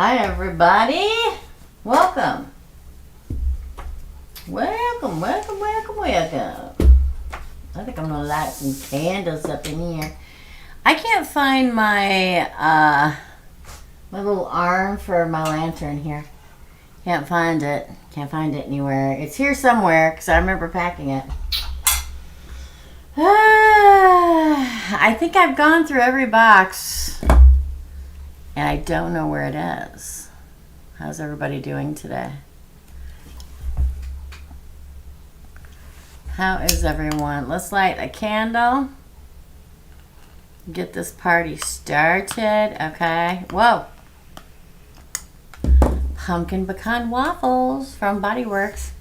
Hi everybody, welcome. Welcome. I think I'm gonna light some candles up in here. I can't find my my little arm for my lantern here. Can't find it anywhere. It's here somewhere because I remember packing it. I think I've gone through every box and I don't know where it is. How's everybody doing today? How is everyone? Let's light a candle. Get this party started. Okay. Whoa. Pumpkin pecan waffles from Body Works.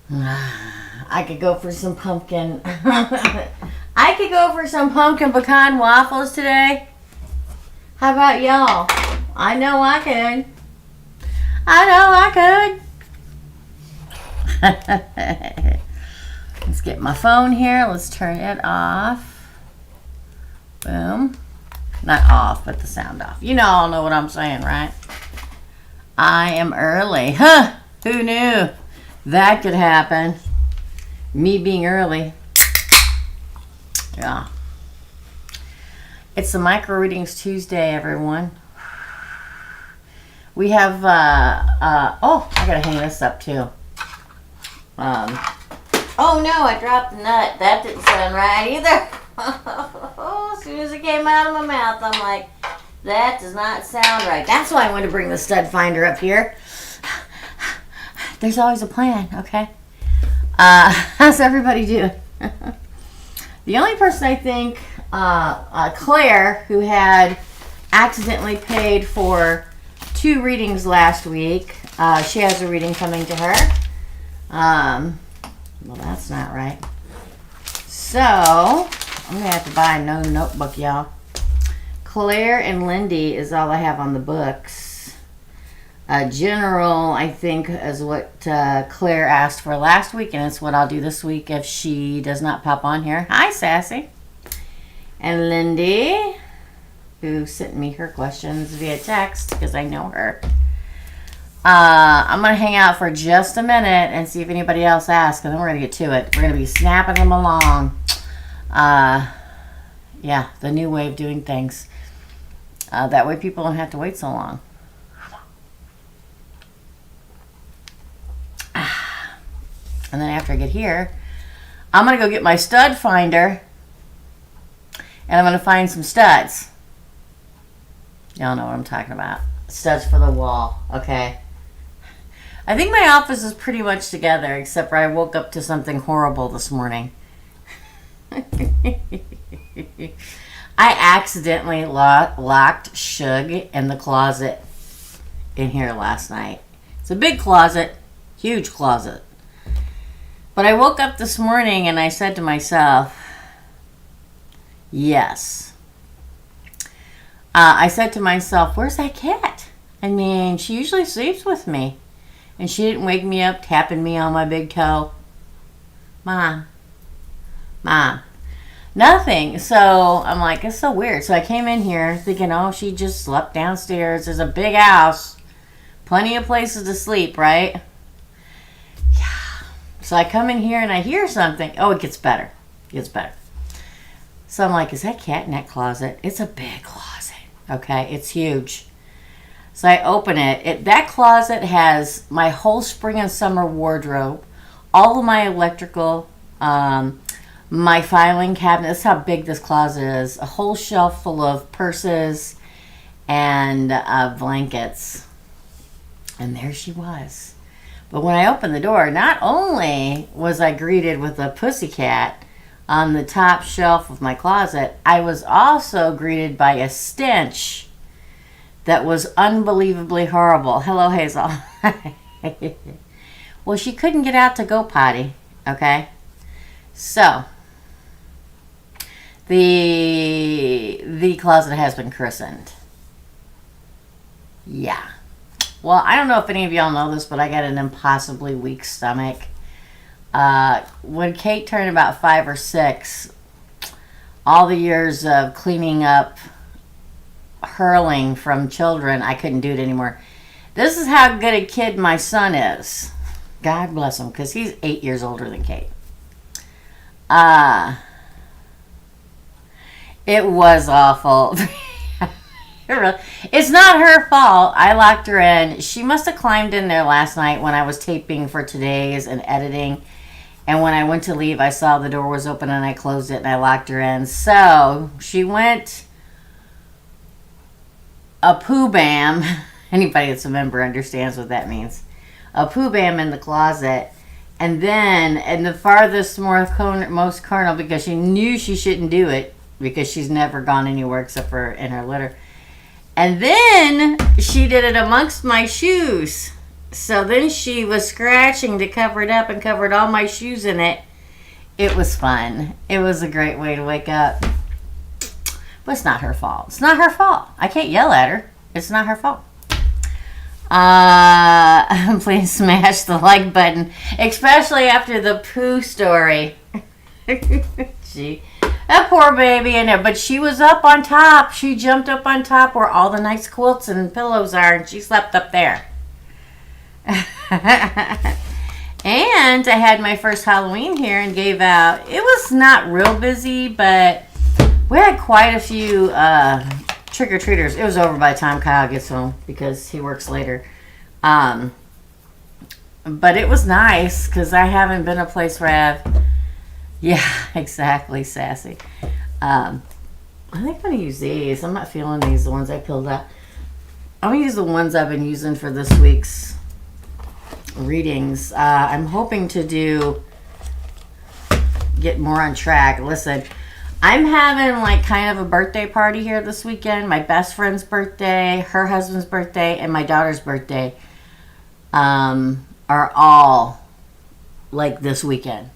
I could go for some pumpkin. I could go for some pumpkin pecan waffles today. How about y'all? I know I could. Let's get my phone here. Let's turn it off. Boom. Not off, but the sound off. You all know what I'm saying, right? I am early. Huh? Who knew that could happen? Me being early. Yeah. It's the Micro Readings Tuesday, everyone. We have, oh, I gotta hang this up too. Oh no, I dropped the nut. That didn't sound right either. As soon as it came out of my mouth, I'm like, that does not sound right. That's why I wanted to bring the stud finder up here. There's always a plan, okay? How's everybody doing? The only person I think, Claire, who had accidentally paid for 2 readings last week, she has a reading coming to her. Well, that's not right. So, I'm going to have to buy a no notebook, y'all. Clair and Lindy is all I have on the books. General, I think, is what Claire asked for last week, and it's what I'll do this week if she does not pop on here. Hi, Sassy. And Lindy, who sent me her questions via text, because I know her. I'm going to hang out for just a minute and see if anybody else asks, and then we're going to get to it. We're going to be snapping them along. Yeah, the new way of doing things. That way people don't have to wait so long. And then after I get here, I'm going to go get my stud finder. And I'm going to find some studs. Y'all know what I'm talking about. Studs for the wall. Okay. I think my office is pretty much together, except for I woke up to something horrible this morning. I accidentally locked Shug in the closet in here last night. It's a big closet, huge closet. But I woke up this morning and I said to myself, yes. I said to myself, where's that cat? I mean, she usually sleeps with me. And she didn't wake me up tapping me on my big toe. Mom. Nothing. So I'm like, it's so weird. So I came in here thinking, oh, she just slept downstairs. There's a big house. Plenty of places to sleep, right? Yeah. So I come in here and I hear something. Oh, it gets better. So I'm like, is that cat in that closet? It's a big closet. Okay, it's huge. So I open it. That closet has my whole spring and summer wardrobe, all of my electrical, my filing cabinet. That's how big this closet is. A whole shelf full of purses and blankets. And there she was. But when I opened the door, not only was I greeted with a pussycat on the top shelf of my closet, I was also greeted by a stench that was unbelievably horrible. Hello, Hazel. Well, she couldn't get out to go potty, okay? So, the closet has been christened. Yeah. Well, I don't know if any of y'all know this, but I got an impossibly weak stomach. When Kate turned about 5 or 6, all the years of cleaning up hurling from children, I couldn't do it anymore. This is how good a kid my son is. God bless him, because he's 8 years older than Kate. It was awful. It's not her fault. I locked her in. She must have climbed in there last night when I was taping for today's and editing. And when I went to leave, I saw the door was open and I closed it and I locked her in. So she went a poo bam. Anybody that's a member understands what that means. A poo bam in the closet. And then in the farthest most corner, because she knew she shouldn't do it, because she's never gone anywhere except for in her litter. And then she did it amongst my shoes. So then she was scratching to cover it up and covered all my shoes in it. It was fun. It was a great way to wake up. But it's not her fault. It's not her fault. I can't yell at her. It's not her fault. Please smash the like button, especially after the poo story. Gee, that poor baby in there. But she was up on top. She jumped up on top where all the nice quilts and pillows are, and she slept up there. And I had my first Halloween here and gave out. It was not real busy, but we had quite a few trick-or-treaters. It was over by the time Kyle gets home because he works later. But it was nice because I haven't been a place where I've... Yeah, exactly, sassy. I think I'm going to use these. I'm not feeling these, the ones I peeled out. I'm going to use the ones I've been using for this week's readings. I'm hoping to get more on track. Listen, I'm having like kind of a birthday party here this weekend. My best friend's birthday, her husband's birthday, and my daughter's birthday are all like this weekend.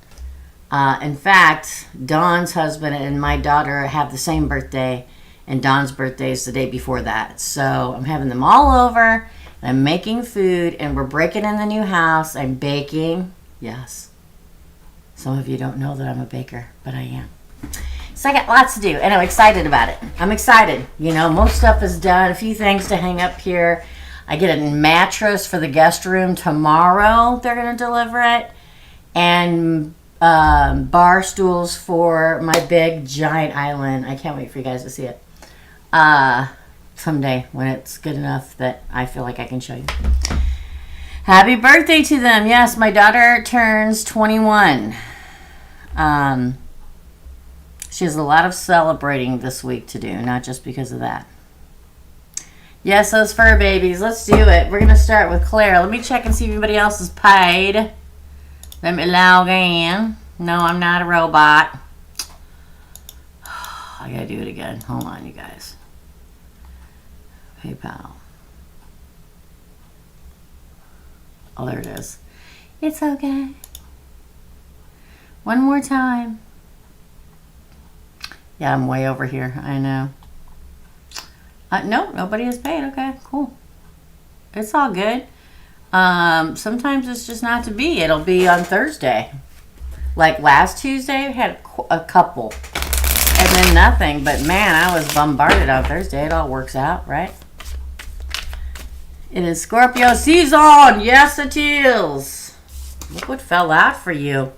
In fact, Dawn's husband and my daughter have the same birthday, and Dawn's birthday is the day before that. So I'm having them all over. I'm making food, and we're breaking in the new house. I'm baking. Yes. Some of you don't know that I'm a baker, but I am. So I got lots to do, and I'm excited about it. I'm excited. You know, most stuff is done. A few things to hang up here. I get a mattress for the guest room tomorrow. They're going to deliver it. And bar stools for my big, giant island. I can't wait for you guys to see it. Someday when it's good enough that I feel like I can show you. Happy birthday to them. Yes, my daughter turns 21. She has a lot of celebrating this week to do, not just because of that. Yes, those fur babies. Let's do it. We're going to start with Claire. Let me check and see if anybody else is paid. Let me log in. No, I'm not a robot. I got to do it again. Hold on, you guys. PayPal. Oh, there it is. It's okay. One more time. Yeah, I'm way over here. I know. No, nobody has paid. Okay, cool. It's all good. Sometimes it's just not to be. It'll be on Thursday. Like last Tuesday, we had a couple. And then nothing. But man, I was bombarded on Thursday. It all works out, right? It is Scorpio season. Yes, it is. Look what fell out for you.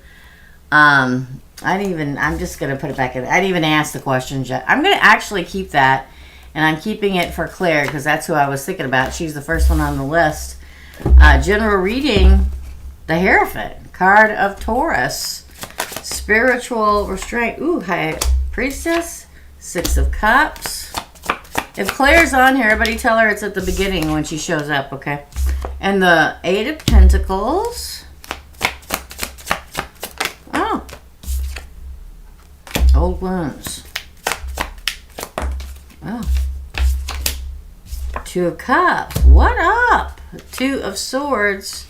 I'm just going to put it back in. I didn't even ask the questions yet. I'm going to actually keep that. And I'm keeping it for Claire because that's who I was thinking about. She's the first one on the list. General reading, the Hierophant, card of Taurus. Spiritual restraint. Ooh, High Priestess. Six of Cups. If Claire's on here, everybody tell her it's at the beginning when she shows up, okay? And the Eight of Pentacles. Oh. Old wounds. Oh. Two of Cups. What up? Two of Swords.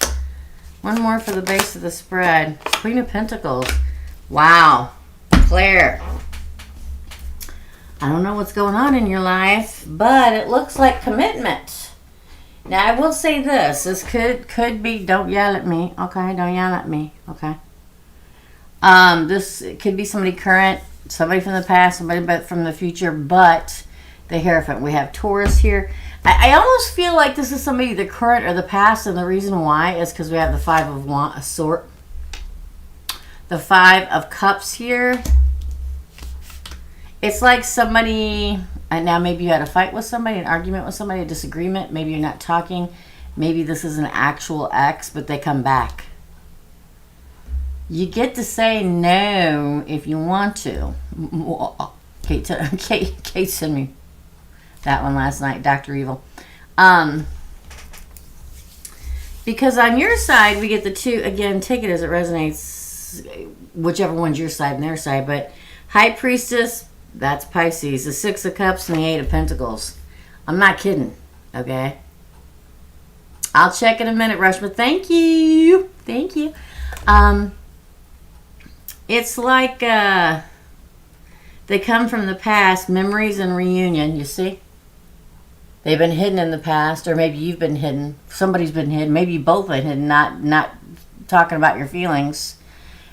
One more for the base of the spread. Queen of Pentacles. Wow. Claire. I don't know what's going on in your life, but it looks like commitment. Now, I will say this. This could be, don't yell at me. Okay, don't yell at me. Okay. This could be somebody current, somebody from the past, somebody from the future, but The Hierophant. We have Taurus here. I almost feel like this is somebody, the current or the past, and the reason why is because we have the Five of the Five of Cups here. It's like somebody, and now maybe you had a fight with somebody, an argument with somebody, a disagreement. Maybe you're not talking. Maybe this is an actual ex, but they come back. You get to say no if you want to. Kate sent me that one last night, Dr. Evil. Because on your side, we get the two, again, take it as it resonates, whichever one's your side and their side, but High Priestess, that's Pisces, the Six of Cups and the Eight of Pentacles. I'm not kidding, okay? I'll check in a minute, Reshma. Thank you. Thank you. It's like they come from the past, memories and reunion, you see? They've been hidden in the past, or maybe you've been hidden. Somebody's been hidden. Maybe you both been hidden, not talking about your feelings.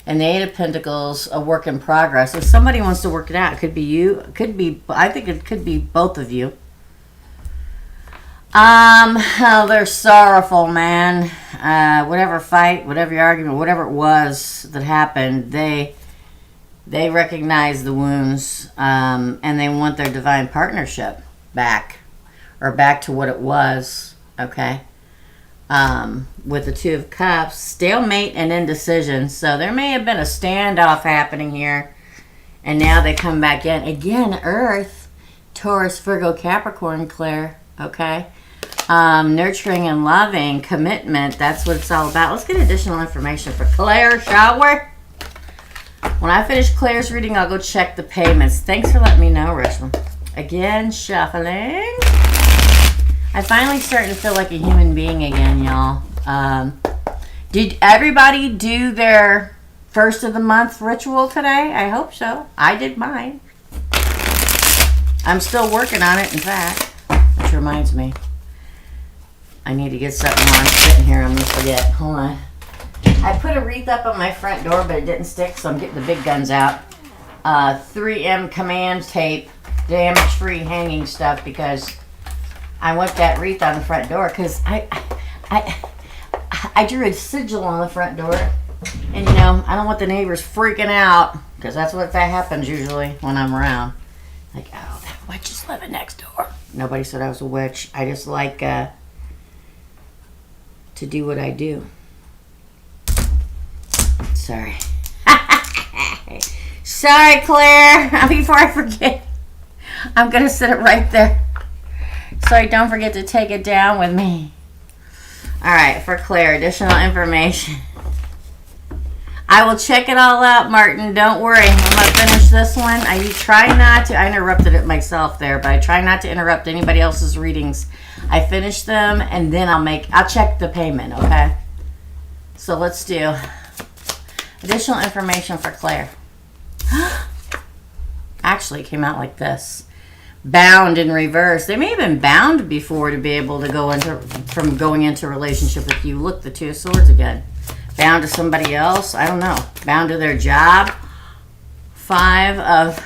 And the Eight of Pentacles, a work in progress. If somebody wants to work it out, it could be you. It could be, I think it could be both of you. Oh, they're sorrowful, man. Whatever fight, whatever argument, whatever it was that happened, they recognize the wounds, and they want their divine partnership back, or back to what it was, okay? With the Two of Cups, stalemate and indecision. So there may have been a standoff happening here, and now they come back in. Again, Earth, Taurus, Virgo, Capricorn, Claire, okay? Nurturing and loving, commitment, that's what it's all about. Let's get additional information for Claire, shall we? When I finish Claire's reading, I'll go check the payments. Thanks for letting me know, Reshma. Again, shuffling. I finally starting to feel like a human being again, y'all. Did everybody do their first of the month ritual today? I hope so. I did mine. I'm still working on it, in fact. Which reminds me, I need to get something while I'm sitting here. I'm going to forget. Hold on. I put a wreath up on my front door, but it didn't stick, so I'm getting the big guns out. 3M command tape, damage-free hanging stuff, because I want that wreath on the front door, because I drew a sigil on the front door, and, you know, I don't want the neighbors freaking out, because that's what that happens usually when I'm around. Like, oh, that witch is living next door. Nobody said I was a witch. I just like to do what I do. Sorry. Sorry, Claire. Before I forget, I'm going to set it right there so I don't forget to take it down with me. All right, for Claire, additional information. I will check it all out, Martin. Don't worry. I'm going to finish this one. I try not to. I interrupted it myself there, but I try not to interrupt anybody else's readings. I finish them, and then I'll check the payment, okay? So let's do additional information for Claire. Actually, it came out like this. Bound in reverse. They may have been bound before to be able to go into, from going into a relationship with you. Look, the Two of Swords again. Bound to somebody else. I don't know. Bound to their job. Five of...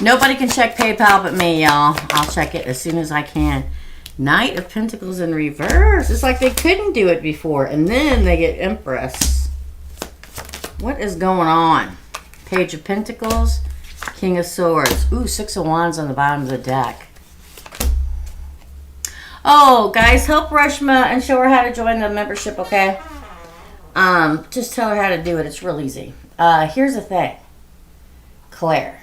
Nobody can check PayPal but me, y'all. I'll check it as soon as I can. Knight of Pentacles in reverse. It's like they couldn't do it before. And then they get Empress. What is going on? Page of Pentacles. King of Swords. Ooh, Six of Wands on the bottom of the deck. Oh, guys, help Reshma and show her how to join the membership, okay? Just tell her how to do it. It's real easy. Here's the thing. Claire.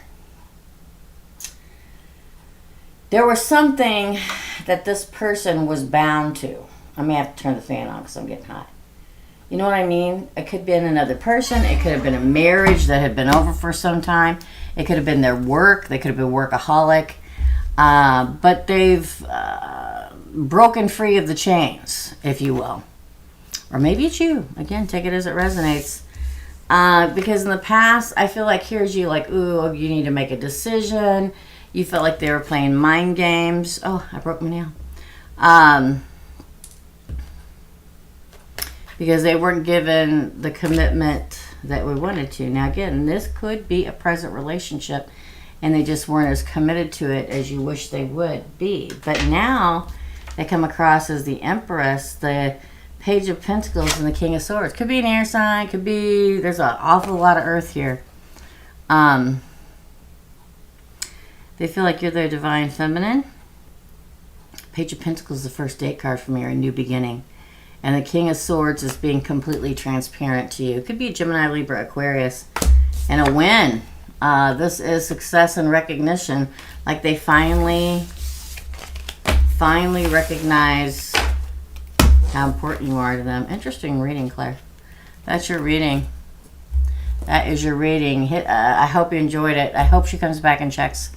There was something that this person was bound to. I may have to turn the fan on because I'm getting hot. You know what I mean? It could have been another person. It could have been a marriage that had been over for some time. It could have been their work. They could have been workaholic. But they've broken free of the chains, if you will. Or maybe it's you. Again, take it as it resonates. Because in the past, I feel like here's you like, ooh, you need to make a decision. You felt like they were playing mind games. Oh, I broke my nail. Because they weren't given the commitment that we wanted to. Now, again, this could be a present relationship. and they just weren't as committed to it as you wish they would be. But now they come across as the Empress, the Page of Pentacles, and the King of Swords. Could be an air sign, could be, there's an awful lot of earth here. They feel like you're their divine feminine. Page of Pentacles is the first date card for me, or a new beginning. And the King of Swords is being completely transparent to you. It could be Gemini, Libra, Aquarius. And a win. This is success and recognition. Like they finally recognize how important you are to them. Interesting reading, Claire. That's your reading. That is your reading. I hope you enjoyed it. I hope she comes back and checks.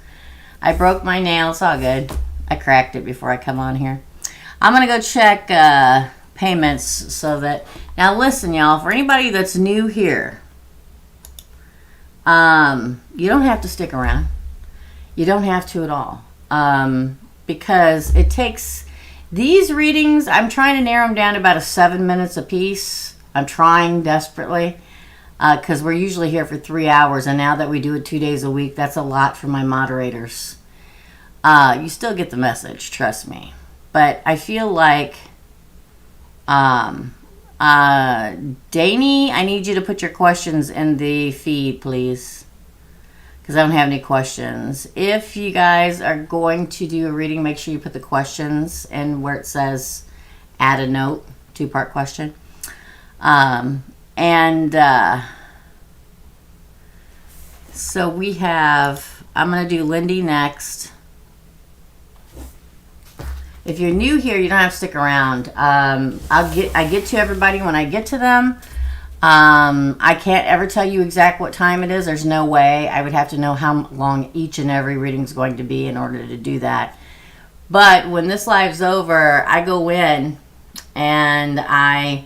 I broke my nail. It's all good. I cracked it before I come on here. I'm going to go check payments so that... Now listen, y'all. For anybody that's new here, you don't have to stick around. You don't have to at all. Because it takes... These readings, I'm trying to narrow them down to about 7 minutes a piece. I'm trying desperately. Because we're usually here for 3 hours, and now that we do it 2 days a week, that's a lot for my moderators. You still get the message, trust me. But I feel like, Danny, I need you to put your questions in the feed, please. Because I don't have any questions. If you guys are going to do a reading, make sure you put the questions in where it says add a note, 2-part question. So we have, I'm going to do Lindy next. If you're new here, you don't have to stick around. I get to everybody when I get to them. I can't ever tell you exact what time it is. There's no way. I would have to know how long each and every reading is going to be in order to do that. But when this live's over, I go in and I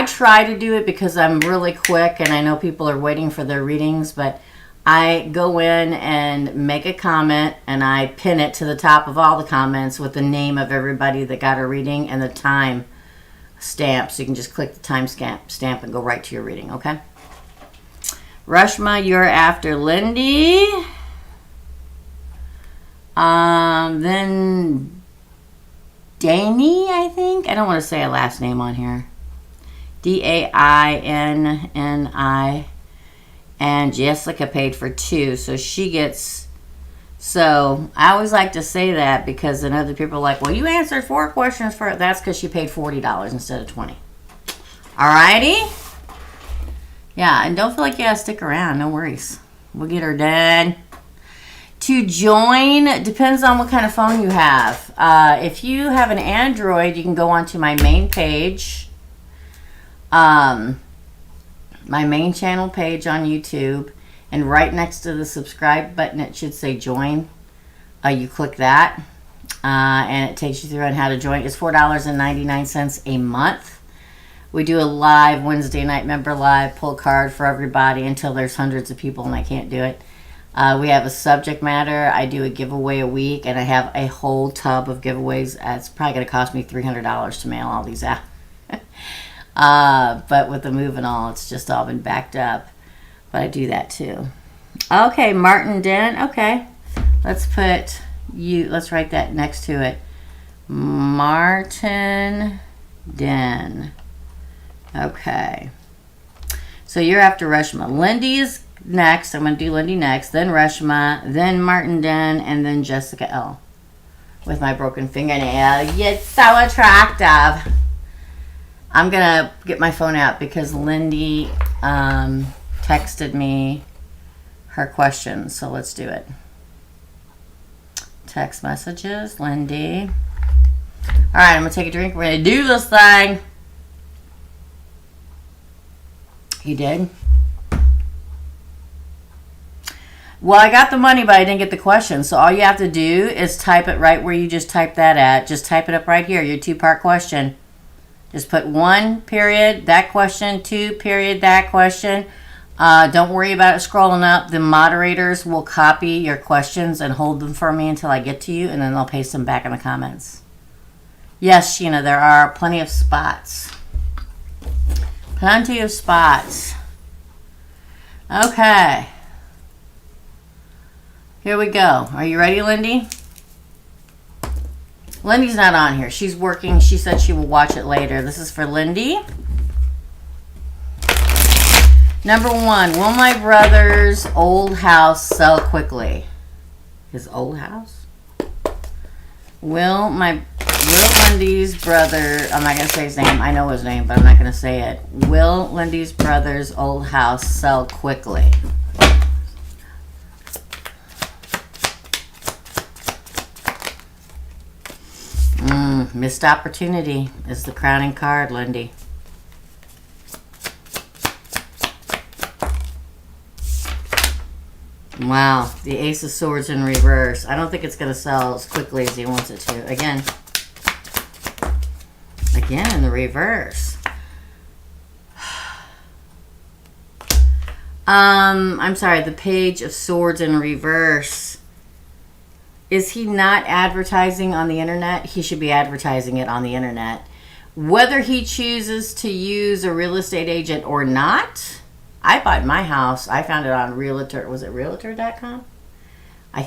try to do it because I'm really quick and I know people are waiting for their readings, but I go in and make a comment and I pin it to the top of all the comments with the name of everybody that got a reading and the time stamp. So you can just click the time stamp and go right to your reading, okay? Reshma, you're after Lindy. Then Danny, I think. I don't want to say a last name on here. D-A-I-N-N-I. And Jessica paid for 2, so she gets... So, I always like to say that because then other people are like, well, you answered 4 questions for it. That's because she paid $40 instead of $20. Alrighty? Yeah, and don't feel like you gotta stick around. No worries. We'll get her done. To join, depends on what kind of phone you have. If you have an Android, you can go onto my main page. My main channel page on YouTube, and right next to the subscribe button it should say join. You click that and it takes you through on how to join. It's $4.99 a month. We do a live Wednesday night member live, pull a card for everybody until there's hundreds of people and I can't do it. We have a subject matter. I do a giveaway a week and I have a whole tub of giveaways. It's probably going to cost me $300 to mail all these out. But with the move and all, it's just all been backed up. But I do that too. Okay, Martin Den. Okay. Let's put you, let's write that next to it. Martin Den. Okay. So you're after Reshma. Lindy is next. I'm going to do Lindy next. Then Reshma. Then Martin Den. And then Jessica L. With my broken fingernail. It's so attractive. I'm going to get my phone out because Lindy texted me her questions. So let's do it. Text messages, Lindy. All right, I'm going to take a drink. We're going to do this thing. You did? Well, I got the money, but I didn't get the question. So all you have to do is type it right where you just typed that at. Just type it up right here, your 2-part question. Just put 1 period, that question, 2 period, that question. Don't worry about it scrolling up. The moderators will copy your questions and hold them for me until I get to you, and then they'll paste them back in the comments. Yes, Sheena, there are plenty of spots. Plenty of spots. Okay. Here we go. Are you ready, Lindy? Lindy's not on here. She's working. She said she will watch it later. This is for Lindy. Number 1, will my brother's old house sell quickly? His old house? Will Lindy's brother, I'm not going to say his name. I know his name, but I'm not going to say it. Will Lindy's brother's old house sell quickly? Missed opportunity is the crowning card, Lindy. Wow, the Ace of Swords in reverse. I don't think it's going to sell as quickly as he wants it to. Again in the reverse. I'm sorry, the Page of Swords in reverse. Is he not advertising on the internet? He should be advertising it on the internet. Whether he chooses to use a real estate agent or not, I bought my house. I found it on Realtor. Was it Realtor.com?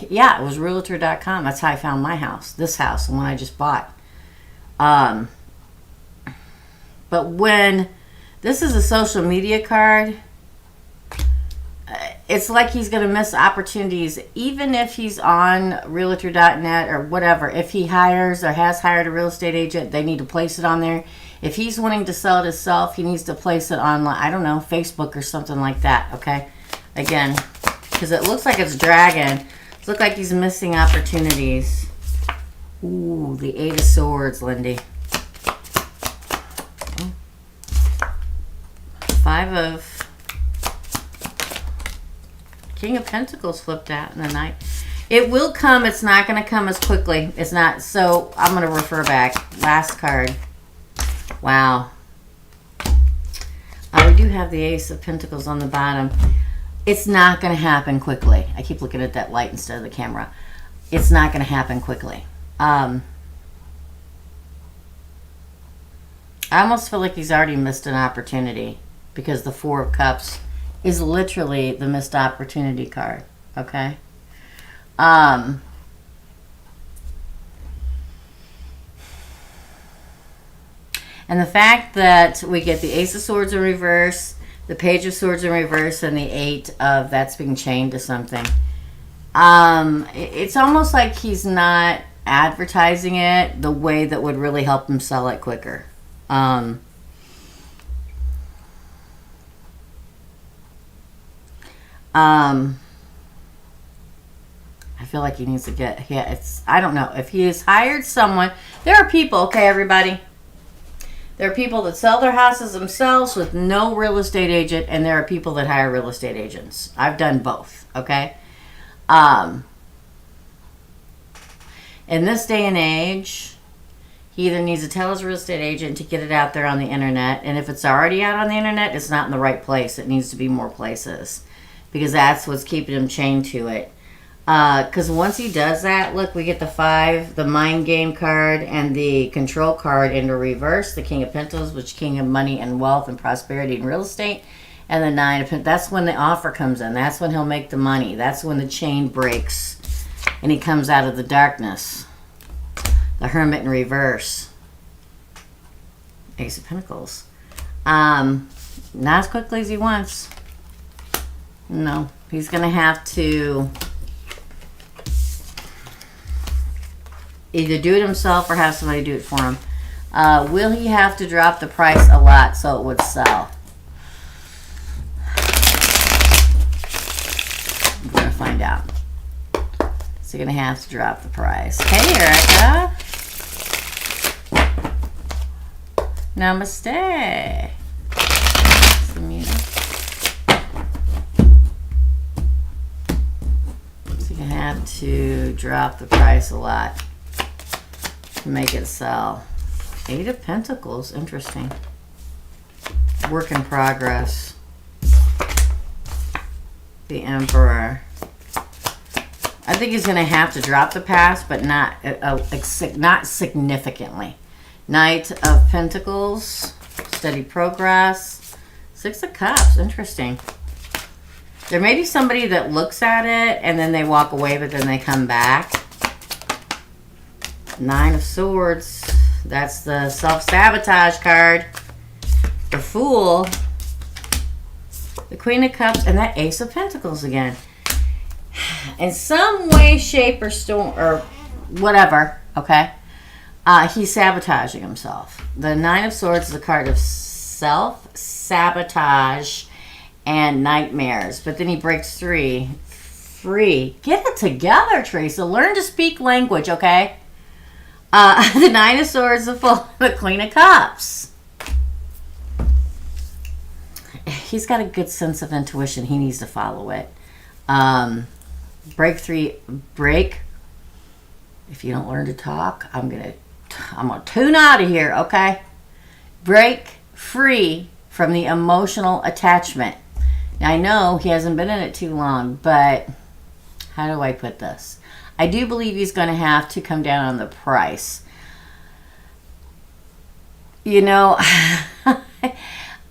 Yeah, it was Realtor.com. That's how I found my house. This house, the one I just bought. But when this is a social media card, it's like he's going to miss opportunities. Even if he's on Realtor.net or whatever, if he hires or has hired a real estate agent, they need to place it on there. If he's wanting to sell it himself, he needs to place it on, I don't know, Facebook or something like that, okay? Again, because it looks like it's dragging. It looks like he's missing opportunities. Ooh, the Eight of Swords, Lindy. King of Pentacles flipped out in the night. It will come. It's not going to come as quickly. It's not. So I'm going to refer back. Last card. Wow. We do have the Ace of Pentacles on the bottom. It's not going to happen quickly. I keep looking at that light instead of the camera. It's not going to happen quickly. I almost feel like he's already missed an opportunity because the Four of Cups is literally the missed opportunity card. Okay? And the fact that we get the Ace of Swords in reverse, the Page of Swords in reverse, and the Eight of that's being chained to something. It's almost like he's not advertising it the way that would really help him sell it quicker. I feel like he needs to get, yeah, I don't know. If he has hired someone, there are people, okay, everybody. There are people that sell their houses themselves with no real estate agent, and there are people that hire real estate agents. I've done both, okay? In this day and age, he either needs to tell his real estate agent to get it out there on the internet, and if it's already out on the internet, it's not in the right place. It needs to be more places, because that's what's keeping him chained to it. Because once he does that, look, we get the 5, the mind game card, and the control card into reverse, the King of Pentacles, which King of money and wealth and prosperity and real estate, and the 9 of Pentacles. That's when the offer comes in. That's when he'll make the money. That's when the chain breaks and he comes out of the darkness. The Hermit in reverse. Ace of Pentacles. Not as quickly as he wants. No, he's going to have to either do it himself or have somebody do it for him. Will he have to drop the price a lot so it would sell? I'm going to find out. So you're going to have to drop the price. Hey, Erica. Namaste. Some music. So you're going to have to drop the price a lot to make it sell. 8 of Pentacles. Interesting. Work in progress. The Emperor. I think he's going to have to drop the past, but not significantly. Knight of Pentacles. Steady progress. 6 of Cups. Interesting. There may be somebody that looks at it and then they walk away, but then they come back. 9 of Swords. That's the self-sabotage card. The Fool. The Queen of Cups. And that Ace of Pentacles again. In some way, shape, or storm, or whatever, okay? He's sabotaging himself. The 9 of Swords is a card of self-sabotage and nightmares. But then he breaks free. Get it together, Teresa. Learn to speak language, okay? The 9 of Swords, the Fool, the Queen of Cups. He's got a good sense of intuition. He needs to follow it. Break. If you don't learn to talk, I'm gonna tune out of here, okay? Break free from the emotional attachment. Now, I know he hasn't been in it too long, but how do I put this? I do believe he's going to have to come down on the price. You know,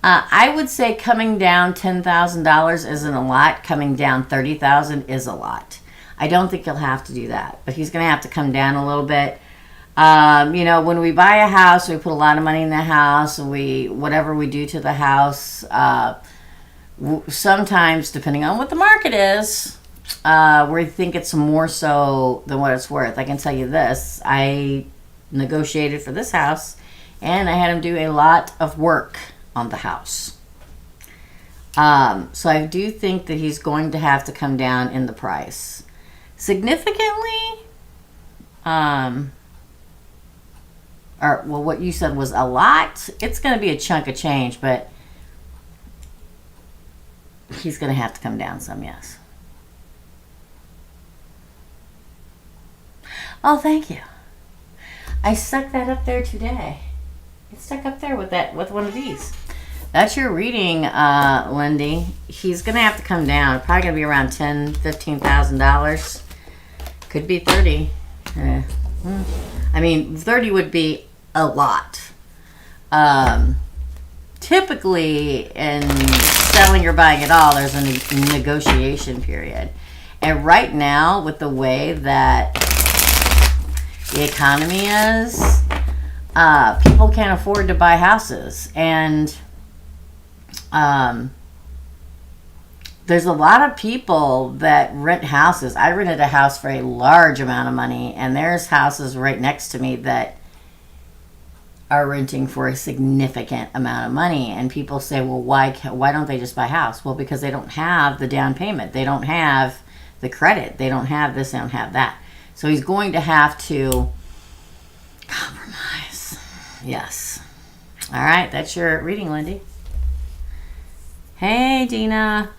I would say coming down $10,000 isn't a lot. Coming down $30,000 is a lot. I don't think he'll have to do that, but he's going to have to come down a little bit. You know, when we buy a house, we put a lot of money in the house, and whatever we do to the house, sometimes, depending on what the market is, we think it's more so than what it's worth. I can tell you this. I negotiated for this house, and I had him do a lot of work on the house. So I do think that he's going to have to come down in the price. Significantly, or, well, what you said was a lot. It's going to be a chunk of change, but he's going to have to come down some, yes. Oh, thank you. I stuck that up there today. It's stuck up there with one of these. That's your reading, Lindy. He's going to have to come down. Probably going to be around $10,000, $15,000. Could be 30. I mean, 30 would be a lot. Typically, in selling or buying at all, there's a negotiation period. And right now, with the way that the economy is, people can't afford to buy houses. And there's a lot of people that rent houses. I rented a house for a large amount of money, and there's houses right next to me that are renting for a significant amount of money. And people say, well, why don't they just buy a house? Well, because they don't have the down payment. They don't have the credit. They don't have this. They don't have that. So he's going to have to compromise. Yes. All right. That's your reading, Lindy. Hey, Dina.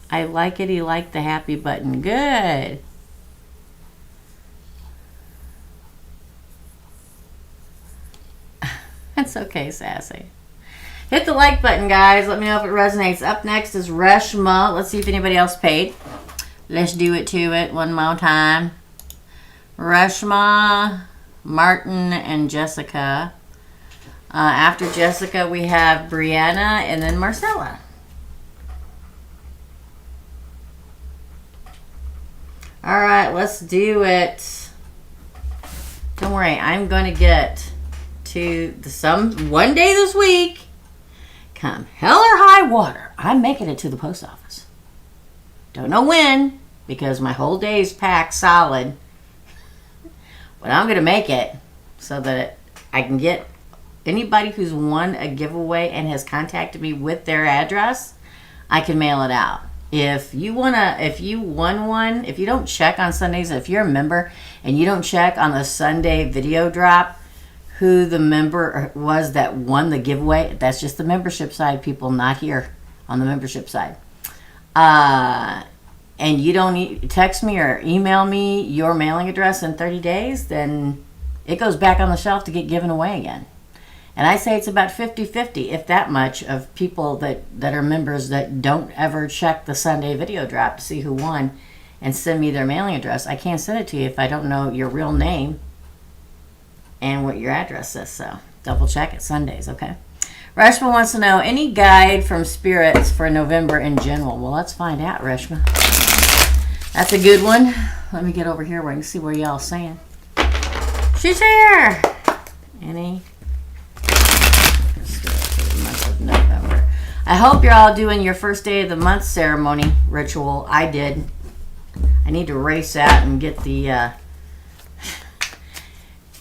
I like it. He liked the happy button. Good. That's okay, Sassy. Hit the like button, guys. Let me know if it resonates. Up next is Reshma. Let's see if anybody else paid. Let's do it to it one more time. Reshma, Martin, and Jessica. After Jessica, we have Brianna and then Marcella. All right, let's do it. Don't worry, I'm going to get to one day this week. Come hell or high water, I'm making it to the post office. Don't know when, because my whole day's packed solid. But I'm going to make it so that I can get anybody who's won a giveaway and has contacted me with their address, I can mail it out. If you won one, if you don't check on Sundays, if you're a member and you don't check on the Sunday video drop who the member was that won the giveaway, that's just the membership side, people, not here on the membership side. And you don't text me or email me your mailing address in 30 days, then it goes back on the shelf to get given away again. And I say it's about 50-50, if that much, of people that are members that don't ever check the Sunday video drop to see who won and send me their mailing address. I can't send it to you if I don't know your real name and what your address is. So double check it Sundays, okay? Reshma wants to know, any guide from spirits for November in general? Well, let's find out, Reshma. That's a good one. Let me get over here where I can see where y'all saying. She's here. Any? Let's go for the month of November. I hope you're all doing your first day of the month ceremony ritual. I did. I need to race out and get the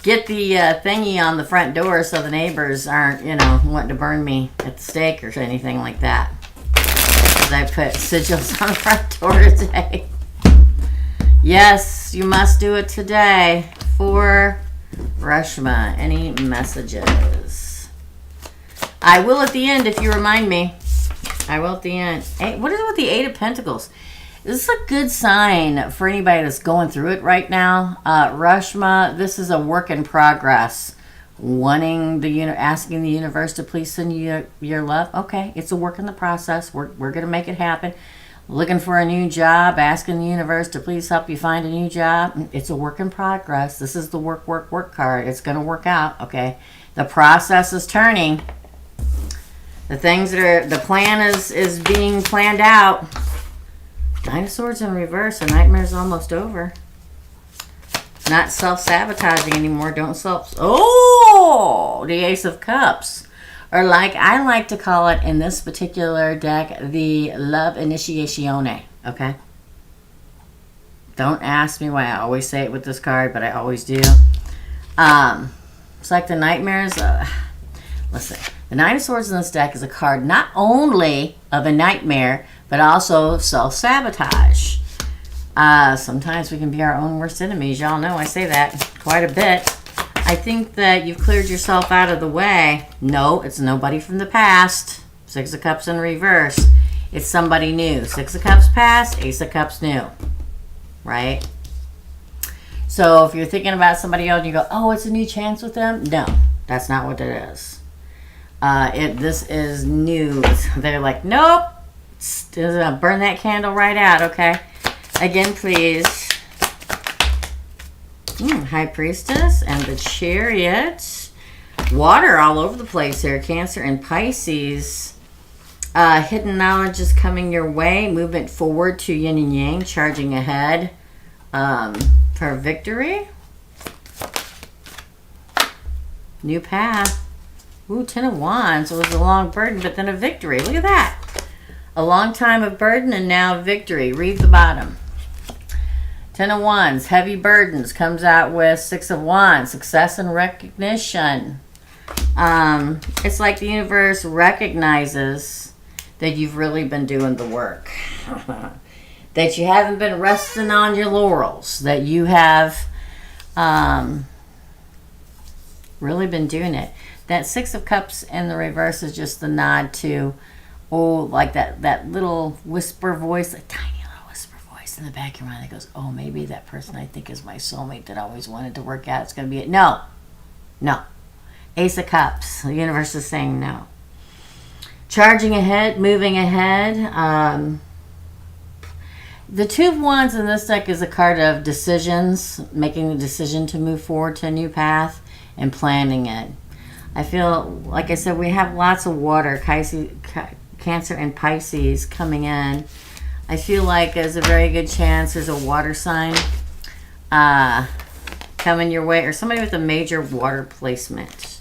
thingy on the front door so the neighbors aren't, wanting to burn me at the stake or anything like that. Because I put sigils on the front door today. Yes, you must do it today. For Reshma, any messages? I will at the end if you remind me. I will at the end. Hey, what is it with the Eight of Pentacles? This is a good sign for anybody that's going through it right now. Reshma, this is a work in progress. Asking the universe to please send you your love. Okay, it's a work in the process. We're going to make it happen. Looking for a new job, asking the universe to please help you find a new job. It's a work in progress. This is the work card. It's going to work out, okay? The process is turning. The plan is being planned out. Nine of Swords in reverse. The nightmare's almost over. Not self-sabotaging anymore. The Ace of Cups. Or like I like to call it in this particular deck, the Love Initiatione. Okay? Don't ask me why I always say it with this card, but I always do. It's like the nightmares. Listen, the Nine of Swords in this deck is a card not only of a nightmare, but also self-sabotage. Sometimes we can be our own worst enemies. Y'all know I say that quite a bit. I think that you've cleared yourself out of the way. No, it's nobody from the past. Six of Cups in reverse. It's somebody new. Six of Cups past, Ace of Cups new. Right? So if you're thinking about somebody else and you go, oh, it's a new chance with them. No, that's not what it is. This is new. They're like, nope. Burn that candle right out, okay? Again, please. High Priestess and the Chariot. Water all over the place here. Cancer and Pisces. Hidden knowledge is coming your way. Movement forward to yin and yang. Charging ahead for victory. New path. Ooh, Ten of Wands. It was a long burden, but then a victory. Look at that. A long time of burden and now victory. Read the bottom. Ten of Wands, heavy burdens, comes out with Six of Wands, success and recognition. It's like the universe recognizes that you've really been doing the work. That you haven't been resting on your laurels. That you have really been doing it. That Six of Cups in the reverse is just the nod to, like that little whisper voice, a tiny in the back of your mind that goes, oh, maybe that person I think is my soulmate that I always wanted to work out. It's going to be it. No. Ace of Cups. The universe is saying no. Charging ahead, moving ahead. The Two of Wands in this deck is a card of decisions, making the decision to move forward to a new path and planning it. I feel, like I said, we have lots of water, Cancer and Pisces coming in. I feel like there's a very good chance there's a water sign coming your way, or somebody with a major water placement,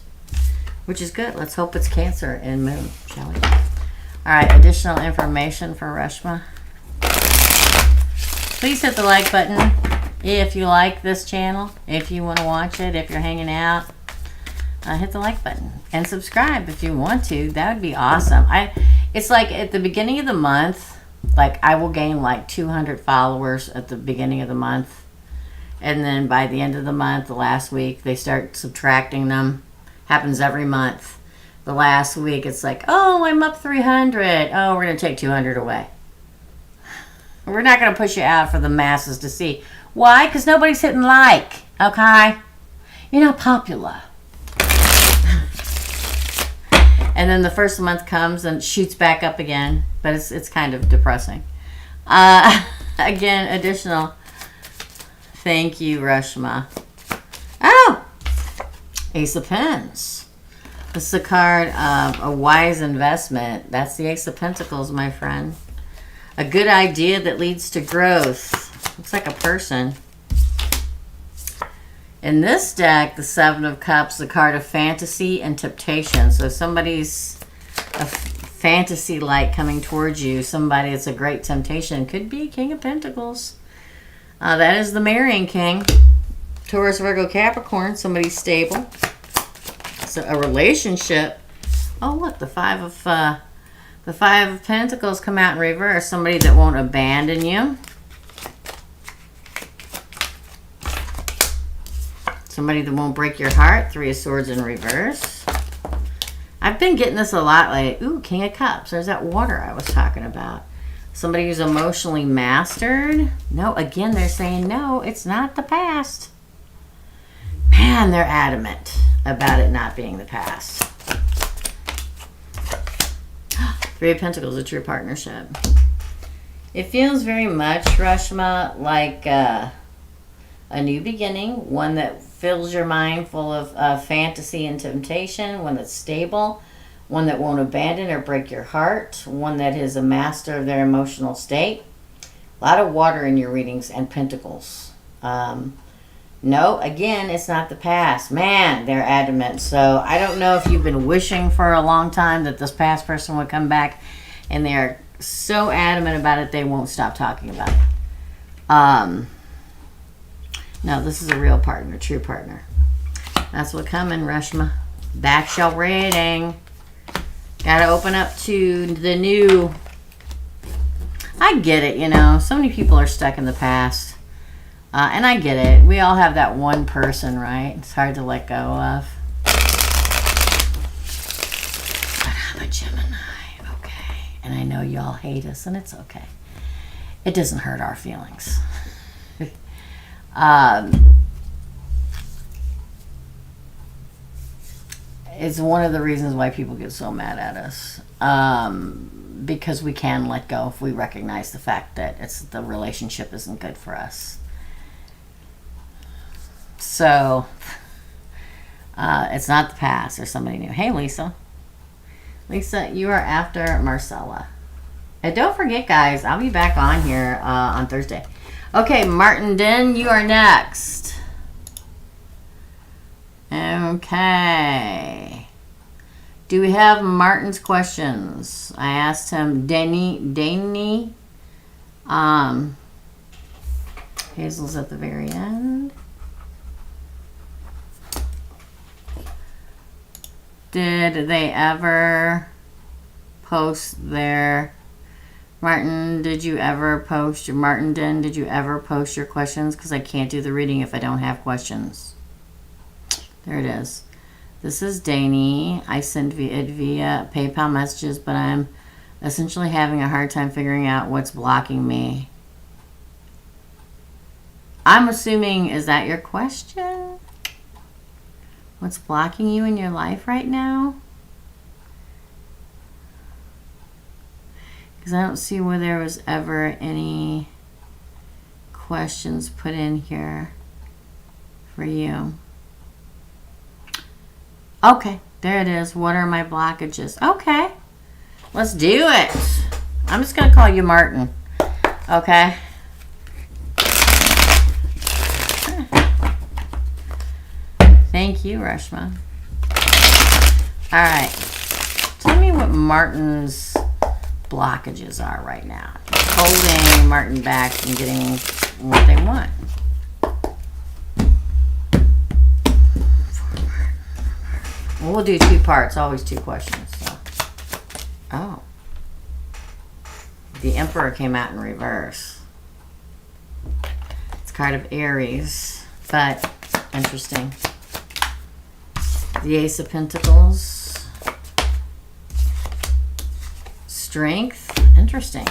which is good. Let's hope it's Cancer and Moon, shall we? All right, additional information for Reshma. Please hit the like button if you like this channel, if you want to watch it, if you're hanging out. Hit the like button and subscribe if you want to. That would be awesome. It's like at the beginning of the month, like I will gain like 200 followers at the beginning of the month, and then by the end of the month, the last week, they start subtracting them. Happens every month. The last week, it's like, oh, I'm up 300. Oh, we're going to take 200 away. We're not going to push you out for the masses to see. Why? Because nobody's hitting like, okay? You're not popular. And then the first month comes and shoots back up again. But it's kind of depressing. Again, additional. Thank you, Reshma. Oh! Ace of Pens. This is a card of a wise investment. That's the Ace of Pentacles, my friend. A good idea that leads to growth. Looks like a person. In this deck, the Seven of Cups, the card of fantasy and temptation. So somebody's a fantasy light coming towards you. Somebody that's a great temptation. Could be King of Pentacles. That is the Marrying King. Taurus, Virgo, Capricorn. Somebody stable. So a relationship. Oh, look, the Five of Pentacles come out in reverse. Somebody that won't abandon you. Somebody that won't break your heart. Three of Swords in reverse. I've been getting this a lot lately. Ooh, King of Cups. There's that water I was talking about. Somebody who's emotionally mastered. No, again, they're saying, no, it's not the past. Man, they're adamant about it not being the past. Three of Pentacles, a true partnership. It feels very much, Reshma, like a new beginning. One that fills your mind full of fantasy and temptation. One that's stable. One that won't abandon or break your heart. One that is a master of their emotional state. A lot of water in your readings and pentacles. No, again, it's not the past. Man, they're adamant. So I don't know if you've been wishing for a long time that this past person would come back, and they're so adamant about it they won't stop talking about it. No, this is a real partner, true partner. That's what coming, Reshma. That's your reading. Got to open up to the new. I get it, you know. So many people are stuck in the past. And I get it. We all have that one person, right? It's hard to let go of. But I'm a Gemini, okay? And I know y'all hate us, and it's okay. It doesn't hurt our feelings. It's one of the reasons why people get so mad at us. Because we can let go if we recognize the fact that the relationship isn't good for us. So, it's not the past. There's somebody new. Hey, Lisa. Lisa, you are after Marcella. And don't forget, guys, I'll be back on here on Thursday. Okay, Martin Den, you are next. Okay. Do we have Martin's questions? I asked him, Danny. Hazel's at the very end. Did they ever post their... Martin, did you ever post your... Martin Den, did you ever post your questions? Because I can't do the reading if I don't have questions. There it is. This is Danny. I send it via PayPal messages, but I'm essentially having a hard time figuring out what's blocking me. I'm assuming, is that your question? What's blocking you in your life right now? Because I don't see where there was ever any questions put in here for you. Okay, there it is. What are my blockages? Okay, let's do it. I'm just going to call you Martin. Okay. Thank you, Reshma. All right. Tell me what Martin's blockages are right now. Holding Martin back from getting what they want. Well, we'll do two parts. Always two questions. So. Oh. The Emperor came out in reverse. It's kind of Aries, but interesting. The Ace of Pentacles. Strength. Interesting.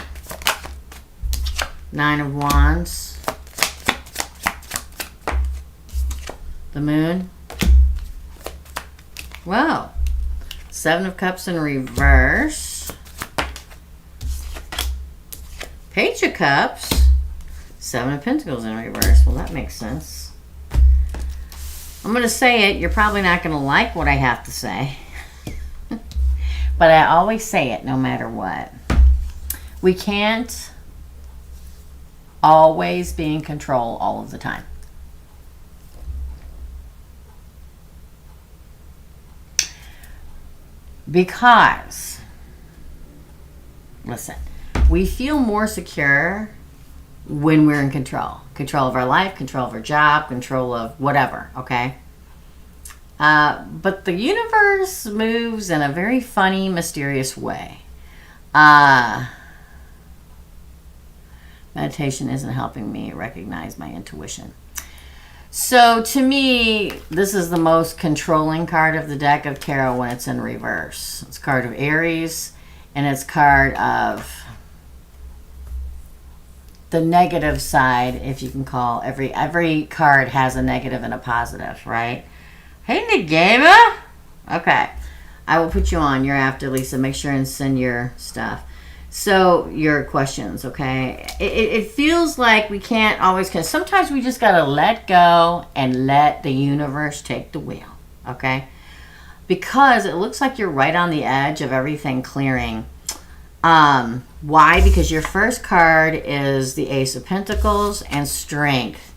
Nine of Wands. The Moon. Wow. Seven of Cups in reverse. Page of Cups. Seven of Pentacles in reverse. Well, that makes sense. I'm going to say it. You're probably not going to like what I have to say. But I always say it no matter what. We can't always be in control all of the time. Because, listen, we feel more secure when we're in control. Control of our life, control of our job, control of whatever, okay? But the universe moves in a very funny, mysterious way. Meditation isn't helping me recognize my intuition. So to me, this is the most controlling card of the deck of tarot when it's in reverse. It's card of Aries, and it's card of the negative side, if you can call. Every card has a negative and a positive, right? Hey, Negama! Okay. I will put you on. You're after, Lisa. Make sure and send your stuff. So, your questions, okay? It feels like we can't always, because sometimes we just got to let go and let the universe take the wheel, okay? Because it looks like you're right on the edge of everything clearing. Why? Because your first card is the Ace of Pentacles and Strength.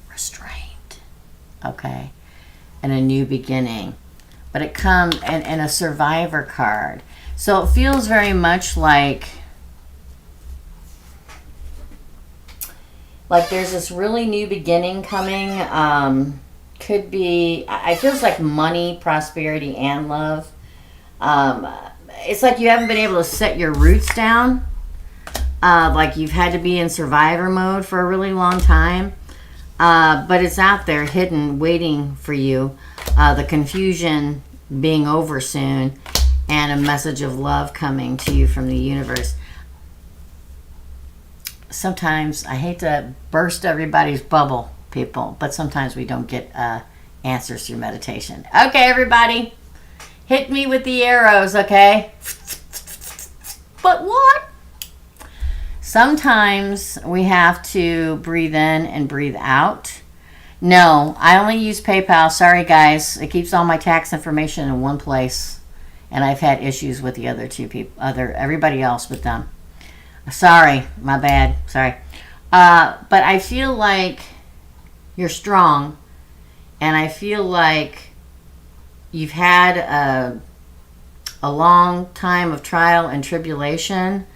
Restraint, okay? And a new beginning. But it comes and a Survivor card. So, it feels very much like there's this really new beginning coming. Could be, it feels like money, prosperity, and love. It's like you haven't been able to set your roots down. Like you've had to be in survivor mode for a really long time. But it's out there, hidden, waiting for you. The confusion being over soon. And a message of love coming to you from the universe. Sometimes, I hate to burst everybody's bubble, people, but sometimes we don't get answers through meditation. Okay, everybody, hit me with the arrows, okay? But what? Sometimes we have to breathe in and breathe out. No, I only use PayPal. Sorry, guys. It keeps all my tax information in one place, and I've had issues with the other two people, everybody else but them. Sorry, my bad. Sorry. But I feel like you're strong, and I feel like you've had a long time of trial and tribulation.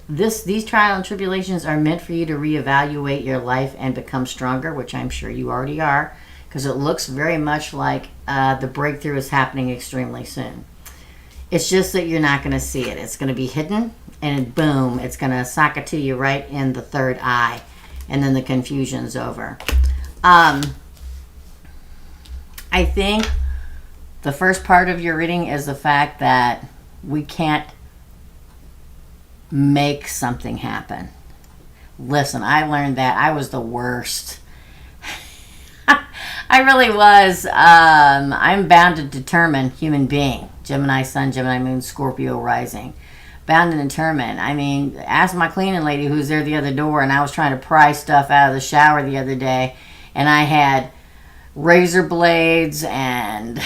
These trial and tribulations are meant for you to reevaluate your life and become stronger, which I'm sure you already are, because it looks very much like the breakthrough is happening extremely soon. It's just that you're not going to see it. It's going to be hidden, and boom, it's going to sock it to you right in the third eye, and then the confusion's over. I think the first part of your reading is the fact that we can't make something happen. Listen, I learned that. I was the worst. I really was. I'm bound to determine human being. Gemini Sun, Gemini Moon, Scorpio Rising. Bound and determined. I mean, ask my cleaning lady who's there the other door, and I was trying to pry stuff out of the shower the other day, and I had razor blades, and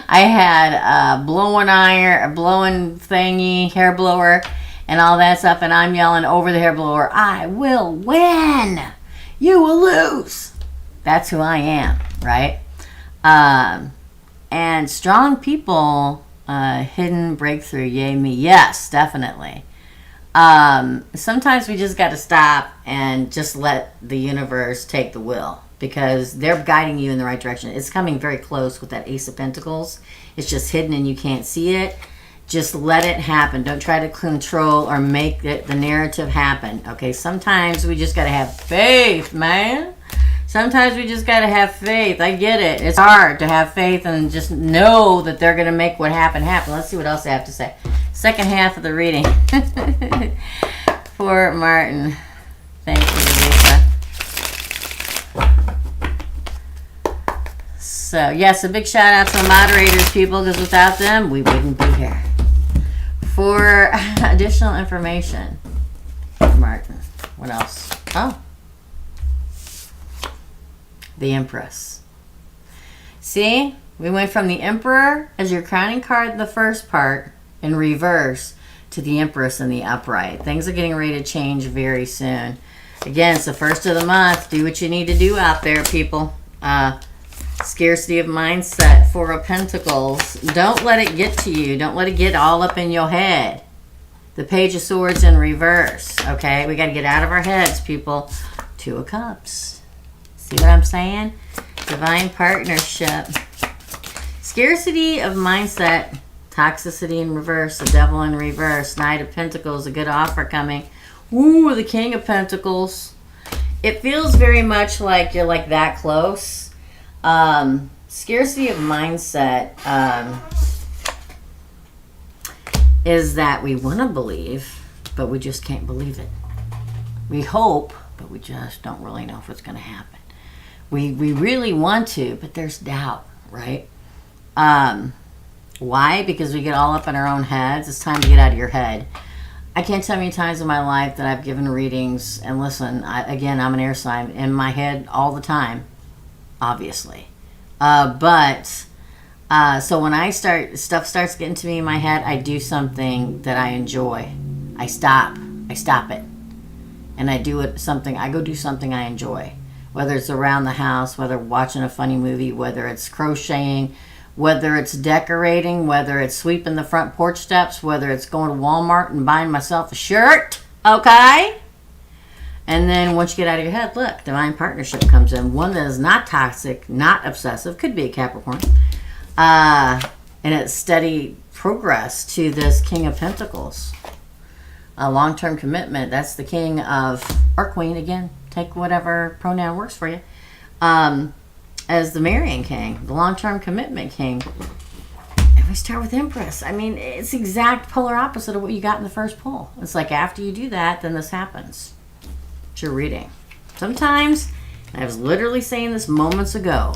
I had a blowing iron, a blowing thingy, hair blower, and all that stuff, and I'm yelling over the hair blower, I will win! You will lose! That's who I am, right? And strong people, hidden breakthrough, yay me. Yes, definitely. Sometimes we just got to stop and just let the universe take the wheel, because they're guiding you in the right direction. It's coming very close with that Ace of Pentacles. It's just hidden and you can't see it. Just let it happen. Don't try to control or make the narrative happen. Okay, sometimes we just got to have faith, man. Sometimes we just got to have faith. I get it. It's hard to have faith and just know that they're going to make what happen happen. Let's see what else I have to say. Second half of the reading. For Martin. Thank you, Lisa. So, yes, a big shout out to the moderators, people, because without them, we wouldn't be here. For additional information, Martin. What else? Oh. The Empress. See? We went from the Emperor as your crowning card in the first part in reverse to the Empress in the upright. Things are getting ready to change very soon. Again, it's the first of the month. Do what you need to do out there, people. Scarcity of mindset, Four of Pentacles. Don't let it get to you. Don't let it get all up in your head. The Page of Swords in reverse. Okay, we got to get out of our heads, people. Two of Cups. See what I'm saying? Divine partnership. Scarcity of mindset, toxicity in reverse, the Devil in reverse, Knight of Pentacles, a good offer coming. Ooh, the King of Pentacles. It feels very much like you're like that close. Scarcity of mindset is that we want to believe, but we just can't believe it. We hope, but we just don't really know if it's going to happen. We really want to, but there's doubt, right? Why? Because we get all up in our own heads. It's time to get out of your head. I can't tell how many times in my life that I've given readings, and listen, again, I'm an air sign, in my head all the time, obviously. So when stuff starts getting to me in my head, I do something that I enjoy. I stop it. And I go do something I enjoy. Whether it's around the house, whether watching a funny movie, whether it's crocheting, whether it's decorating, whether it's sweeping the front porch steps, whether it's going to Walmart and buying myself a shirt, okay? And then once you get out of your head, look, divine partnership comes in. One that is not toxic, not obsessive, could be a Capricorn. And it's steady progress to this King of Pentacles. A long-term commitment. That's the King of, or Queen, again. Take whatever pronoun works for you. As the Marrying King, the long-term commitment King. And we start with Empress. I mean, it's the exact polar opposite of what you got in the first pull. It's like after you do that, then this happens. It's your reading. Sometimes, and I was literally saying this moments ago,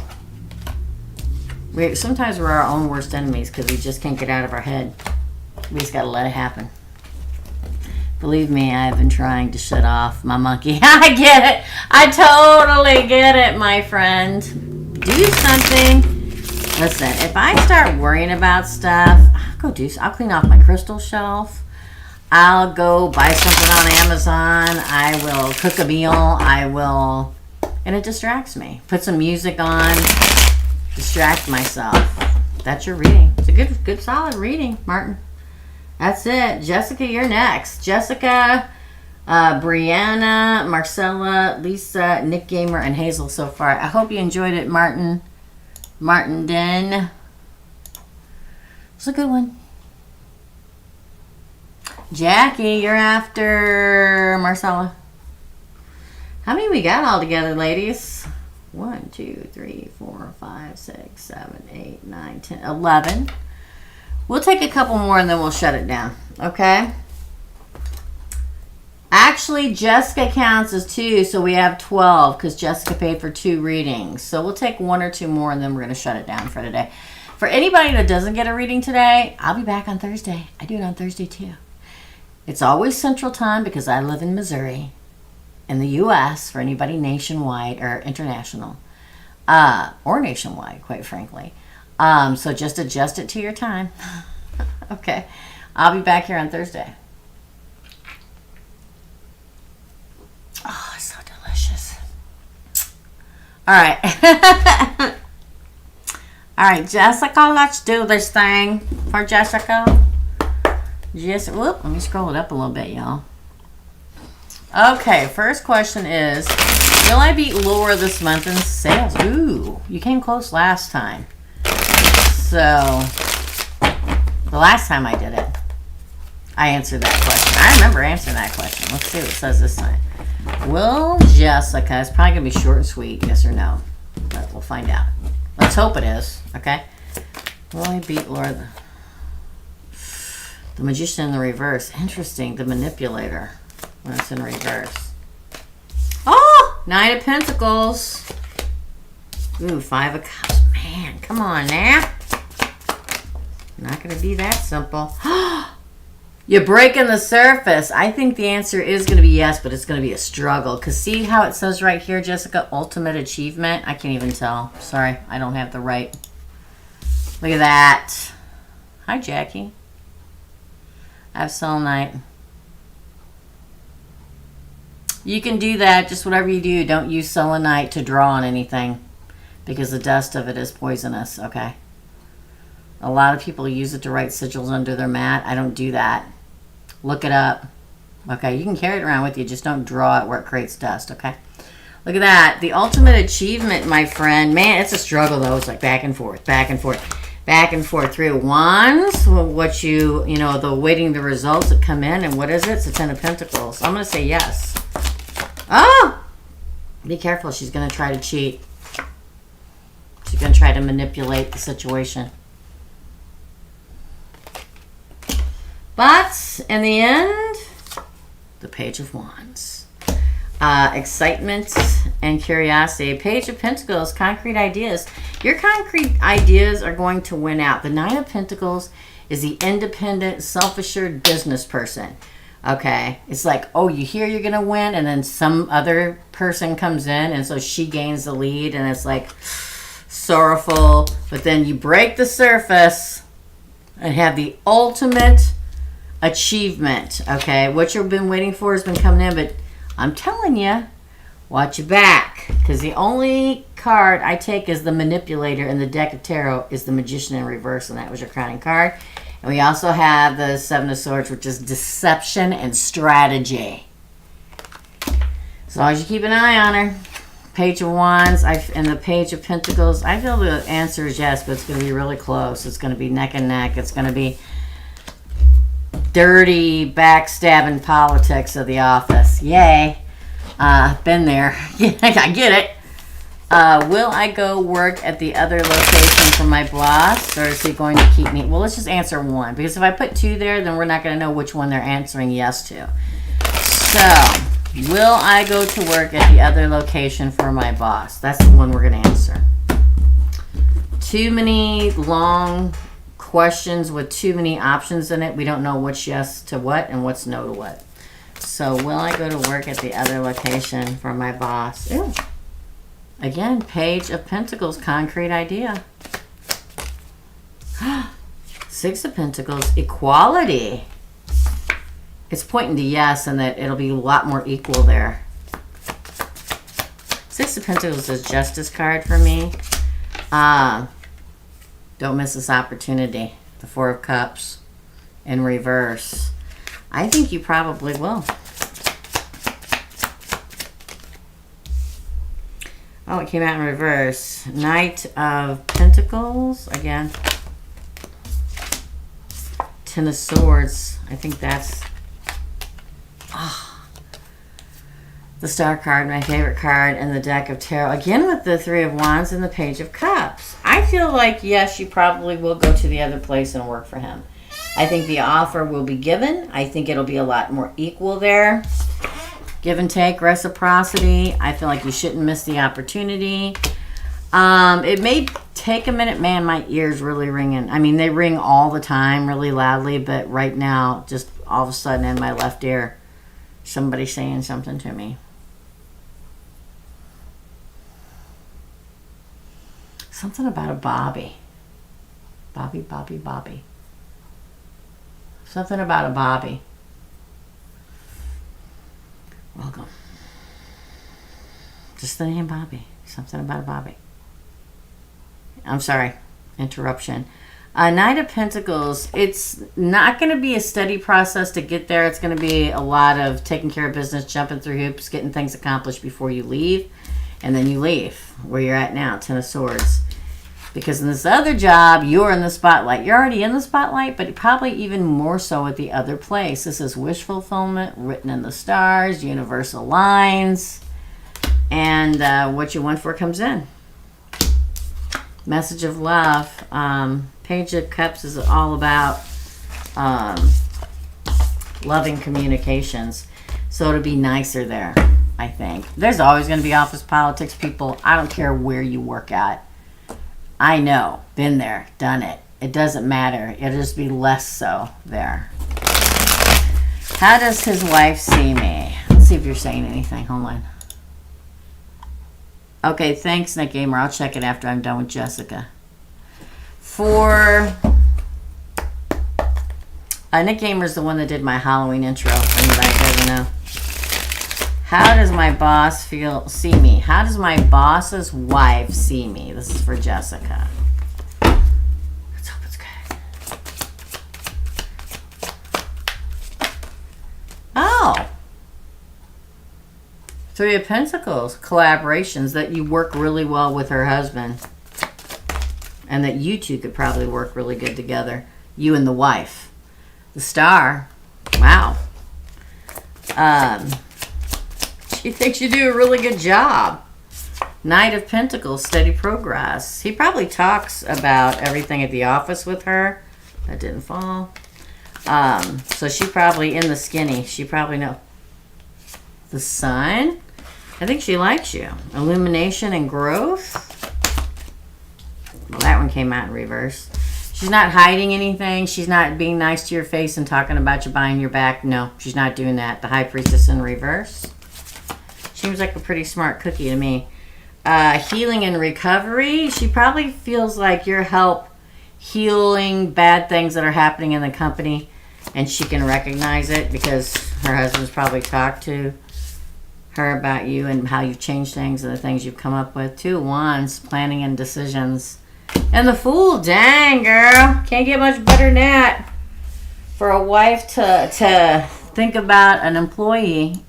sometimes we're our own worst enemies because we just can't get out of our head. We just got to let it happen. Believe me, I've been trying to shut off my monkey. I get it. I totally get it, my friend. Do something. Listen, if I start worrying about stuff, I'll clean off my crystal shelf. I'll go buy something on Amazon. I will cook a meal. And it distracts me. Put some music on. Distract myself. That's your reading. It's a good solid reading, Martin. That's it. Jessica, you're next. Jessica, Brianna, Marcella, Lisa, Nick Gamer, and Hazel so far. I hope you enjoyed it, Martin. Martin Den. It's a good one. Jackie, you're after Marcella. How many we got all together, ladies? 1, 2, 3, 4, 5, 6, 7, 8, 9, 10, 11. We'll take a couple more and then we'll shut it down. Okay? Actually, Jessica counts as 2, so we have 12 because Jessica paid for 2 readings. So we'll take 1 or 2 more and then we're going to shut it down for today. For anybody that doesn't get a reading today, I'll be back on Thursday. I do it on Thursday too. It's always Central Time because I live in Missouri. In the U.S., for anybody nationwide or international. Or nationwide, quite frankly. So just adjust it to your time. Okay. I'll be back here on Thursday. Oh, it's so delicious. All right. All right, Jessica, let's do this thing for Jessica. Whoop, let me scroll it up a little bit, y'all. Okay, first question is, will I beat Laura this month in sales? Ooh, you came close last time. So, the last time I did it, I answered that question. I remember answering that question. Let's see what it says this time. Will Jessica, it's probably going to be short and sweet, yes or no. But we'll find out. Let's hope it is, okay? Will I beat Laura? The Magician in the reverse. Interesting, the Manipulator. When it's in reverse. Oh! Knight of Pentacles. Ooh, 5 of Cups. Man, come on now. Not going to be that simple. You're breaking the surface. I think the answer is going to be yes, but it's going to be a struggle. Because see how it says right here, Jessica? Ultimate achievement? I can't even tell. Sorry, I don't have the right. Look at that. Hi, Jackie. I have selenite. You can do that. Just whatever you do, don't use selenite to draw on anything because the dust of it is poisonous, okay? A lot of people use it to write sigils under their mat. I don't do that. Look it up. Okay, you can carry it around with you. Just don't draw it where it creates dust, okay? Look at that. The ultimate achievement, my friend. Man, it's a struggle, though. It's like back and forth, back and forth, back and forth. 3 of Wands. What you know, the waiting the results that come in. And what is it? It's a 10 of Pentacles. I'm going to say yes. Oh! Be careful. She's going to try to cheat. She's going to try to manipulate the situation. But in the end, the Page of Wands. Excitement and curiosity. Page of Pentacles, concrete ideas. Your concrete ideas are going to win out. The 9 of Pentacles is the independent, self-assured business person. Okay, it's like, oh, you hear you're going to win, and then some other person comes in, and so she gains the lead, and it's like sorrowful. But then you break the surface and have the ultimate achievement. Okay, what you've been waiting for has been coming in, but I'm telling you, watch your back, because the only card I take as the manipulator in the deck of tarot is the Magician in reverse, and that was your crowning card. And we also have the 7 of Swords, which is deception and strategy. As long as you keep an eye on her. Page of Wands and the Page of Pentacles. I feel the answer is yes, but it's going to be really close. It's going to be neck and neck. It's going to be dirty, backstabbing politics of the office. Yay. Been there. I get it. Will I go work at the other location for my boss, or is he going to keep me? Well, let's just answer one, because if I put 2 there, then we're not going to know which one they're answering yes to. So, will I go to work at the other location for my boss? That's the one we're going to answer. Too many long questions with too many options in it. We don't know what's yes to what and what's no to what. So, will I go to work at the other location for my boss? Ew. Again, Page of Pentacles, concrete idea. 6 of Pentacles, equality. It's pointing to yes, and that it'll be a lot more equal there. 6 of Pentacles is Justice card for me. Don't miss this opportunity. The 4 of Cups in reverse. I think you probably will. Oh, it came out in reverse. Knight of Pentacles. Again. 10 of Swords. I think that's... the Star card, my favorite card in the deck of tarot. Again with the 3 of Wands and the Page of Cups. I feel like, yes, you probably will go to the other place and work for him. I think the offer will be given. I think it'll be a lot more equal there. Give and take, reciprocity. I feel like you shouldn't miss the opportunity. It may take a minute. Man, my ears really ringing. I mean, they ring all the time really loudly, but right now, just all of a sudden in my left ear, somebody's saying something to me. Something about a Bobby. Bobby. Something about a Bobby. Welcome. Just the name Bobby. Something about a Bobby. I'm sorry. Interruption. Knight of Pentacles. It's not going to be a steady process to get there. It's going to be a lot of taking care of business, jumping through hoops, getting things accomplished before you leave. And then you leave where you're at now. 10 of Swords. Because in this other job, you're in the spotlight. You're already in the spotlight, but probably even more so at the other place. This is wish fulfillment, written in the stars, universal lines. And what you want for comes in. Message of love. Page of Cups is all about loving communications. So it'll be nicer there, I think. There's always going to be office politics, people. I don't care where you work at. I know. Been there. Done it. It doesn't matter. It'll just be less so there. How does his wife see me? Let's see if you're saying anything. Hold on. Okay, thanks, Nick Gamer. I'll check it after I'm done with Jessica. For Nick Gamer's the one that did my Halloween intro. If anybody doesn't know. How does my boss see me? How does my boss's wife see me? This is for Jessica. Let's hope it's good. Oh. Three of Pentacles. Collaborations, that you work really well with her husband. And that you two could probably work really good together. You and the wife. The Star. Wow. She thinks you do a really good job. Knight of Pentacles. Steady progress. He probably talks about everything at the office with her. That didn't fall. So she probably in the skinny. She probably knows. The Sun. I think she likes you. Illumination and growth. Well, that one came out in reverse. She's not hiding anything. She's not being nice to your face and talking about you behind your back. No, she's not doing that. The High Priestess in reverse. Seems like a pretty smart cookie to me. Healing and recovery. She probably feels like your help healing bad things that are happening in the company. And she can recognize it because her husband's probably talked to her about you and how you've changed things and the things you've come up with. 2 of Wands. Planning and decisions. And the Fool, dang girl, can't get much better than that. For a wife to think about an employee.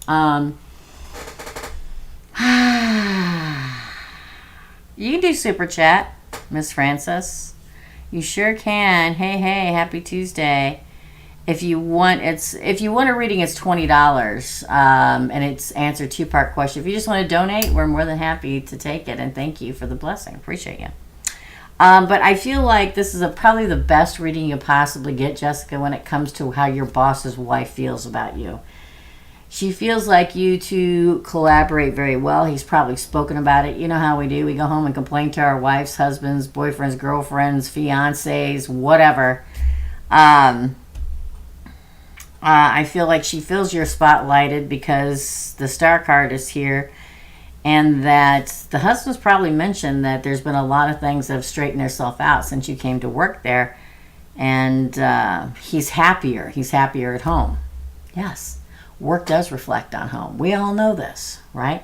You can do super chat, Miss Francis. You sure can. Hey, happy Tuesday. If you want a reading, it's $20, and it's answer 2-part question. If you just want to donate, we're more than happy to take it. And thank you for the blessing. Appreciate you. But I feel like this is probably the best reading you'll possibly get, Jessica, when it comes to how your boss's wife feels about you. She feels like you two collaborate very well. He's probably spoken about it. You know how we do. We go home and complain to our wives, husbands, boyfriends, girlfriends, fiancés, whatever. I feel like she feels you're spotlighted because the Star card is here. And that the husband's probably mentioned that there's been a lot of things that have straightened themselves out since you came to work there. And he's happier. He's happier at home. Yes. Work does reflect on home. We all know this, right?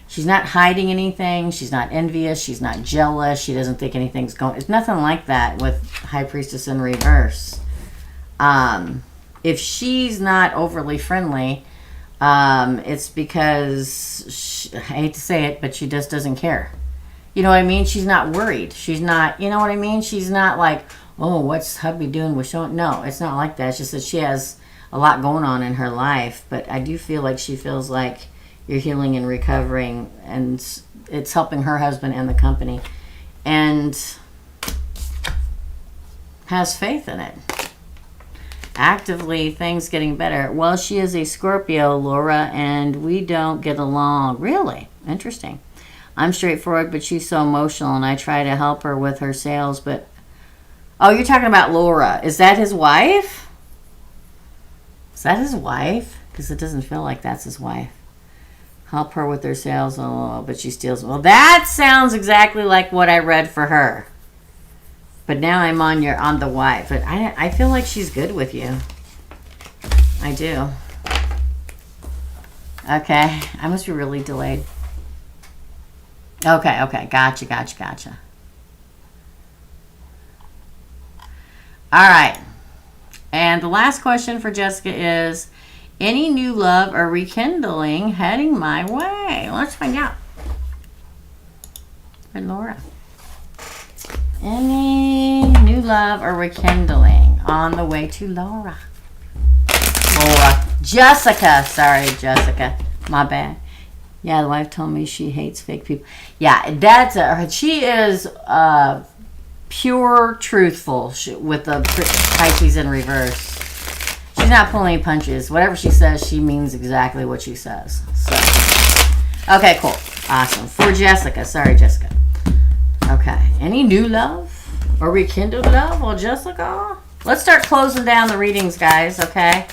She's not hiding anything. She's not envious. She's not jealous. She doesn't think anything's going... It's nothing like that with High Priestess in reverse. If she's not overly friendly... it's because, I hate to say it, but she just doesn't care. You know what I mean? She's not worried. She's not, you know what I mean? She's not like, oh, what's hubby doing with showing? No, it's not like that. It's just that she has a lot going on in her life. But I do feel like she feels like you're healing and recovering, and it's helping her husband and the company. And has faith in it. Actively, things getting better. Well, she is a Scorpio, Laura, and we don't get along. Really? Interesting. I'm straightforward, but she's so emotional, and I try to help her with her sales, but... Oh, you're talking about Laura. Is that his wife? Is that his wife? Because it doesn't feel like that's his wife. Help her with her sales, oh, but she steals... Well, that sounds exactly like what I read for her. But now I'm on the wife. But I feel like she's good with you. I do. Okay. I must be really delayed. Okay. Gotcha. All right. And the last question for Jessica is, any new love or rekindling heading my way? Let's find out. For Laura. Any new love or rekindling on the way to Laura? Jessica. Sorry, Jessica. My bad. Yeah, the wife told me she hates fake people. Yeah, that's she is pure truthful with the Pisces in reverse. She's not pulling any punches. Whatever she says, she means exactly what she says. So, okay, cool. Awesome. For Jessica. Sorry, Jessica. Okay. Any new love or rekindled love? Well, Jessica, let's start closing down the readings, guys, okay?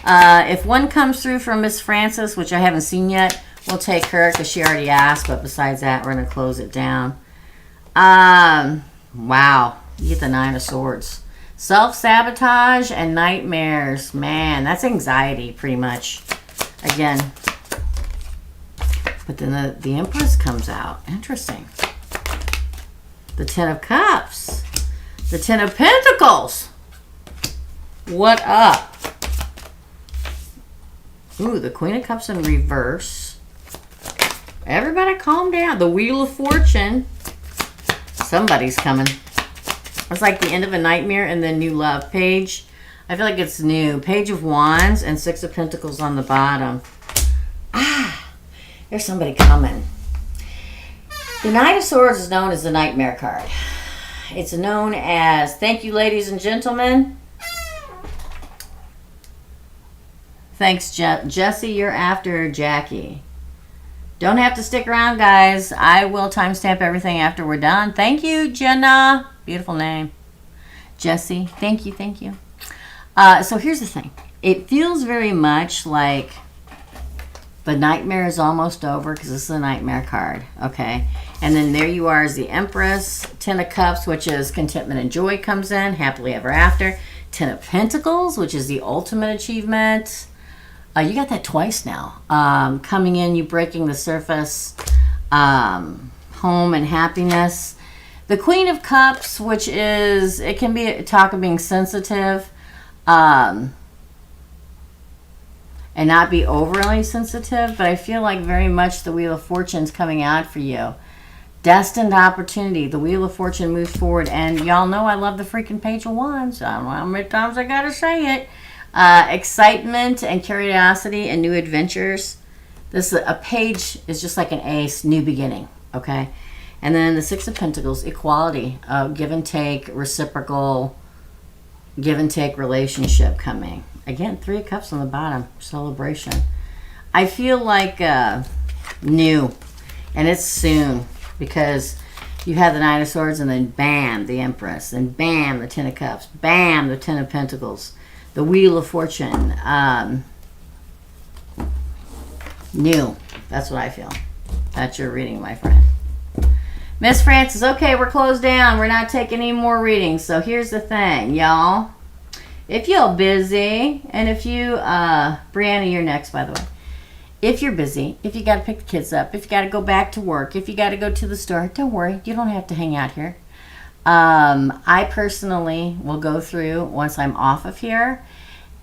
If one comes through from Miss Francis, which I haven't seen yet, we'll take her because she already asked. But besides that, we're going to close it down. Wow. You get the 9 of Swords. Self-sabotage and nightmares. Man, that's anxiety pretty much. Again. But then the Empress comes out. Interesting. The 10 of Cups. The 10 of Pentacles. What up? Ooh, the Queen of Cups in reverse. Everybody calm down. The Wheel of Fortune. Somebody's coming. It's like the end of a nightmare and then new love page. I feel like it's new. Page of Wands and 6 of Pentacles on the bottom. Ah, there's somebody coming. The Knight of Swords is known as the Nightmare card. It's known as, thank you ladies and gentlemen. Thanks, Jesse. You're after Jackie. Don't have to stick around, guys. I will timestamp everything after we're done. Thank you, Jenna. Beautiful name. Jesse. Thank you, thank you. So here's the thing. It feels very much like the nightmare is almost over because this is a nightmare card. Okay. And then there you are as the Empress. 10 of Cups, which is contentment and joy, comes in. Happily ever after. 10 of Pentacles, which is the ultimate achievement. You got that twice now. Coming in, you breaking the surface. Home and happiness. The Queen of Cups, which is, it can be a talk of being sensitive. And not be overly sensitive. But I feel like very much the Wheel of Fortune's coming out for you. Destined opportunity. The Wheel of Fortune moves forward. And y'all know I love the freaking Page of Wands. I don't know how many times I gotta say it. Excitement and curiosity and new adventures. This a page is just like an ace, new beginning. Okay, and then the 6 of Pentacles, equality, give and take, reciprocal, give and take relationship coming. Again, 3 of Cups on the bottom, celebration. I feel like new, and it's soon because you have the 9 of Swords, and then bam, the Empress, and bam, the 10 of Cups, bam, the 10 of Pentacles. The Wheel of Fortune. New. That's what I feel. That's your reading, my friend. Miss Francis, okay, we're closed down. We're not taking any more readings. So here's the thing, y'all. If you're busy, and if you, Brianna, you're next, by the way. If you're busy, if you got to pick the kids up, if you got to go back to work, if you got to go to the store, don't worry. You don't have to hang out here. I personally will go through once I'm off of here,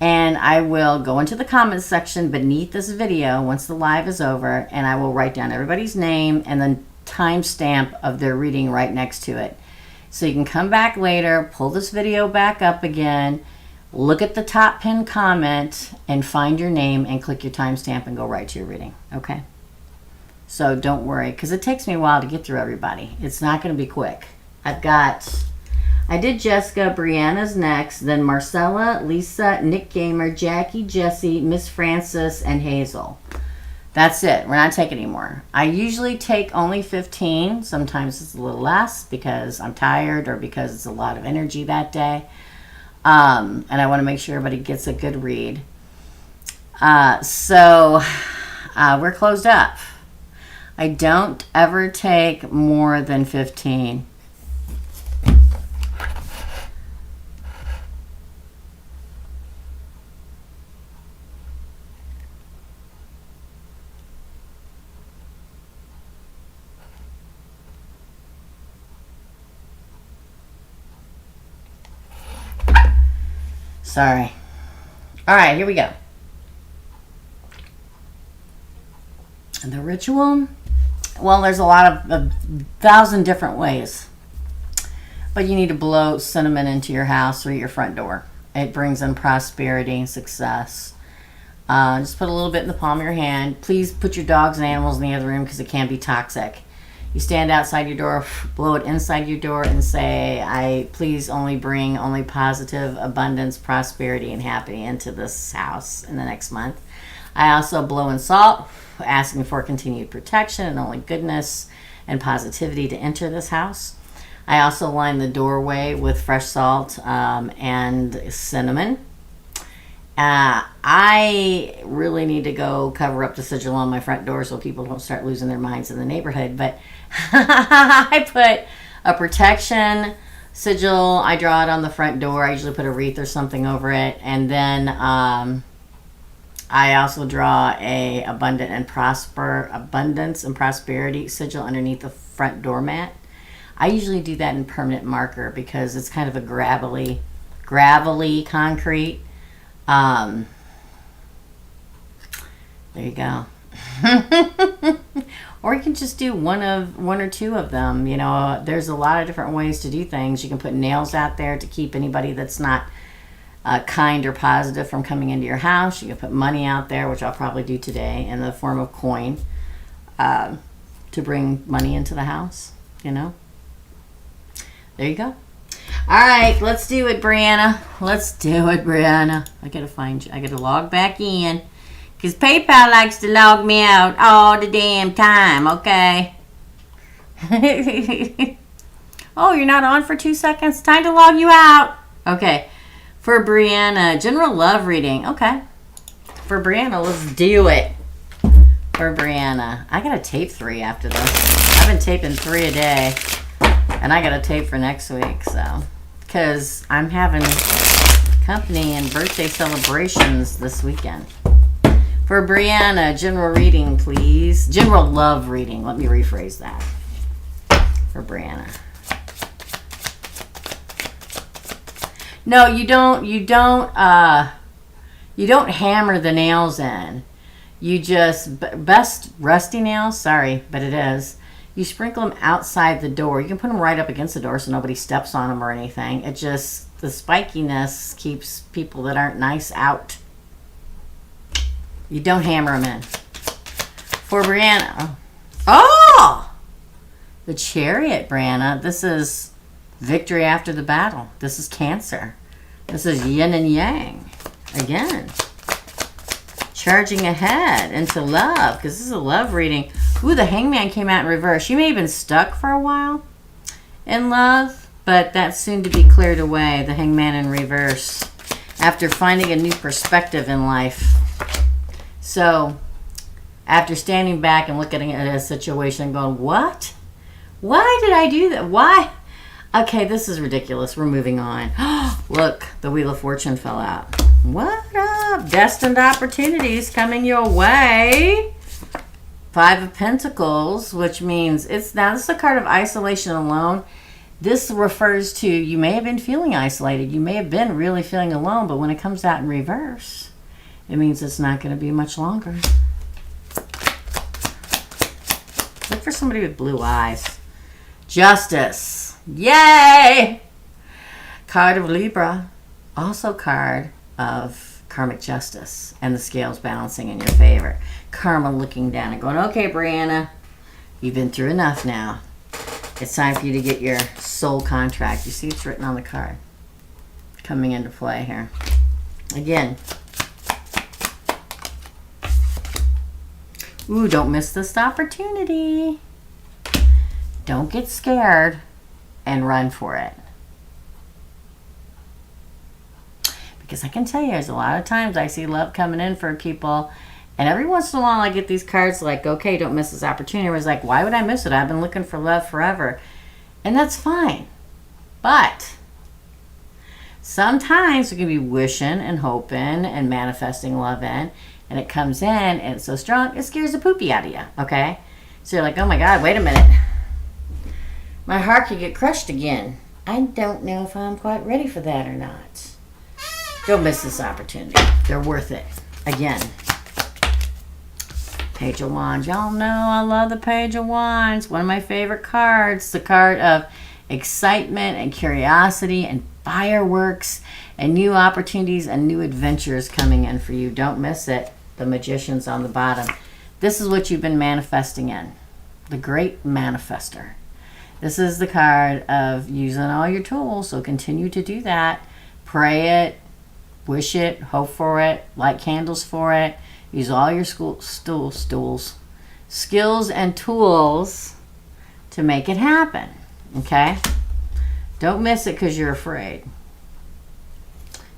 and I will go into the comments section beneath this video once the live is over, and I will write down everybody's name and then timestamp of their reading right next to it. So you can come back later, pull this video back up again, look at the top pinned comment, and find your name and click your timestamp and go right to your reading. Okay? So don't worry, because it takes me a while to get through everybody. It's not going to be quick. I did Jessica, Brianna's next, then Marcella, Lisa, Nick Gamer, Jackie, Jesse, Miss Francis, and Hazel. That's it. We're not taking any more. I usually take only 15. Sometimes it's a little less because I'm tired or because it's a lot of energy that day. And I want to make sure everybody gets a good read. So we're closed up. I don't ever take more than 15. Sorry. All right, here we go. And the ritual, well, there's a lot of 1,000 different ways. But you need to blow cinnamon into your house or your front door. It brings in prosperity and success. Just put a little bit in the palm of your hand. Please put your dogs and animals in the other room because it can be toxic. You stand outside your door, blow it inside your door, and say, I please only bring only positive abundance, prosperity, and happiness into this house in the next month. I also blow in salt, asking for continued protection and only goodness and positivity to enter this house. I also line the doorway with fresh salt and cinnamon. I really need to go cover up the sigil on my front door so people don't start losing their minds in the neighborhood. But I put a protection Sigil, I draw it on the front door. I usually put a wreath or something over it. And then I also draw a abundance and prosperity sigil underneath the front doormat. I usually do that in permanent marker because it's kind of a gravelly concrete. There you go. Or you can just do one or two of them. You know, there's a lot of different ways to do things. You can put nails out there to keep anybody that's not kind or positive from coming into your house. You can put money out there, which I'll probably do today in the form of coin, to bring money into the house. You know, there you go. All right, let's do it, Brianna. Let's do it, Brianna. I gotta find you. I gotta log back in. Because PayPal likes to log me out all the damn time, okay? Oh, you're not on for 2 seconds? Time to log you out. Okay. For Brianna, general love reading. Okay. For Brianna, let's do it. For Brianna. I got to tape 3 after this. I've been taping 3 a day. And I got to tape for next week, so. Because I'm having company and birthday celebrations this weekend. For Brianna, general reading, please. General love reading. Let me rephrase that. For Brianna. No, you don't hammer the nails in. You just, best rusty nails, sorry, but it is. You sprinkle them outside the door. You can put them right up against the door so nobody steps on them or anything. It just, the spikiness keeps people that aren't nice out. You don't hammer them in. For Brianna. Oh! The Chariot, Brianna. This is victory after the battle. This is Cancer. This is yin and yang. Again. Charging ahead into love. Because this is a love reading. Ooh, the Hangman came out in reverse. You may have been stuck for a while in love. But that's soon to be cleared away. The Hangman in reverse. After finding a new perspective in life. So, after standing back and looking at a situation and going, what? Why did I do that? Why? Okay, this is ridiculous. We're moving on. Look, the Wheel of Fortune fell out. What up? Destined opportunities coming your way. 5 of Pentacles, which means now this is a card of isolation alone. This refers to you may have been feeling isolated. You may have been really feeling alone, but when it comes out in reverse, it means it's not going to be much longer. Look for somebody with blue eyes. Justice. Yay! Card of Libra. Also card of karmic justice. And the scales balancing in your favor. Karma looking down and going, okay, Brianna, you've been through enough now. It's time for you to get your soul contract. You see it's written on the card. Coming into play here. Again. Ooh, don't miss this opportunity. Don't get scared and run for it. Because I can tell you, there's a lot of times I see love coming in for people, and every once in a while I get these cards like, okay, don't miss this opportunity. I was like, why would I miss it? I've been looking for love forever. And that's fine. But sometimes we can be wishing and hoping and manifesting love in, and it comes in and it's so strong, it scares the poopy out of you, okay? So you're like, oh my God, wait a minute. My heart could get crushed again. I don't know if I'm quite ready for that or not. Don't miss this opportunity. They're worth it. Again. Page of Wands. Y'all know I love the Page of Wands. One of my favorite cards. The card of excitement and curiosity and fireworks and new opportunities and new adventures coming in for you. Don't miss it. The Magician's on the bottom. This is what you've been manifesting in. The Great Manifester. This is the card of using all your tools, so continue to do that. Pray it, wish it, hope for it, light candles for it. Use all your skills and tools to make it happen, okay? Don't miss it because you're afraid.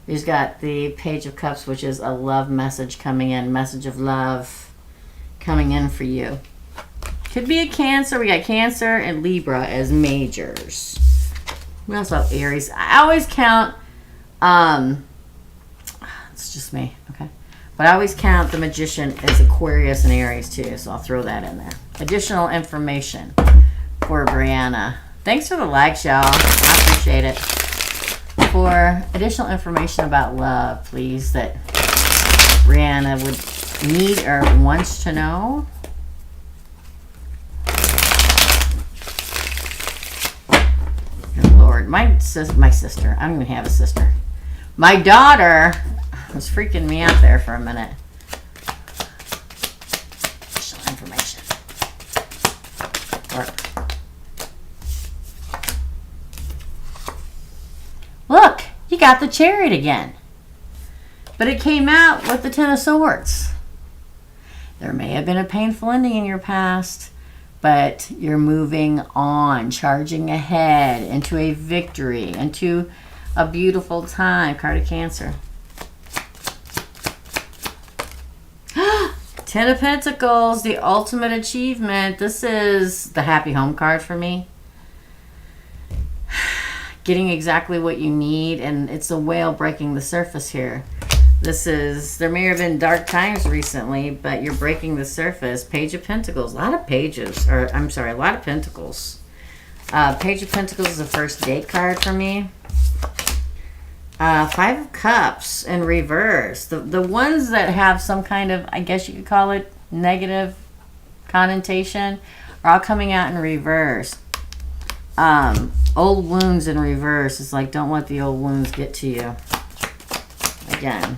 He's got the Page of Cups, which is a love message coming in, message of love coming in for you. Could be a Cancer. We got Cancer and Libra as majors. We also have Aries. I always count, it's just me, okay? But I always count the Magician as Aquarius and Aries too, so I'll throw that in there. Additional information for Brianna. Thanks for the likes, y'all. I appreciate it. For additional information about love, please, that Brianna would need or wants to know. Good Lord. My sister. I don't even have a sister. My daughter was freaking me out there for a minute. Additional information. Look, you got the Chariot again. But it came out with the Ten of Swords. There may have been a painful ending in your past, but you're moving on, charging ahead into a victory, into a beautiful time. Card of Cancer. Ten of Pentacles, the ultimate achievement. This is the happy home card for me. Getting exactly what you need, and it's a whale breaking the surface here. This is, there may have been dark times recently, but you're breaking the surface. Page of Pentacles, a lot of pages, or I'm sorry, a lot of Pentacles. Page of Pentacles is the first date card for me. Five of Cups in reverse. The ones that have some kind of, I guess you could call it, negative connotation are all coming out in reverse. Old wounds in reverse. It's like, don't let the old wounds get to you. Again.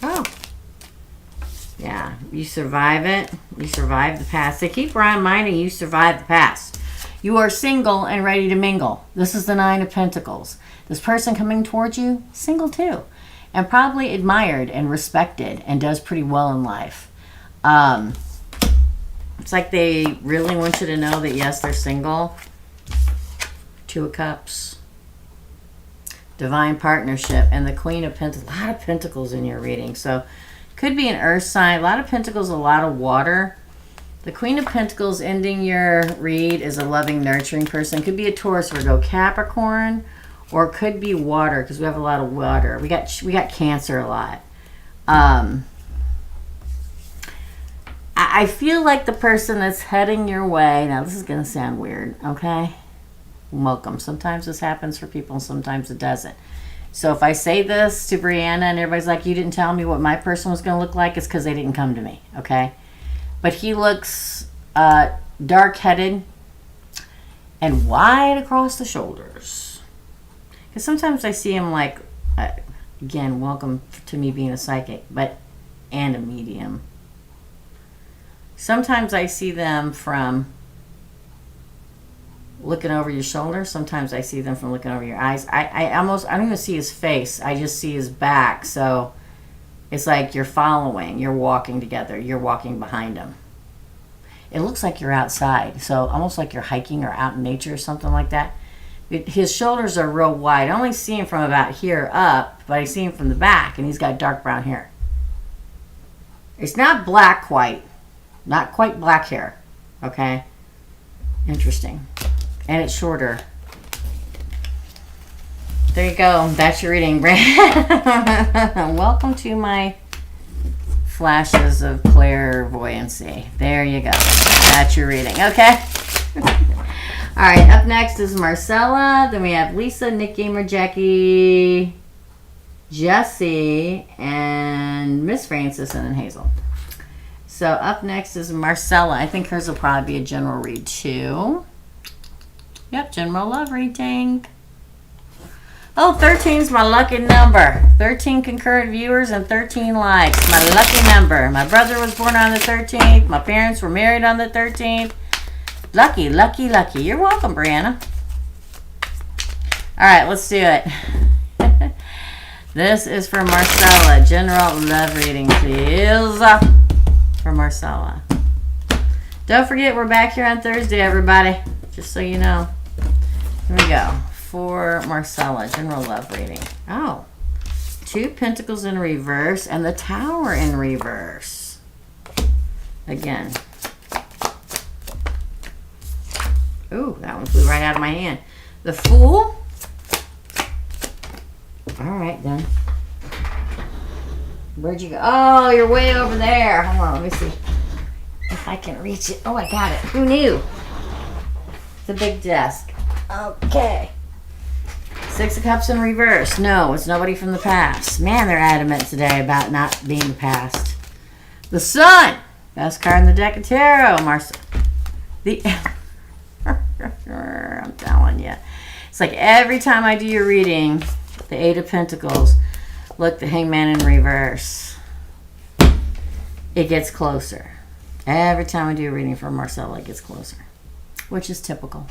Oh. Yeah. You survive it. You survive the past. They keep reminding you survive the past. You are single and ready to mingle. This is the Nine of Pentacles. This person coming towards you, single too. And probably admired and respected and does pretty well in life. It's like they really want you to know that, yes, they're single. Two of Cups. Divine Partnership. And the Queen of Pentacles. A lot of Pentacles in your reading. So, could be an earth sign. A lot of Pentacles, a lot of water. The Queen of Pentacles ending your read is a loving, nurturing person. Could be a Taurus, Virgo, Capricorn. Or it could be water, because we have a lot of water. We got Cancer a lot. I feel like the person that's heading your way. Now, this is going to sound weird, okay? Welcome. Sometimes this happens for people, and sometimes it doesn't. So if I say this to Brianna and everybody's like, you didn't tell me what my person was going to look like, it's because they didn't come to me, okay? But he looks dark-headed and wide across the shoulders. Because sometimes I see him like, again, welcome to me being a psychic, and a medium. Sometimes I see them from looking over your shoulder. Sometimes I see them from looking over your eyes. I don't even see his face. I just see his back. So it's like you're following. You're walking together. You're walking behind him. It looks like you're outside. So almost like you're hiking or out in nature or something like that. His shoulders are real wide. I only see him from about here up, but I see him from the back, and he's got dark brown hair. It's not black quite. Not quite black hair. Okay? Interesting. And it's shorter. There you go. That's your reading. Welcome to my flashes of clairvoyancy. There you go. That's your reading. Okay? All right. Up next is Marcella. Then we have Lisa, Nikki, Jackie, Jessie, and Miss Francis, and then Hazel. So up next is Marcella. I think hers will probably be a general read too. Yep, general love reading. Oh, 13 is my lucky number. 13 concurrent viewers and 13 likes. My lucky number. My brother was born on the 13th. My parents were married on the 13th. Lucky, lucky, lucky. You're welcome, Brianna. All right, let's do it. This is for Marcella. General love reading, please. For Marcella. Don't forget, we're back here on Thursday, everybody. Just so you know. Here we go. For Marcella, general love reading. Oh, 2 Pentacles in reverse and the Tower in reverse. Again. Ooh, that one flew right out of my hand. The Fool. All right, then. Where'd you go? Oh, you're way over there. Hold on, let me see if I can reach it. Oh, I got it. Who knew? It's a big desk. Okay. Six of Cups in reverse. No, it's nobody from the past. Man, they're adamant today about not being the past. The Sun. Best card in the deck of tarot, Marcella. I'm telling you. It's like every time I do your reading, the Eight of Pentacles, look, the Hangman in reverse. It gets closer. Every time I do a reading for Marcella, it gets closer, which is typical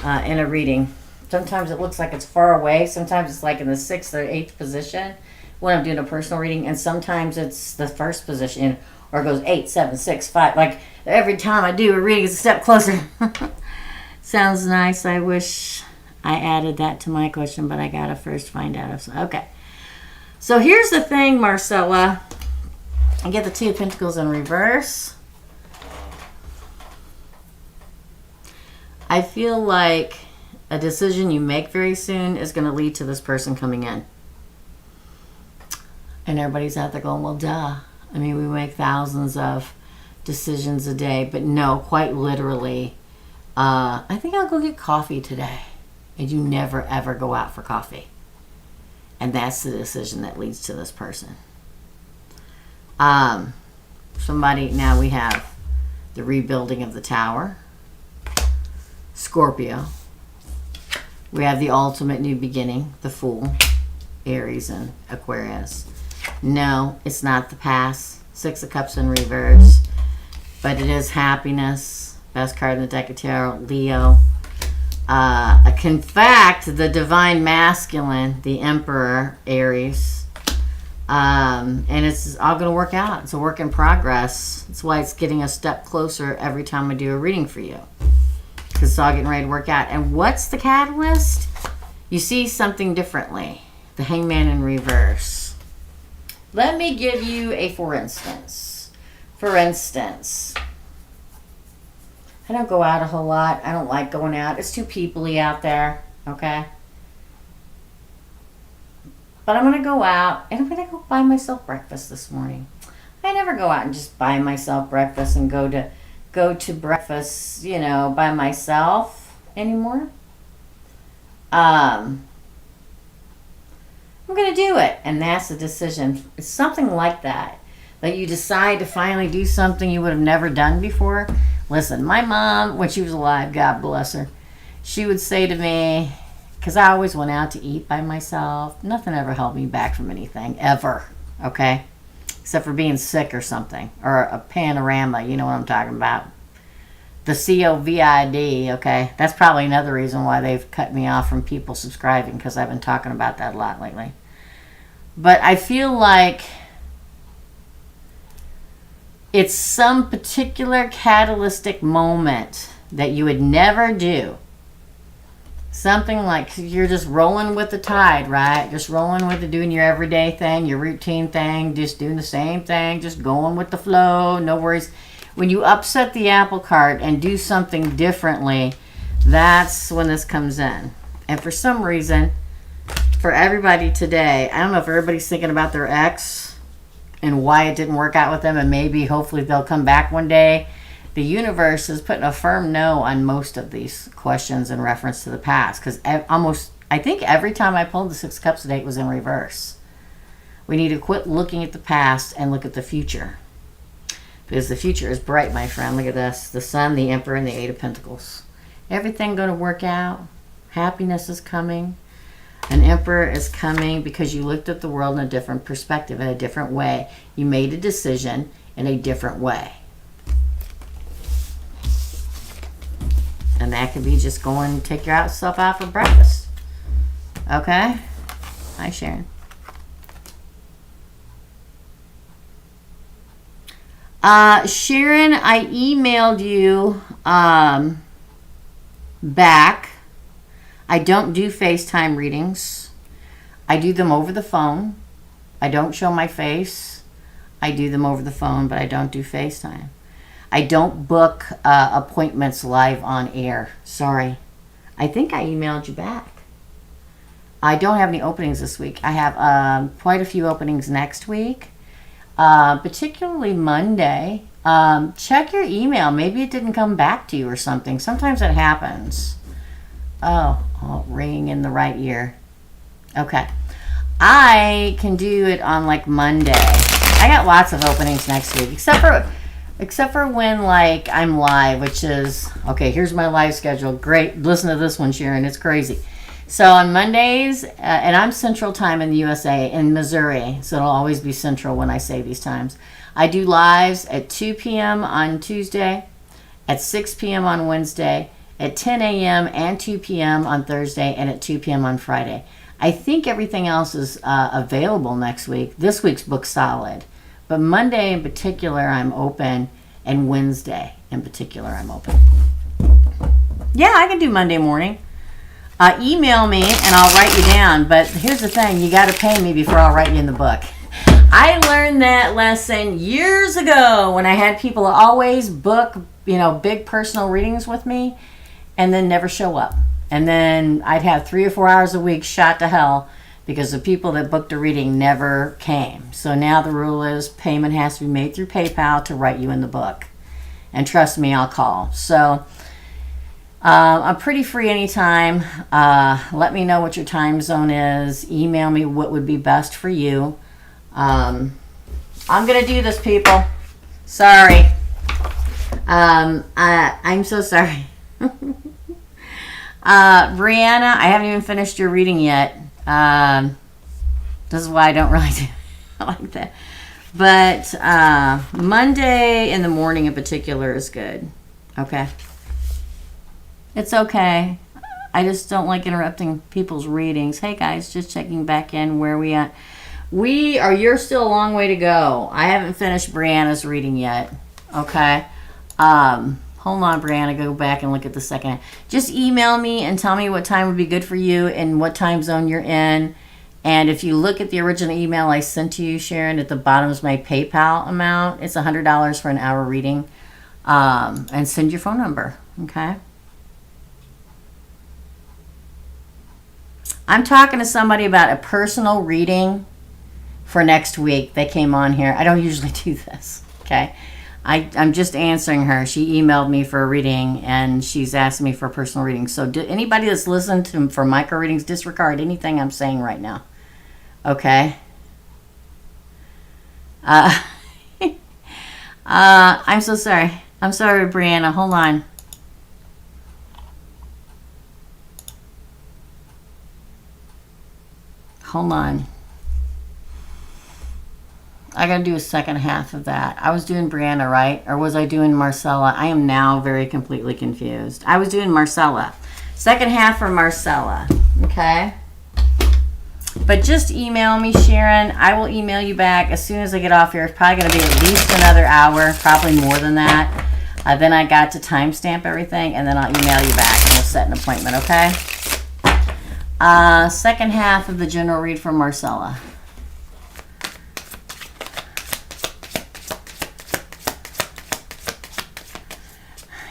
in a reading. Sometimes it looks like it's far away. Sometimes it's like in the 6th or 8th position when I'm doing a personal reading. And sometimes it's the first position or it goes 8, 7, 6, 5. Like every time I do a reading, it's a step closer. Sounds nice. I wish I added that to my question, but I got to first find out. Okay. So here's the thing, Marcella. I get the Two of Pentacles in reverse. I feel like a decision you make very soon is going to lead to this person coming in. And everybody's out there going, well, duh. I mean, we make thousands of decisions a day. But no, quite literally, I think I'll go get coffee today. And you never, ever go out for coffee. And that's the decision that leads to this person. Somebody, now we have the rebuilding of the tower. Scorpio. We have the ultimate new beginning, the Fool, Aries and Aquarius. No, it's not the past. Six of Cups in reverse. But it is happiness. Best card in the deck of tarot, Leo. In fact, the Divine Masculine, the Emperor, Aries. And it's all going to work out. It's a work in progress. That's why it's getting a step closer every time I do a reading for you. Because it's all getting ready to work out. And what's the catalyst? You see something differently. The Hangman in reverse. Let me give you a for instance. For instance, I don't go out a whole lot. I don't like going out. It's too people-y out there. Okay? But I'm going to go out and I'm going to go buy myself breakfast this morning. I never go out and just buy myself breakfast and go to breakfast, you know, by myself anymore. I'm going to do it. And that's a decision. It's something like that. That you decide to finally do something you would have never done before. Listen, my mom, when she was alive, God bless her, she would say to me, because I always went out to eat by myself. Nothing ever held me back from anything, ever. Okay? Except for being sick or something. Or a panorama, you know what I'm talking about. The COVID, okay? That's probably another reason why they've cut me off from people subscribing, because I've been talking about that a lot lately. But I feel like it's some particular catalytic moment that you would never do. Something like you're just rolling with the tide, right? Just rolling with it, doing your everyday thing, your routine thing, just doing the same thing, just going with the flow, no worries. When you upset the apple cart and do something differently, that's when this comes in. And for some reason, for everybody today, I don't know if everybody's thinking about their ex and why it didn't work out with them, and maybe hopefully they'll come back one day. The universe is putting a firm no on most of these questions in reference to the past, because I think every time I pulled the Six of Cups today, it was in reverse. We need to quit looking at the past and look at the future, because the future is bright, my friend. Look at this: the Sun, the Emperor, and the Eight of Pentacles. Everything going to work out. Happiness is coming. An Emperor is coming because you looked at the world in a different perspective, in a different way. You made a decision in a different way. And that could be just going and take yourself out for breakfast. Okay? Hi, Sharon. Sharon, I emailed you back. I don't do FaceTime readings. I do them over the phone. I don't show my face. I do them over the phone, but I don't do FaceTime. I don't book appointments live on air. Sorry. I think I emailed you back. I don't have any openings this week. I have quite a few openings next week, particularly Monday. Check your email. Maybe it didn't come back to you or something. Sometimes it happens. Oh, ringing in the right ear. Okay. I can do it on like Monday. I got lots of openings next week, except for when like I'm live, which is, okay, here's my live schedule. Great. Listen to this one, Sharon. It's crazy. So on Mondays, and I'm Central Time in the USA, in Missouri, so it'll always be Central when I say these times. I do lives at 2 p.m. on Tuesday, at 6 p.m. on Wednesday, at 10 a.m. and 2 p.m. on Thursday, and at 2 p.m. on Friday. I think everything else is available next week. This week's book's solid. But Monday in particular, I'm open, and Wednesday in particular, I'm open. Yeah, I can do Monday morning. Email me and I'll write you down. But here's the thing, you got to pay me before I'll write you in the book. I learned that lesson years ago when I had people always book, big personal readings with me and then never show up. And then I'd have 3 or 4 hours a week shot to hell because the people that booked a reading never came. So now the rule is payment has to be made through PayPal to write you in the book. And trust me, I'll call. So I'm pretty free anytime. Let me know what your time zone is. Email me what would be best for you. I'm going to do this, people. Sorry. I'm so sorry. Brianna, I haven't even finished your reading yet. This is why I don't really do like that. But Monday in the morning in particular is good. Okay. It's okay. I just don't like interrupting people's readings. Hey guys, just checking back in where we at. You're still a long way to go. I haven't finished Brianna's reading yet. Okay. Hold on, Brianna. Go back and look at the second. Just email me and tell me what time would be good for you and what time zone you're in. And if you look at the original email I sent to you, Sharon, at the bottom is my PayPal amount. It's $100 for an hour reading. And send your phone number. Okay. I'm talking to somebody about a personal reading for next week. They came on here. I don't usually do this, okay? I'm just answering her. She emailed me for a reading, and she's asking me for a personal reading. So anybody that's listening for micro readings, disregard anything I'm saying right now, okay? I'm so sorry. I'm sorry, Brianna. Hold on. Hold on. I got to do a second half of that. I was doing Brianna, right? Or was I doing Marcella? I am now very completely confused. I was doing Marcella. Second half for Marcella. Okay? But just email me, Sharon. I will email you back as soon as I get off here. It's probably going to be at least another hour. Probably more than that. Then I got to timestamp everything. And then I'll email you back. And we'll set an appointment, okay? Second half of the general read for Marcella.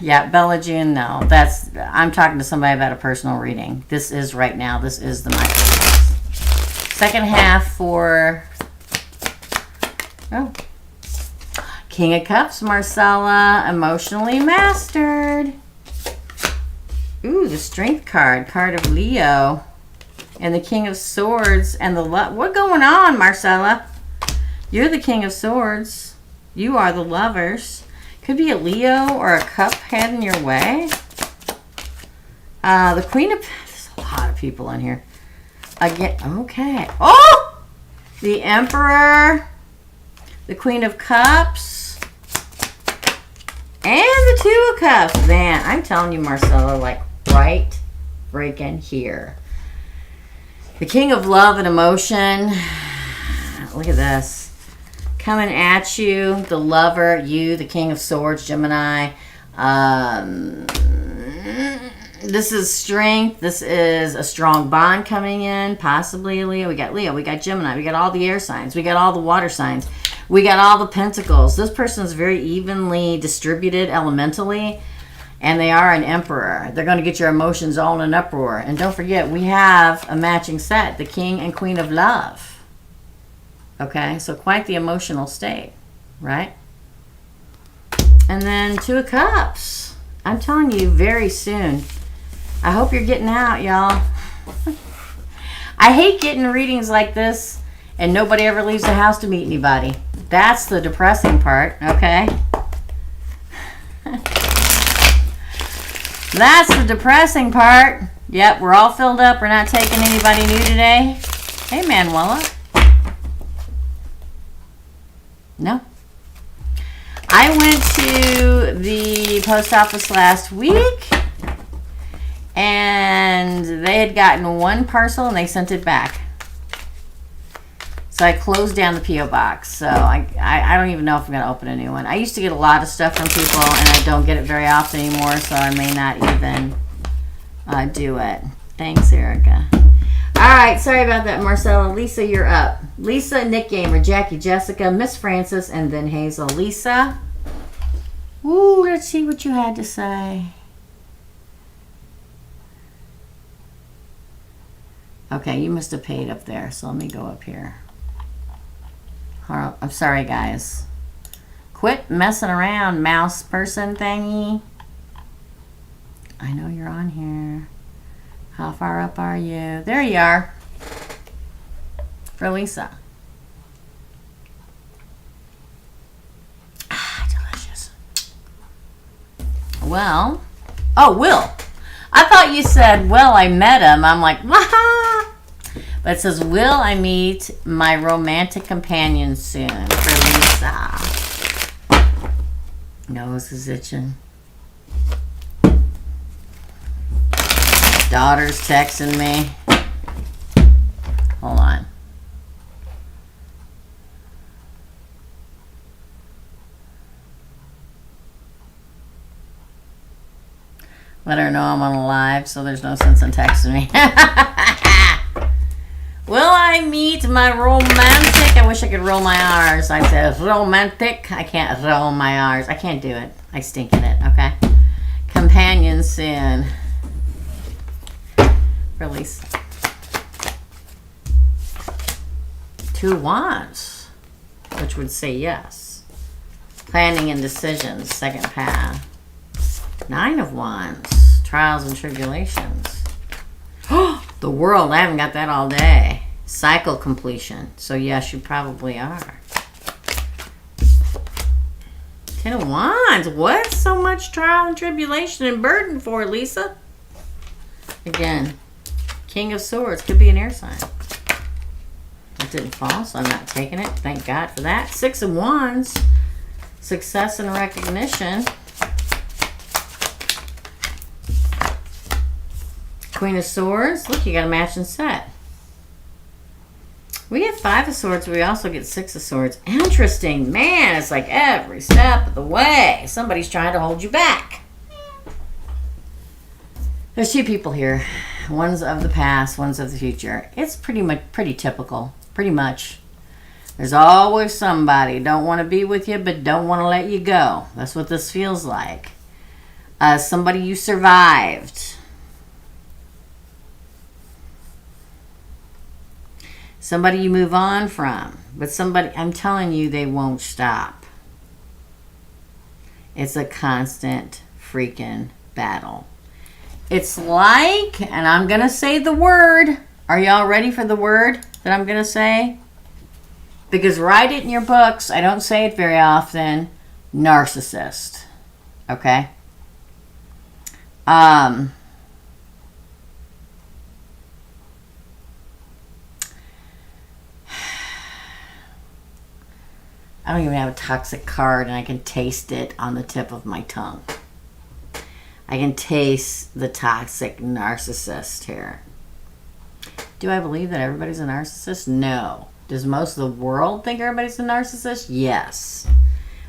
Yeah, Bella June, no. I'm talking to somebody about a personal reading. This is right now. This is the micro. Second half for King of Cups, Marcella, emotionally mastered. Ooh, the Strength card of Leo. And the King of Swords and the what going on, Marcella? You're the King of Swords. You are the Lovers. Could be a Leo or a cup heading your way. The Queen of... There's a lot of people in here. Again, okay. Oh! The Emperor. The Queen of Cups. And the Two of Cups. Man, I'm telling you, Marcella, like right freaking here. The King of Love and Emotion. Look at this. Coming at you. The Lover. You. The King of Swords. Gemini. This is strength. This is a strong bond coming in. Possibly a Leo. We got Leo. We got Gemini. We got all the air signs. We got all the water signs. We got all the pentacles. This person is very evenly distributed elementally. And they are an emperor. They're going to get your emotions all in an uproar. And don't forget, we have a matching set, the King and Queen of Love. Okay, so quite the emotional state, right? And then Two of Cups. I'm telling you, very soon. I hope you're getting out, y'all. I hate getting readings like this and nobody ever leaves the house to meet anybody. That's the depressing part, okay? That's the depressing part. Yep, we're all filled up. We're not taking anybody new today. Hey, Manuela. No. I went to the post office last week, and they had gotten one parcel, and they sent it back. So I closed down the P.O. box. So I don't even know if I'm going to open a new one. I used to get a lot of stuff from people, and I don't get it very often anymore, so I may not even do it. Thanks, Erica. All right, sorry about that, Marcella. Lisa, you're up. Lisa, Nick Gamer, Jackie, Jessica, Miss Francis, and then Hazel. Lisa. Ooh, let's see what you had to say. Okay, you must have paid up there, so let me go up here. I'm sorry, guys. Quit messing around, mouse person thingy. I know you're on here. How far up are you? There you are. For Lisa. Ah, delicious. Well. Oh, Will. I thought you said, well, I met him. I'm like, wah. But it says, will I meet my romantic companion soon? For Lisa. Nose is itching. Daughter's texting me. Hold on. Let her know I'm on a live, so there's no sense in texting me. Will I meet my romantic? I wish I could roll my R's. I said romantic. I can't roll my R's. I can't do it. I stink at it, okay? Companion soon. Release. Two Wands, which would say yes. Planning and decisions, second path. Nine of Wands, trials and tribulations. The World, I haven't got that all day. Cycle completion. So yes, you probably are. Ten of Wands. What? So much trial and tribulation and burden for, Lisa? Again, King of Swords. Could be an air sign. It didn't fall, so I'm not taking it. Thank God for that. Six of Wands. Success and recognition. Queen of Swords. Look, you got a matching set. We get Five of Swords. We also get Six of Swords. Interesting. Man, it's like every step of the way, somebody's trying to hold you back. There's two people here. One's of the past, one's of the future. It's pretty typical. Pretty much. There's always somebody. Don't want to be with you, but don't want to let you go. That's what this feels like. Somebody you survived. Somebody you move on from. But somebody, I'm telling you, they won't stop. It's a constant freaking battle. It's like, and I'm going to say the word. Are y'all ready for the word that I'm going to say? Because write it in your books. I don't say it very often. Narcissist. Okay? I don't even have a toxic card, and I can taste it on the tip of my tongue. I can taste the toxic narcissist here. Do I believe that everybody's a narcissist? No. Does most of the world think everybody's a narcissist? Yes.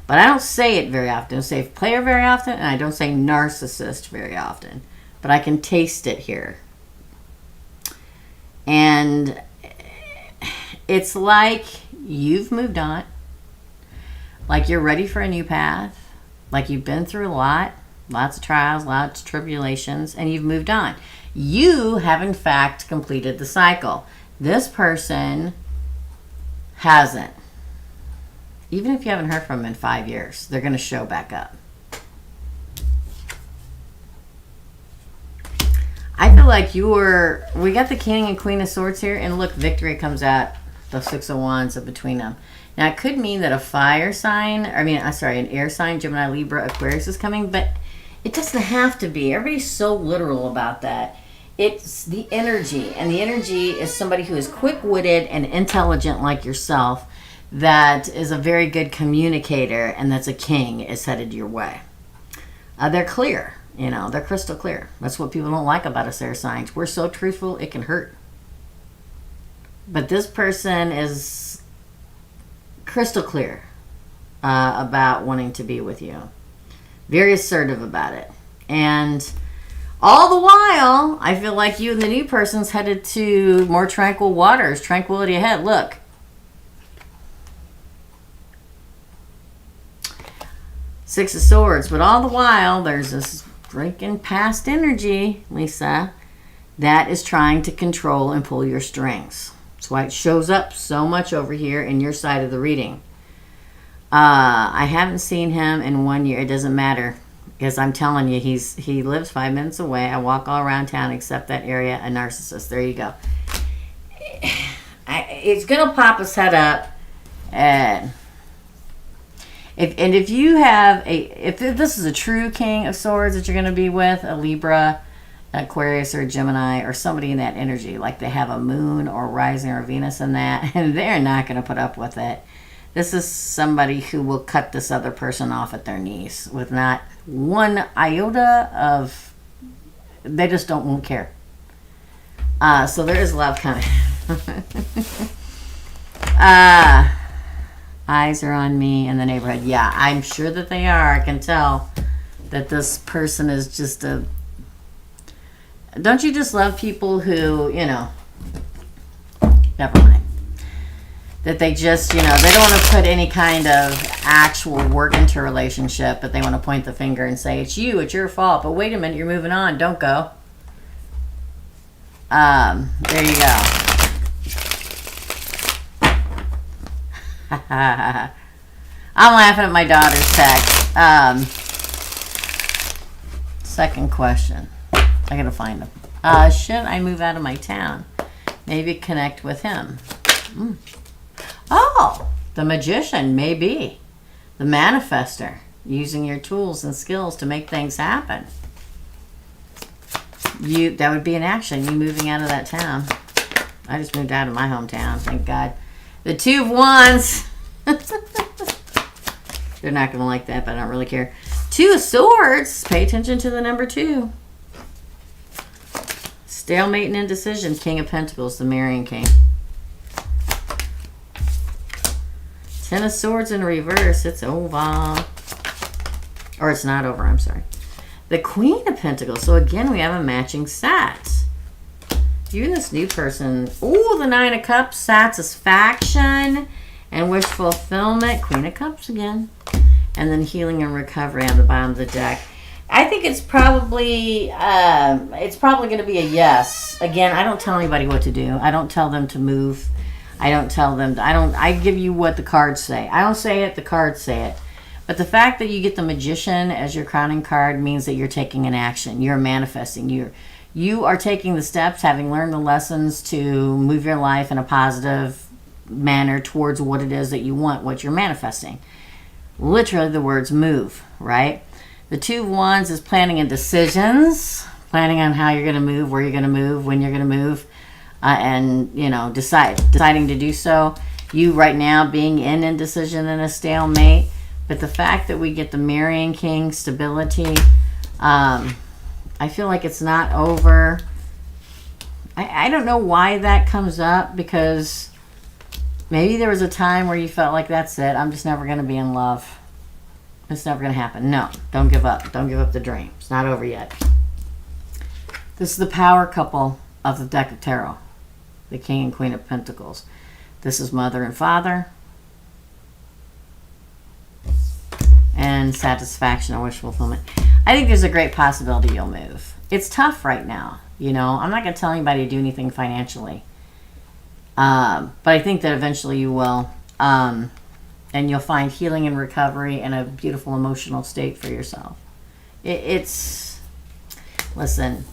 But I don't say it very often. I don't say player very often, and I don't say narcissist very often. But I can taste it here. And it's like you've moved on. Like you're ready for a new path. Like you've been through a lot. lots of trials, lots of tribulations, and you've moved on. You have, in fact, completed the cycle. This person hasn't. Even if you haven't heard from them in 5 years, they're going to show back up. I feel like we got the King and Queen of Swords here, and look, victory comes out, the Six of Wands in between them. Now, it could mean that a fire sign, an air sign, Gemini, Libra, Aquarius is coming, but it doesn't have to be. Everybody's so literal about that. It's the energy, and the energy is somebody who is quick-witted and intelligent like yourself, that is a very good communicator, and that's a king is headed your way. They're clear. They're crystal clear. That's what people don't like about us air signs. We're so truthful, it can hurt. But this person is crystal clear about wanting to be with you. Very assertive about it. And all the while, I feel like you and the new person's headed to more tranquil waters, tranquility ahead. Look. Six of Swords. But all the while, there's this freaking past energy, Lisa, that is trying to control and pull your strings. That's why it shows up so much over here in your side of the reading. I haven't seen him in 1 year. It doesn't matter, because I'm telling you, he lives 5 minutes away. I walk all around town except that area. A narcissist. There you go. It's gonna pop his head up, and if you have if this is a true King of Swords that you're going to be with, a Libra, Aquarius, or Gemini, or somebody in that energy, like they have a moon or rising or Venus in that, and they're not going to put up with it. This is somebody who will cut this other person off at their knees with not one iota of, they just won't care. So there is love coming. Eyes are on me in the neighborhood. Yeah, I'm sure that they are. I can tell that this person is just a... Don't you just love people who, never mind. That they just, they don't want to put any kind of actual work into a relationship, but they want to point the finger and say, it's you, it's your fault. But wait a minute, you're moving on. Don't go. There you go. I'm laughing at my daughter's text. Second question. I gotta find him. Should I move out of my town? Maybe connect with him. Oh, the magician, maybe. The manifester, using your tools and skills to make things happen. That would be an action, you moving out of that town. I just moved out of my hometown, thank God. The Two of Wands. They're not going to like that, but I don't really care. Two of Swords. Pay attention to the number 2. Stalemate and indecision. King of Pentacles, the marrying king. Ten of Swords in reverse. It's over. Or it's not over, I'm sorry. The Queen of Pentacles. So again, we have a matching set. You and this new person. Oh, the Nine of Cups. Satisfaction and wish fulfillment. Queen of Cups again. And then healing and recovery on the bottom of the deck. I think it's probably going to be a yes. Again, I don't tell anybody what to do. I don't tell them to move. I don't tell them. I give you what the cards say. I don't say it. The cards say it. But the fact that you get the Magician as your crowning card means that you're taking an action. You're manifesting. You are taking the steps, having learned the lessons to move your life in a positive manner towards what it is that you want, what you're manifesting. Literally the words move, right? The Two of Wands is planning and decisions, planning on how you're going to move, where you're going to move, when you're going to move, and, deciding to do so. You right now being in indecision and a stalemate. But the fact that we get the marrying king, stability, I feel like it's not over. I don't know why that comes up, because maybe there was a time where you felt like that's it. I'm just never going to be in love. It's never going to happen. No, don't give up. Don't give up the dream. It's not over yet. This is the power couple of the deck of tarot. The King and Queen of Pentacles. This is mother and father. And satisfaction and wish fulfillment. I think there's a great possibility you'll move. It's tough right now. You know, I'm not going to tell anybody to do anything financially. But I think that eventually you will. And you'll find healing and recovery and a beautiful emotional state for yourself. Listen,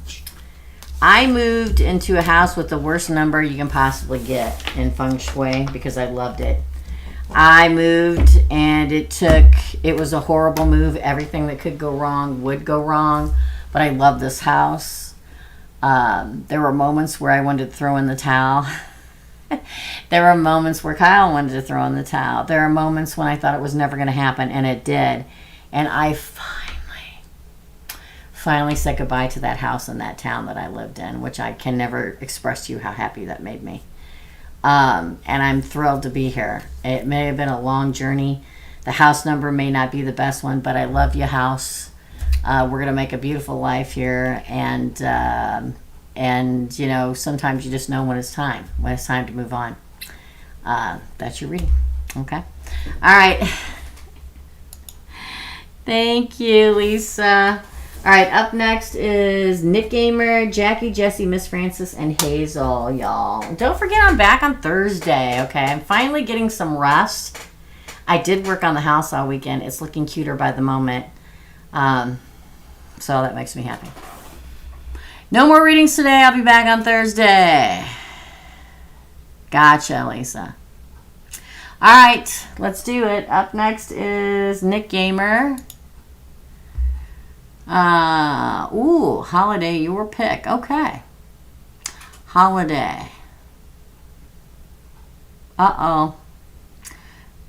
I moved into a house with the worst number you can possibly get in feng shui because I loved it. I moved and it was a horrible move. Everything that could go wrong would go wrong, but I love this house. There were moments where I wanted to throw in the towel. There were moments where Kyle wanted to throw in the towel. There are moments when I thought it was never going to happen, and it did. And I finally said goodbye to that house in that town that I lived in, which I can never express to you how happy that made me. And I'm thrilled to be here. It may have been a long journey. The house number may not be the best one, but I love your house. We're going to make a beautiful life here. And you know, sometimes you just know when it's time to move on. That's your reading. Okay. All right. Thank you, Lisa. All right, up next is Nick Gamer, Jackie, Jesse, Miss Francis, and Hazel, y'all. Don't forget I'm back on Thursday, okay? I'm finally getting some rest. I did work on the house all weekend. It's looking cuter by the moment. So that makes me happy. No more readings today. I'll be back on Thursday. Gotcha, Lisa. All right, let's do it. Up next is Nick Gamer. Holiday, your pick. Okay. Holiday. Uh-oh.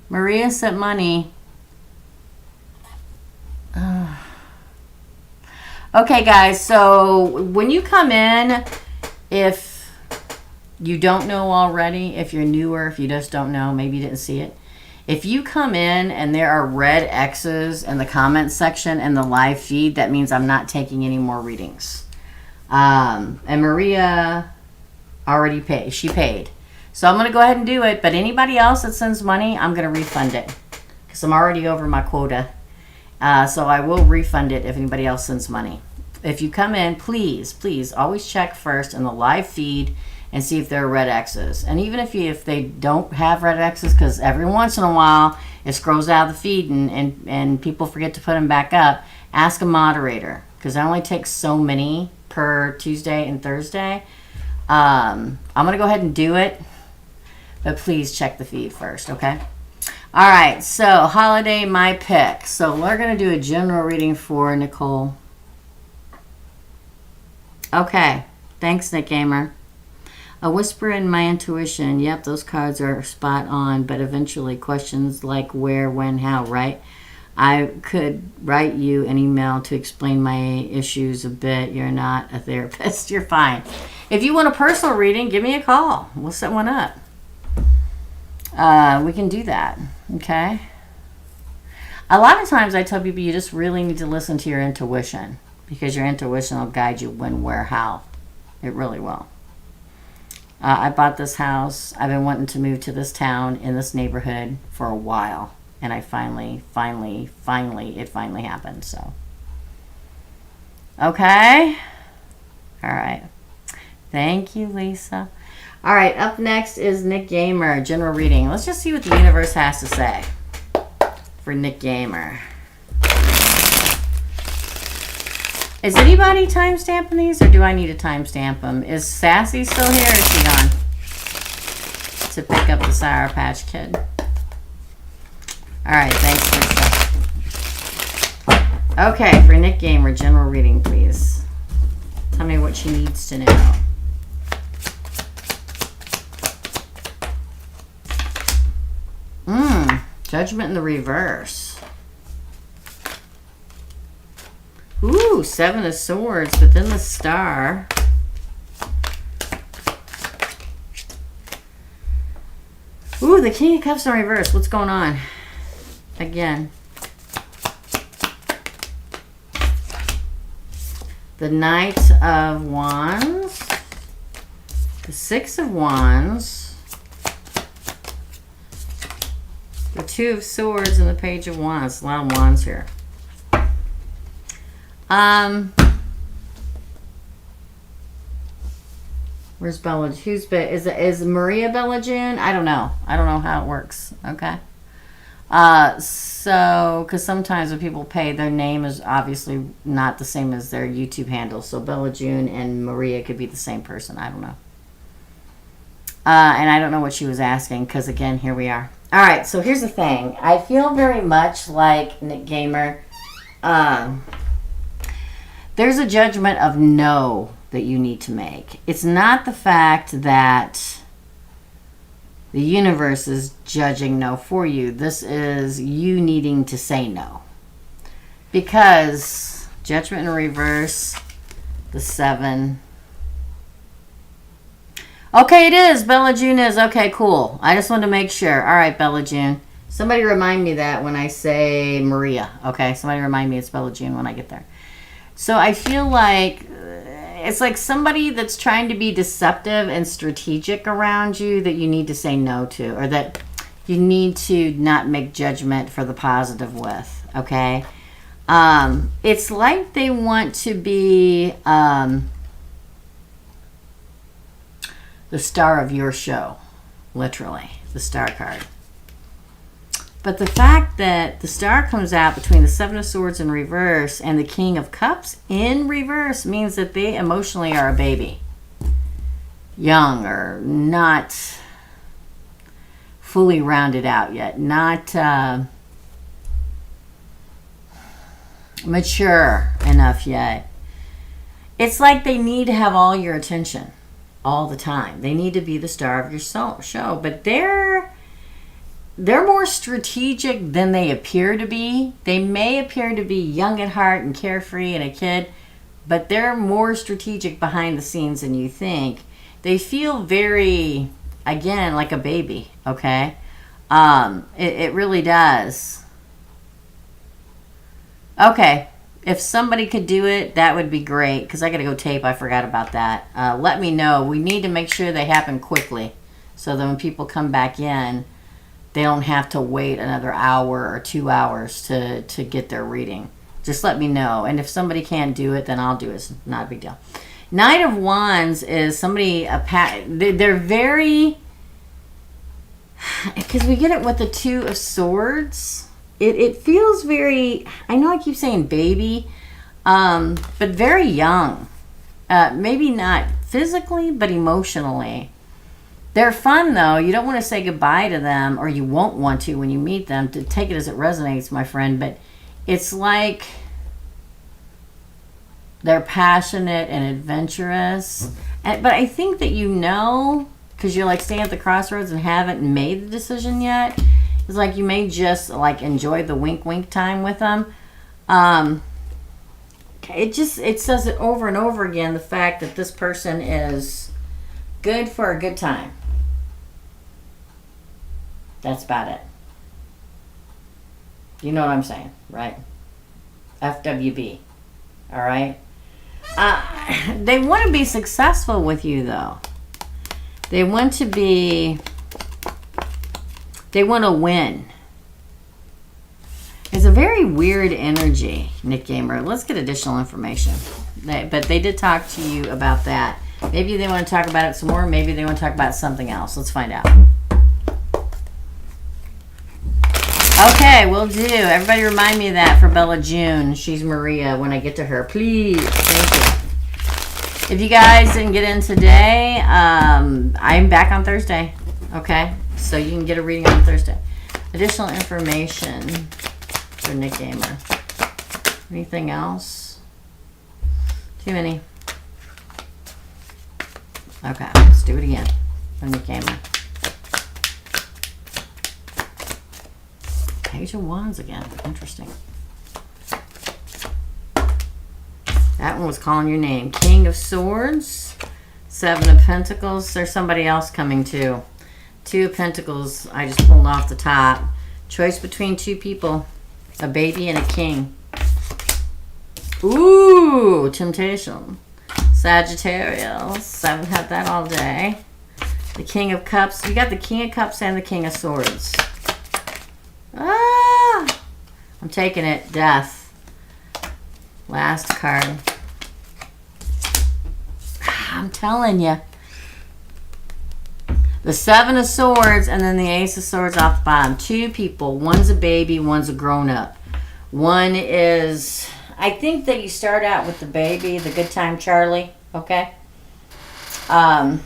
Maria sent money. Okay, guys, so when you come in, if you don't know already, if you're newer, if you just don't know, maybe you didn't see it. If you come in and there are red X's in the comment section and the live feed, that means I'm not taking any more readings. And Maria already paid. She paid. So I'm going to go ahead and do it. But anybody else that sends money, I'm going to refund it. Because I'm already over my quota. So I will refund it if anybody else sends money. If you come in, please, please always check first in the live feed and see if there are red X's. And even if they don't have red X's, because every once in a while it scrolls out of the feed and people forget to put them back up, ask a moderator, because I only take so many per Tuesday and Thursday. I'm going to go ahead and do it, but please check the feed first, okay? All right, so Holiday, my pick. So we're going to do a general reading for Nicole. Okay, thanks, Nick Gamer. A whisper in my intuition. Yep, those cards are spot on, but eventually questions like where, when, how, right? I could write you an email to explain my issues a bit. You're not a therapist. You're fine. If you want a personal reading, give me a call. We'll set one up. We can do that, okay? A lot of times I tell people you just really need to listen to your intuition, because your intuition will guide you when, where, how. It really will. I bought this house. I've been wanting to move to this town in this neighborhood for a while. And I finally, it finally happened. So, okay. All right. Thank you, Lisa. All right. Up next is Nick Gamer, general reading. Let's just see what the universe has to say for Nick Gamer. Is anybody timestamping these, or do I need to timestamp them? Is Sassy still here, or is she gone? To pick up the Sour Patch Kid. All right, thanks, Lisa. Okay, for Nick Gamer, general reading, please. Tell me what she needs to know. Judgment in the reverse. Ooh, 7 of Swords, but then the Star. Ooh, the King of Cups in reverse. What's going on? Again. The Knight of Wands. The 6 of Wands. The 2 of Swords and the Page of Wands. A lot of wands here. Where's Bella? Is Maria Bella June? I don't know. I don't know how it works. Okay. So, because sometimes when people pay, their name is obviously not the same as their YouTube handle. So Bella June and Maria could be the same person. I don't know. And I don't know what she was asking because, again, here we are. All right, so here's the thing. I feel very much like Nick Gamer. There's a judgment of no that you need to make. It's not the fact that the universe is judging no for you. This is you needing to say no. Because judgment in reverse, the 7. Okay, it is. Bella June is. Okay, cool. I just wanted to make sure. All right, Bella June. Somebody remind me that when I say Maria. Okay, somebody remind me it's Bella June when I get there. So I feel like it's like somebody that's trying to be deceptive and strategic around you that you need to say no to, or that you need to not make judgment for the positive with, okay? It's like they want to be the star of your show, literally, the star card. But the fact that the star comes out between the 7 of Swords in reverse and the King of Cups in reverse means that they emotionally are a baby. Young or not fully rounded out yet. Not mature enough yet. It's like they need to have all your attention all the time. They need to be the star of your show. But they're more strategic than they appear to be. They may appear to be young at heart and carefree and a kid, but they're more strategic behind the scenes than you think. They feel very, again, like a baby, okay? It really does. Okay, if somebody could do it, that would be great, because I got to go tape. I forgot about that. Let me know. We need to make sure they happen quickly so that when people come back in, they don't have to wait another hour or 2 hours to get their reading. Just let me know. And if somebody can't do it, then I'll do it. It's not a big deal. Knight of Wands is somebody, they're very, because we get it with the 2 of Swords. It feels very, I know I keep saying baby, but very young. Maybe not physically, but emotionally. They're fun, though. You don't want to say goodbye to them, or you won't want to when you meet them. To take it as it resonates, my friend. But it's like they're passionate and adventurous. But I think that you know, because you're like standing at the crossroads and haven't made the decision yet. It's like you may just like enjoy the wink time with them. It says it over and over again, the fact that this person is good for a good time. That's about it. You know what I'm saying, right? FWB. All right? They want to be successful with you, though. They want to win. It's a very weird energy, Nick Gamer. Let's get additional information. But they did talk to you about that. Maybe they want to talk about it some more. Maybe they want to talk about something else. Let's find out. Okay, will do. Everybody remind me of that for Bella June. She's Maria when I get to her. Please. Thank you. If you guys didn't get in today, I'm back on Thursday. Okay? So you can get a reading on Thursday. Additional information for Nick Gamer. Anything else? Too many. Okay, let's do it again for Nick Gamer. Page of Wands again. Interesting. That one was calling your name. King of Swords. 7 of Pentacles. There's somebody else coming too. 2 of Pentacles. I just pulled off the top. Choice between 2 people. A baby and a king. Ooh, temptation. Sagittarius. I haven't had that all day. The King of Cups. You got the King of Cups and the King of Swords. Ah! I'm taking it. Death. Last card. I'm telling you. The Seven of Swords and then the Ace of Swords off the bottom. Two people. One's a baby, one's a grown-up. One is, I think that you start out with the baby, the good time Charlie, okay? And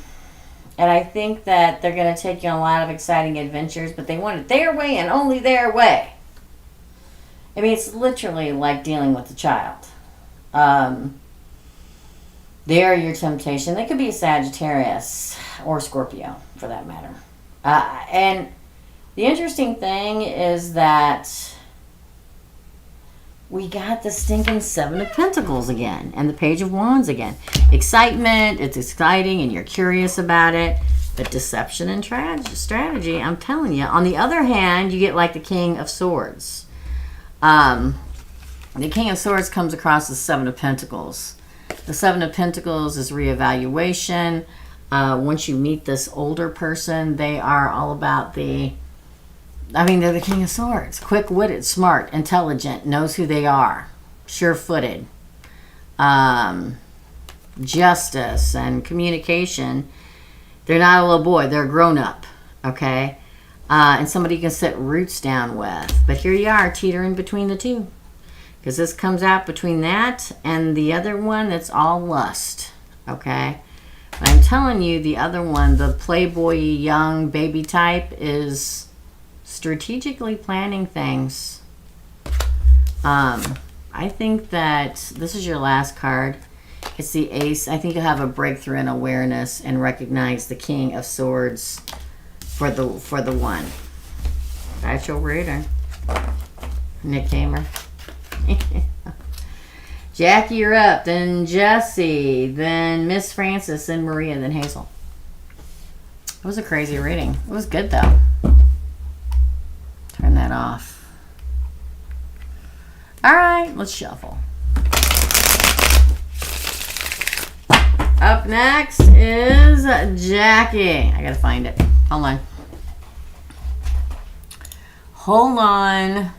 I think that they're going to take you on a lot of exciting adventures, but they want it their way and only their way. I mean, it's literally like dealing with a child. They are your temptation. They could be a Sagittarius or Scorpio, for that matter. And the interesting thing is that we got the stinking Seven of Pentacles again and the Page of Wands again. Excitement, it's exciting and you're curious about it. But deception and strategy, I'm telling you. On the other hand, you get like the King of Swords. The King of Swords comes across as Seven of Pentacles. The Seven of Pentacles is reevaluation. Once you meet this older person, they are all about they're the King of Swords. Quick-witted, smart, intelligent, knows who they are, sure-footed. Justice and communication. They're not a little boy. They're a grown-up, okay? And somebody you can set roots down with. But here you are, teetering between the two. Because this comes out between that and the other one that's all lust, okay? But I'm telling you, the other one, the playboy, young, baby type, is strategically planning things. I think that this is your last card. It's the Ace. I think you'll have a breakthrough in awareness and recognize the King of Swords for the one. That's your reader. Nick Hamer. Jackie, you're up. Then Jesse. Then Miss Francis. Then Maria. Then Hazel. It was a crazy reading. It was good though. Turn that off. Alright, let's shuffle. Up next is Jackie. I gotta find it. Hold on. Hold on.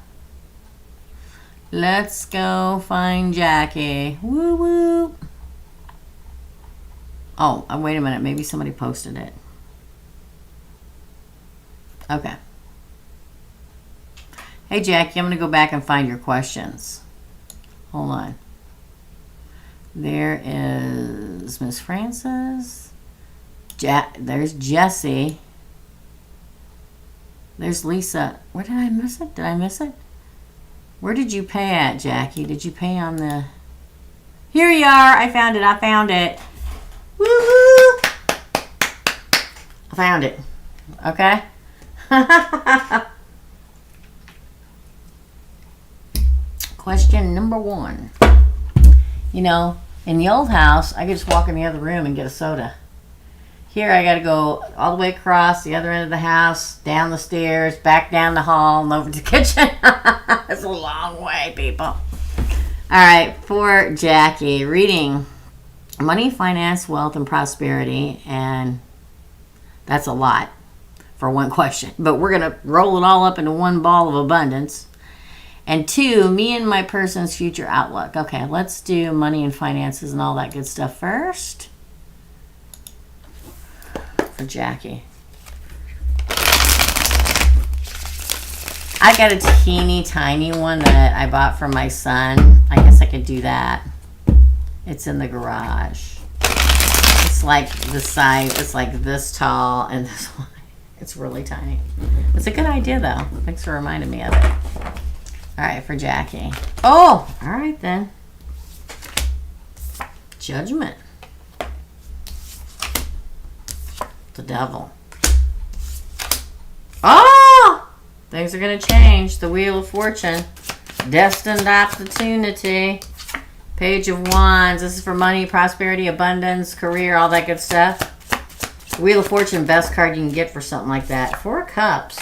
Let's go find Jackie. Woo woo. Oh, wait a minute. Maybe somebody posted it. Okay. Hey, Jackie, I'm going to go back and find your questions. Hold on. There is Miss Francis. There's Jesse. There's Lisa. Where did I miss it? Did I miss it? Where did you pay at, Jackie? Did you pay on the... Here you are. I found it. I found it. Woo-hoo! I found it. Okay? Question number 1. You know, in the old house, I could just walk in the other room and get a soda. Here, I got to go all the way across the other end of the house, down the stairs, back down the hall, and over to the kitchen. It's a long way, people. All right, for Jackie, reading money, finance, wealth, and prosperity. And that's a lot for one question. But we're going to roll it all up into one ball of abundance. And 2, me and my person's future outlook. Okay, let's do money and finances and all that good stuff first. For Jackie. I got a teeny tiny one that I bought for my son. I guess I could do that. It's in the garage. It's like the size, it's like this tall and this one. It's really tiny. It's a good idea though. Thanks for reminding me of it. All right, for Jackie. Oh, all right then. Judgment. The devil. Oh! Things are going to change. The Wheel of Fortune. Destined opportunity. Page of Wands. This is for money, prosperity, abundance, career, all that good stuff. The Wheel of Fortune, best card you can get for something like that. 4 Cups.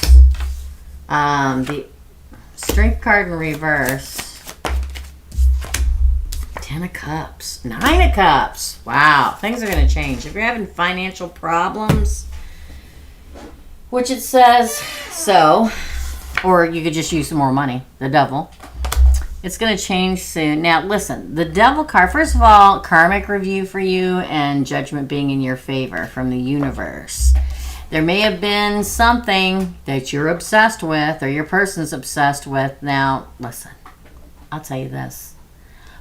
The Strength card in reverse. 10 of Cups. 9 of Cups. Wow. Things are going to change. If you're having financial problems, which it says so, or you could just use some more money. The devil. It's going to change soon. Now, listen, the devil card, first of all, karmic review for you and judgment being in your favor from the universe. There may have been something that you're obsessed with or your person's obsessed with. Now, listen, I'll tell you this.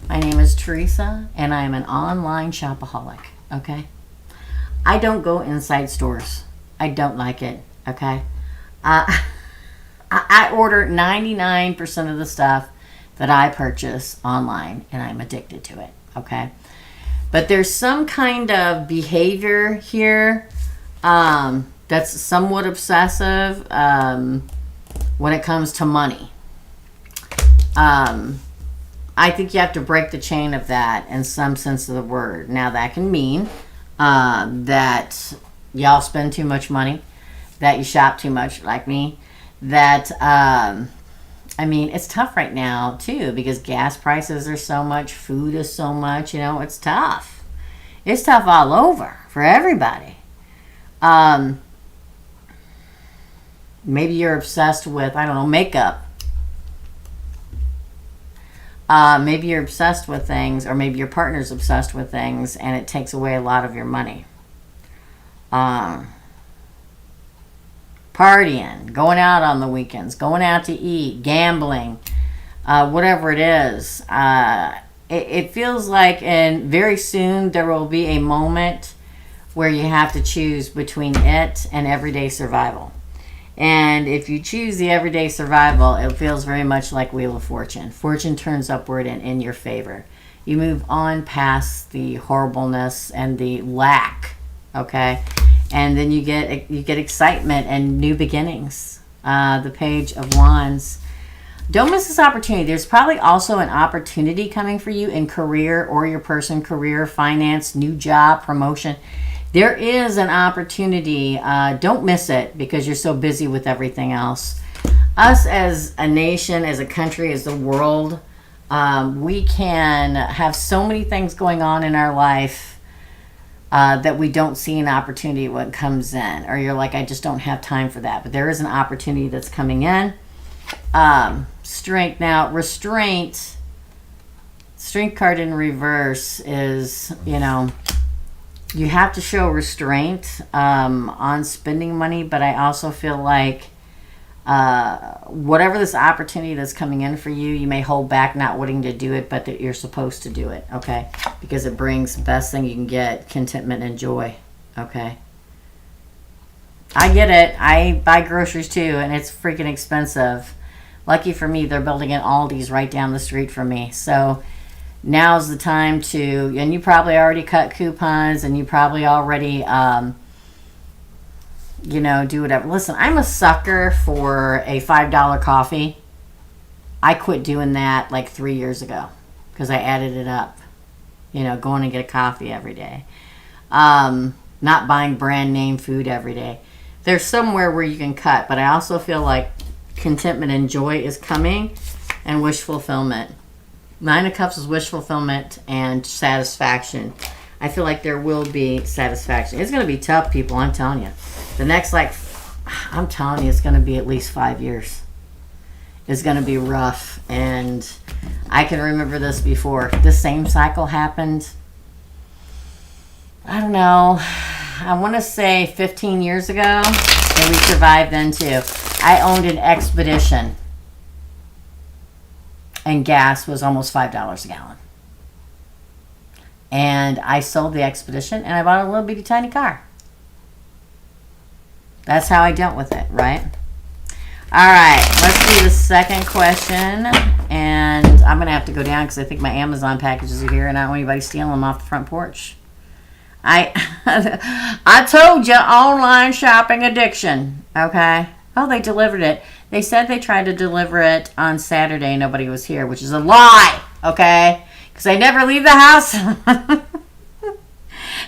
My name is Teresa, and I am an online shopaholic, okay? I don't go inside stores. I don't like it, okay? I order 99% of the stuff that I purchase online, and I'm addicted to it, okay? But there's some kind of behavior here that's somewhat obsessive when it comes to money. I think you have to break the chain of that in some sense of the word. Now, that can mean that y'all spend too much money, that you shop too much like me, that... I mean, it's tough right now, too, because gas prices are so much, food is so much, you know, it's tough. It's tough all over for everybody. Maybe you're obsessed with, I don't know, makeup. Maybe you're obsessed with things, or maybe your partner's obsessed with things, and it takes away a lot of your money. Partying, going out on the weekends, going out to eat, gambling, whatever it is. It feels like, and very soon there will be a moment where you have to choose between it and everyday survival. And if you choose the everyday survival, it feels very much like Wheel of Fortune. Fortune turns upward and in your favor. You move on past the horribleness and the lack, okay? And then you get excitement and new beginnings. The Page of Wands. Don't miss this opportunity. There's probably also an opportunity coming for you in career or your person, career, finance, new job, promotion. There is an opportunity. Don't miss it because you're so busy with everything else. Us as a nation, as a country, as the world, we can have so many things going on in our life that we don't see an opportunity when it comes in. Or you're like, I just don't have time for that. But there is an opportunity that's coming in. Strength. Now, restraint. Strength card in reverse is, you know, you have to show restraint on spending money. But I also feel like whatever this opportunity that's coming in for you, you may hold back not wanting to do it, but that you're supposed to do it, okay? Because it brings the best thing you can get, contentment and joy, okay? I get it. I buy groceries too, and it's freaking expensive. Lucky for me, they're building an Aldi's right down the street from me. So now's the time to, and you probably already cut coupons, and you probably already... you know, do whatever. Listen, I'm a sucker for a $5 coffee. I quit doing that like 3 years ago because I added it up. You know, going to get a coffee every day. Not buying brand name food every day. There's somewhere where you can cut, but I also feel like contentment and joy is coming, and wish fulfillment. 9 of Cups is wish fulfillment and satisfaction. I feel like there will be satisfaction. It's going to be tough, people, I'm telling you. The next, I'm telling you, it's going to be at least 5 years. It's going to be rough. And I can remember this before. The same cycle happened, I don't know, I want to say 15 years ago. And we survived then, too. I owned an Expedition. And gas was almost $5 a gallon. And I sold the Expedition, and I bought a little bitty tiny car. That's how I dealt with it, right? All right, let's do the second question. And I'm going to have to go down because I think my Amazon packages are here, and I don't want anybody stealing them off the front porch. I told you, online shopping addiction, okay? Oh, they delivered it. They said they tried to deliver it on Saturday. Nobody was here, which is a lie, okay? Because they never leave the house.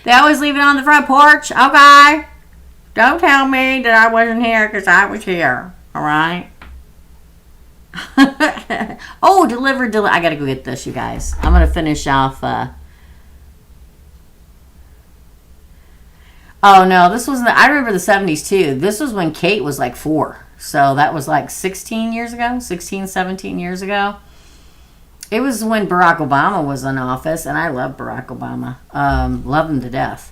They always leave it on the front porch, okay? Don't tell me that I wasn't here because I was here, all right? Oh, delivered. I got to go get this, you guys. I'm going to finish off. Oh, no, this was, I remember the 70s, too. This was when Kate was like 4. So that was like 16 years ago, 16, 17 years ago. It was when Barack Obama was in office, and I love Barack Obama. Love him to death.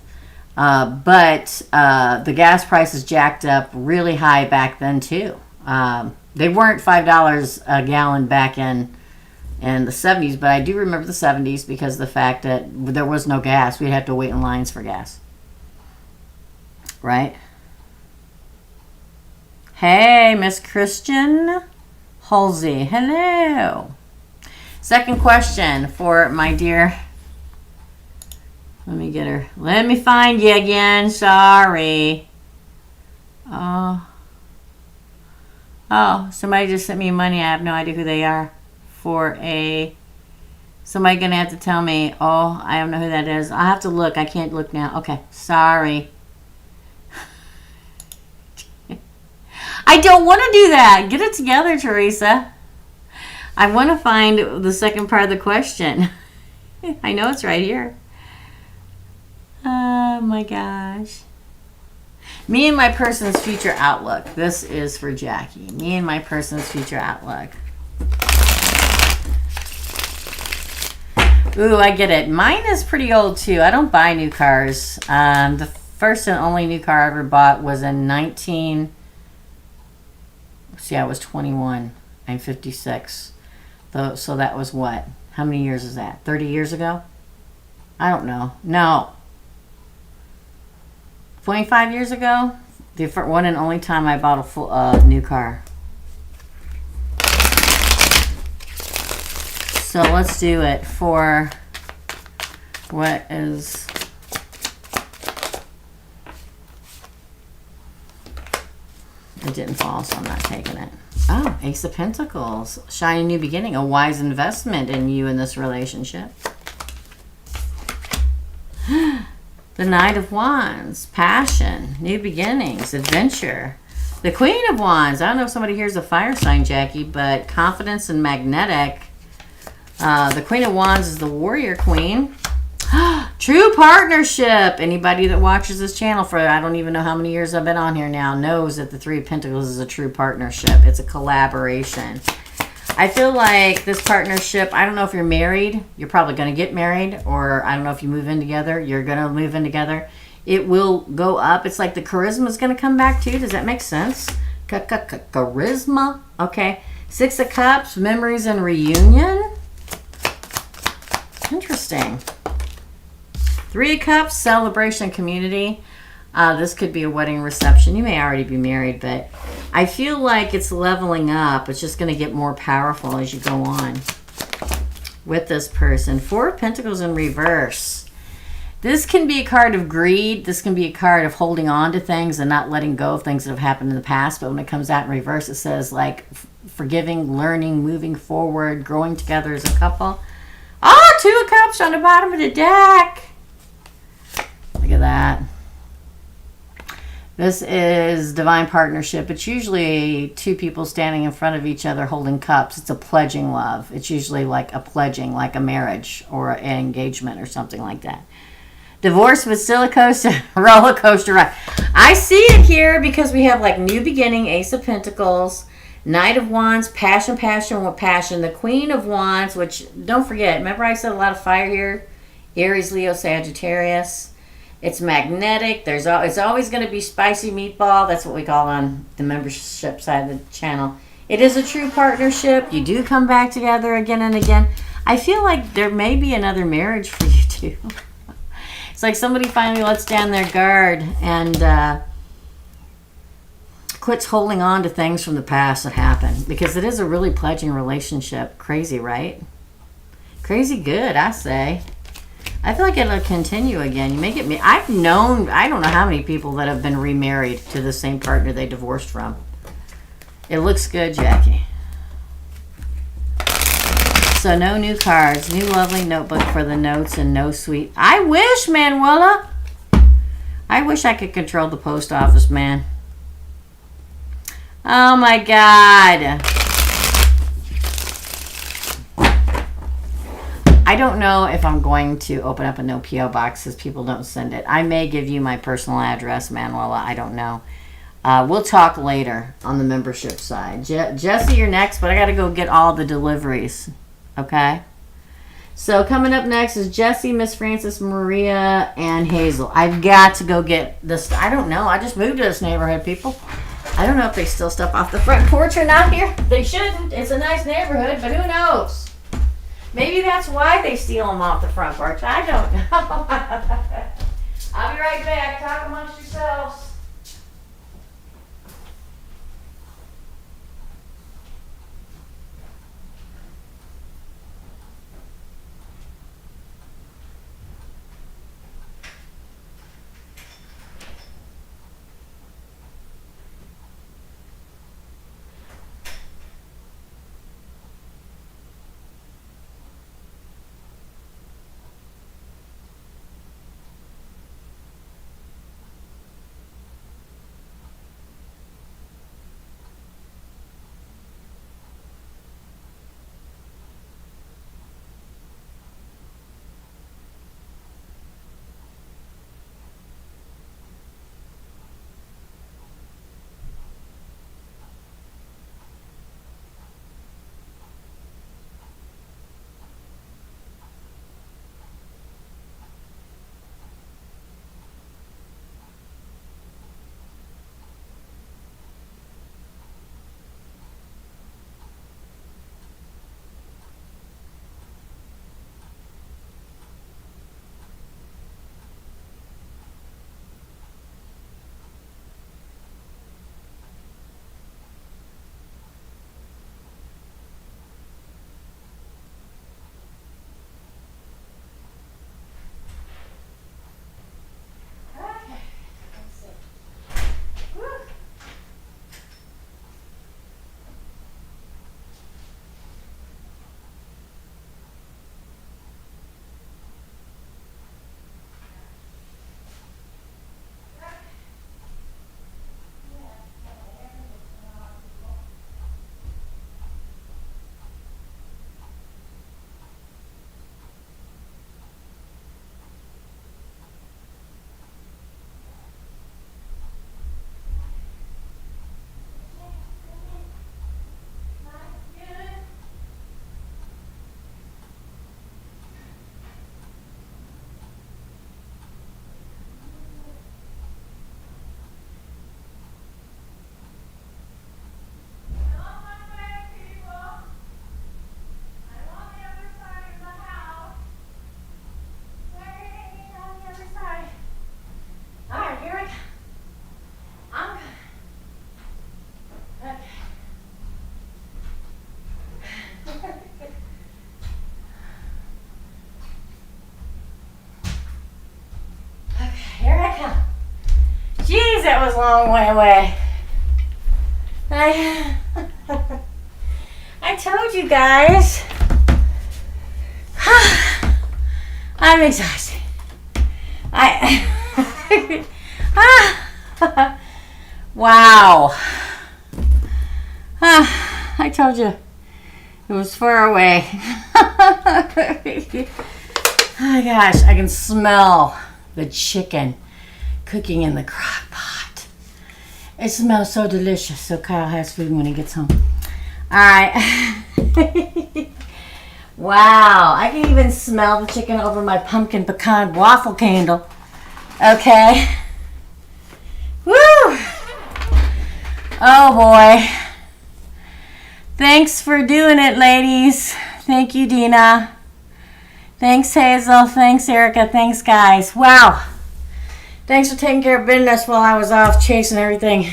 But the gas prices jacked up really high back then, too. They weren't $5 a gallon back in the 70s, but I do remember the 70s because of the fact that there was no gas. We'd have to wait in lines for gas. Right? Hey, Miss Christian Halsey. Hello. Second question for my dear. Let me get her. Let me find you again. Sorry. Oh, somebody just sent me money. I have no idea who they are. Somebody gonna have to tell me. Oh, I don't know who that is. I'll have to look. I can't look now. Okay. Sorry. I don't want to do that. Get it together, Teresa. I want to find the second part of the question. I know it's right here. Oh my gosh. Me and my person's future outlook. This is for Jackie. Me and my person's future outlook. Ooh, I get it. Mine is pretty old too. I don't buy new cars. The first and only new car I ever bought was in I was 21. I'm 56. So that was what? How many years is that? 30 years ago? I don't know. No. 25 years ago? The one and only time I bought a full new car. So let's do it for what is... It didn't fall, so I'm not taking it. Oh, Ace of Pentacles. Shiny new beginning. A wise investment in you in this relationship. The Knight of Wands. Passion. New beginnings. Adventure. The Queen of Wands. I don't know if somebody here's a fire sign, Jackie, but confidence and magnetic. The Queen of Wands is the warrior queen. True partnership. Anybody that watches this channel for I don't even know how many years I've been on here now knows that the Three of Pentacles is a true partnership. It's a collaboration. I feel like this partnership, I don't know if you're married. You're probably going to get married. Or I don't know if you move in together. You're going to move in together. It will go up. It's like the charisma is going to come back too. Does that make sense? Charisma. Okay. Six of Cups. Memories and reunion. Interesting. Three of Cups, celebration, community. This could be a wedding reception. You may already be married, but I feel like it's leveling up. It's just going to get more powerful as you go on with this person. Four of Pentacles in reverse. This can be a card of greed. This can be a card of holding on to things and not letting go of things that have happened in the past. But when it comes out in reverse, it says like forgiving, learning, moving forward, growing together as a couple. Oh, Two of Cups on the bottom of the deck. Look at that. This is divine partnership. It's usually two people standing in front of each other holding cups. It's a pledging love. It's usually like a pledging, like a marriage or an engagement or something like that. Divorce but still a roller coaster ride. I see it here because we have like new beginning, Ace of Pentacles, Knight of Wands, passion, passion with passion. The Queen of Wands, which don't forget, remember I said a lot of fire here? Aries, Leo, Sagittarius. It's magnetic. It's always going to be spicy meatball. That's what we call on the membership side of the channel. It is a true partnership. You do come back together again and again. I feel like there may be another marriage for you too. It's like somebody finally lets down their guard and quits holding on to things from the past that happened. Because it is a really pledging relationship. Crazy, right? Crazy good, I say. I feel like it'll continue again. You make it. I've known, I don't know how many people that have been remarried to the same partner they divorced from. It looks good, Jackie. So no new cards. New lovely notebook for the notes and no sweet. I wish, Manuela. I wish I could control the post office, man. Oh my God. I don't know if I'm going to open up a no P.O. box because people don't send it. I may give you my personal address, Manuela. I don't know. We'll talk later on the membership side. Jesse, you're next, but I got to go get all the deliveries. Okay? So coming up next is Jesse, Miss Frances, Maria, and Hazel. I've got to go get this. I don't know. I just moved to this neighborhood, people. I don't know if they steal stuff off the front porch or not here. They shouldn't. It's a nice neighborhood, but who knows? Maybe that's why they steal them off the front porch. I don't know. I'll be right back. Talk amongst yourselves. Jeez, that was a long way away. I told you guys. I'm exhausted. Wow. I told you it was far away. Oh gosh, I can smell the chicken cooking in the crock pot. It smells so delicious. So Kyle has food when he gets home. All right. Wow, I can even smell the chicken over my pumpkin pecan waffle candle. Okay. Woo! Oh boy. Thanks for doing it, ladies. Thank you, Dina. Thanks, Hazel. Thanks, Erica. Thanks, guys. Wow. Thanks for taking care of business while I was off chasing everything.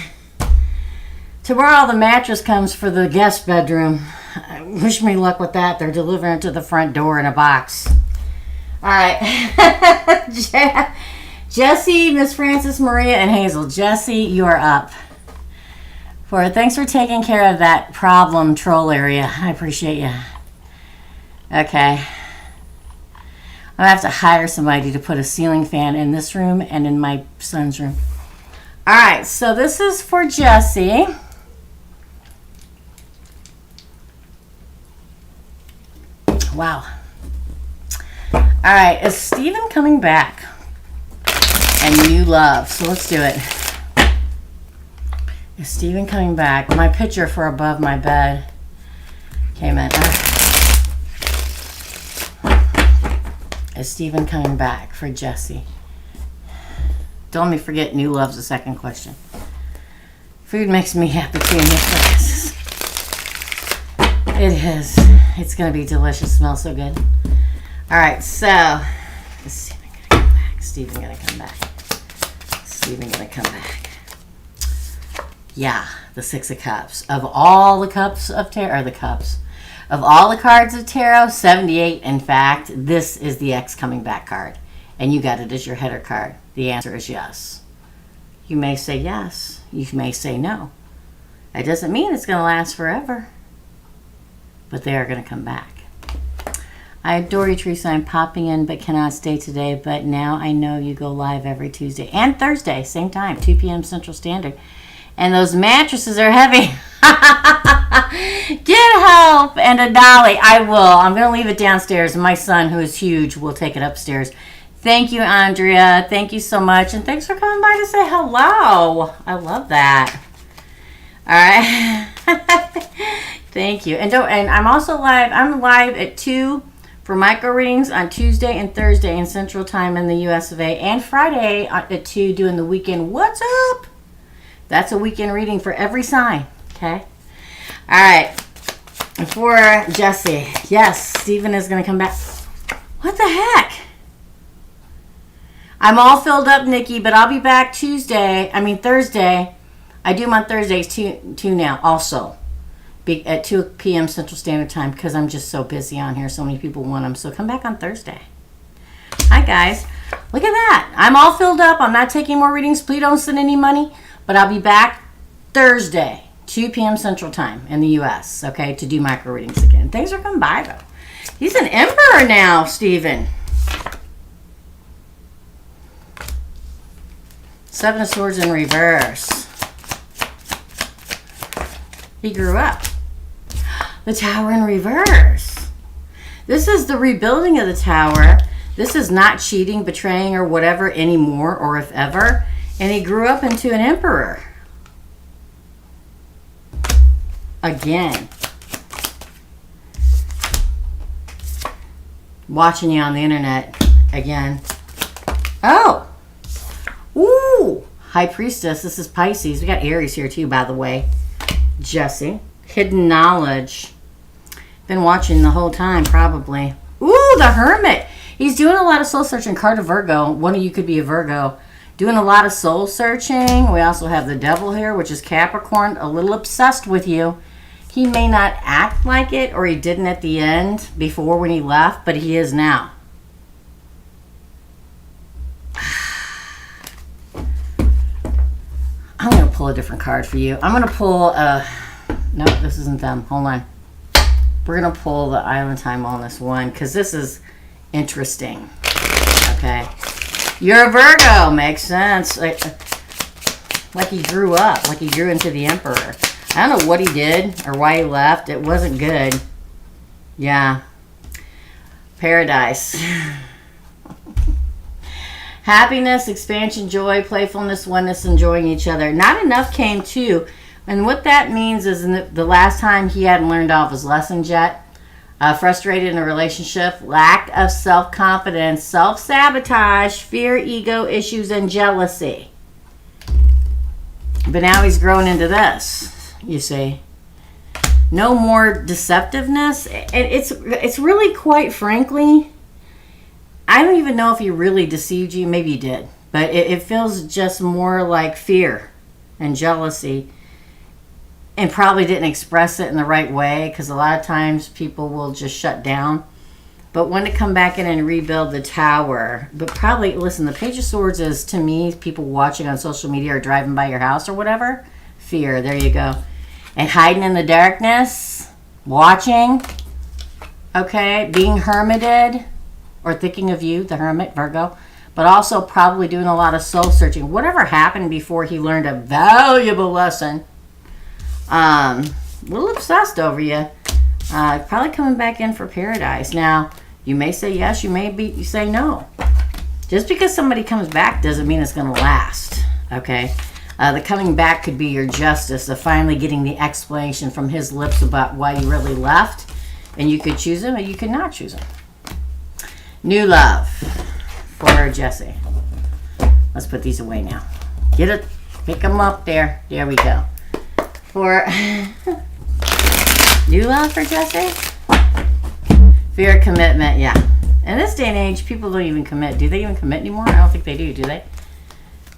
Tomorrow the mattress comes for the guest bedroom. Wish me luck with that. They're delivering it to the front door in a box. All right. Jesse, Miss Frances, Maria, and Hazel. Jesse, you are up. Thanks for taking care of that problem troll area. I appreciate you. Okay. I'm going to have to hire somebody to put a ceiling fan in this room and in my son's room. All right, so this is for Jesse. Wow. All right, is Steven coming back? And you love, so let's do it. Is Steven coming back? My picture for above my bed came in. Is Stephen coming back for Jesse? Don't let me forget, new love's the second question. Food makes me happy too. It is. It's going to be delicious. Smells so good. All right, so is Stephen going to come back? Stephen going to come back. Stephen going to come back. Yeah, the Six of Cups. Of all the cups of tarot, or the cups, of all the cards of tarot, 78, in fact, this is the X coming back card. And you got it as your header card. The answer is yes. You may say yes. You may say no. That doesn't mean it's going to last forever. But they are going to come back. I adore you, Teresa. I'm popping in but cannot stay today. But now I know you go live every Tuesday and Thursday, same time, 2 p.m. Central Standard. And those mattresses are heavy. Get help and a dolly. I will. I'm going to leave it downstairs. My son, who is huge, will take it upstairs. Thank you, Andrea. Thank you so much. And thanks for coming by to say hello. I love that. All right. Thank you. And I'm also live. I'm live at 2 for micro readings on Tuesday and Thursday in Central Time in the US of A. And Friday at 2 doing the weekend. What's up? That's a weekend reading for every sign. Okay. All right. For Jesse. Yes, Stephen is going to come back. What the heck? I'm all filled up, Nikki, but I'll be back Thursday. I do them on Thursdays too now also. At 2 p.m. Central Standard Time because I'm just so busy on here. So many people want them. So come back on Thursday. Hi, guys. Look at that. I'm all filled up. I'm not taking more readings. Please don't send any money. But I'll be back Thursday, 2 p.m. Central Time in the U.S., okay, to do micro readings again. Thanks for coming by, though. He's an emperor now, Stephen. 7 of Swords in reverse. He grew up. The Tower in reverse. This is the rebuilding of the Tower. This is not cheating, betraying, or whatever anymore, or if ever. And he grew up into an emperor. Again. Watching you on the internet. Again. Oh. Ooh. High Priestess. This is Pisces. We got Aries here too, by the way. Jesse. Hidden knowledge. Been watching the whole time, probably. Ooh, the Hermit. He's doing a lot of soul searching. Card of Virgo. One of you could be a Virgo. Doing a lot of soul searching. We also have the Devil here, which is Capricorn. A little obsessed with you. He may not act like it, or he didn't at the end before when he left, but he is now. I'm going to pull a different card for you. I'm going to pull no, this isn't them. Hold on. We're going to pull the Island Time Wellness one because this is interesting. Okay. You're a Virgo. Makes sense. Like he grew up. Like he grew into the Emperor. I don't know what he did or why he left. It wasn't good. Yeah. Paradise. Happiness, expansion, joy, playfulness, oneness, enjoying each other. Not enough came too. And what that means is in the last time he hadn't learned all of his lessons yet. Frustrated in a relationship, lack of self-confidence, self-sabotage, fear, ego issues, and jealousy. But now he's grown into this, you see. No more deceptiveness. It's really, quite frankly, I don't even know if he really deceived you. Maybe he did. But it feels just more like fear and jealousy. And probably didn't express it in the right way because a lot of times people will just shut down. But when to come back in and rebuild the Tower. But probably, listen, the Page of Swords is, to me, people watching on social media or driving by your house or whatever. Fear, there you go. And hiding in the darkness. Watching. Okay, being hermited. Or thinking of you, the Hermit, Virgo. But also probably doing a lot of soul searching. Whatever happened before he learned a valuable lesson. A little obsessed over you. Probably coming back in for paradise. Now, you may say yes, you say no. Just because somebody comes back doesn't mean it's going to last. Okay? The coming back could be your justice of finally getting the explanation from his lips about why you really left. And you could choose him or you could not choose him. New love for Jesse. Let's put these away now. Get it. Pick them up there. There we go. For new love for Jesse. Fear, commitment. Yeah. In this day and age, people don't even commit. Do they even commit anymore? I don't think they do they?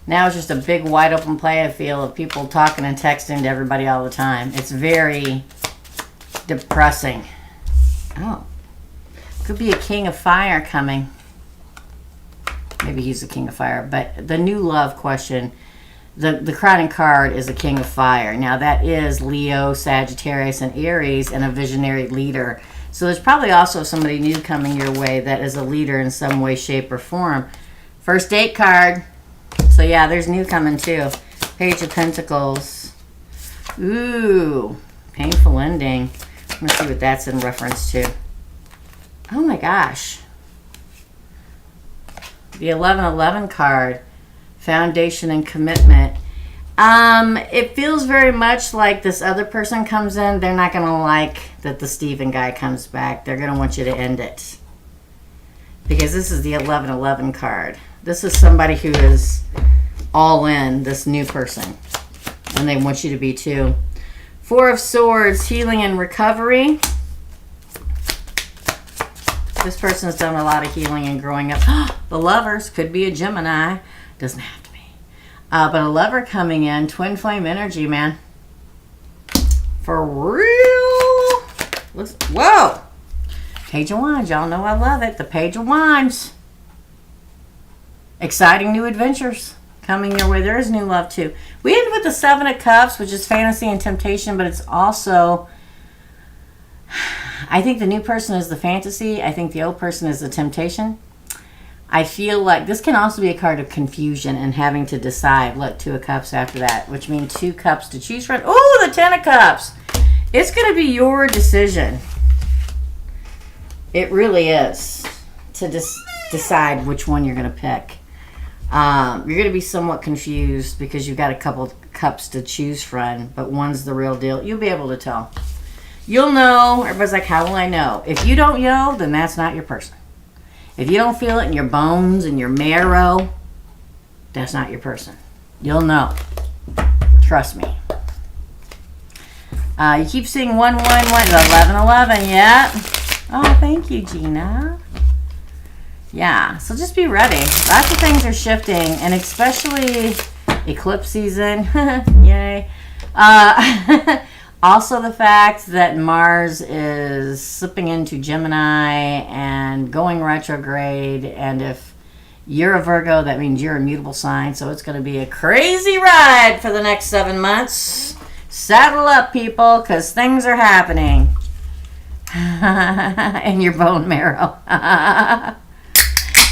Now it's just a big wide open playing field of people talking and texting to everybody all the time. It's very depressing. Oh. Could be a king of fire coming. Maybe he's the king of fire. But the new love question, the crowning card is a king of fire. Now that is Leo, Sagittarius, and Aries, and a visionary leader. So there's probably also somebody new coming your way that is a leader in some way, shape, or form. First date card. So yeah, there's new coming too. Page of Pentacles. Ooh, painful ending. I'm going to see what that's in reference to. Oh my gosh. The 1111 card. Foundation and commitment. It feels very much like this other person comes in. They're not going to like that the Steven guy comes back. They're going to want you to end it. Because this is the 1111 card. This is somebody who is all in, this new person. And they want you to be too. Four of Swords, healing and recovery. This person's done a lot of healing and growing up. The Lovers could be a Gemini. Doesn't have to be. But a lover coming in. Twin flame energy, man. For real. Whoa. Page of Wands. Y'all know I love it. The Page of Wands. Exciting new adventures coming your way. There is new love too. We end with the Seven of Cups, which is fantasy and temptation, but it's also, I think the new person is the fantasy. I think the old person is the temptation. I feel like this can also be a card of confusion and having to decide. Look, Two of Cups after that, which means 2 cups to choose from. Oh, the 10 of Cups. It's going to be your decision. It really is. To decide which one you're going to pick. You're going to be somewhat confused because you've got a couple cups to choose from, but one's the real deal. You'll be able to tell. You'll know. Everybody's like, how will I know? If you don't know, then that's not your person. If you don't feel it in your bones and your marrow, that's not your person. You'll know. Trust me. You keep seeing 111, 1111. Yeah. Oh, thank you, Gina. Yeah, so just be ready. Lots of things are shifting, and especially eclipse season. Yay. Also the fact that Mars is slipping into Gemini and going retrograde, and if you're a Virgo, that means you're a mutable sign, so it's going to be a crazy ride for the next 7 months. Saddle up, people, because things are happening. In your bone marrow.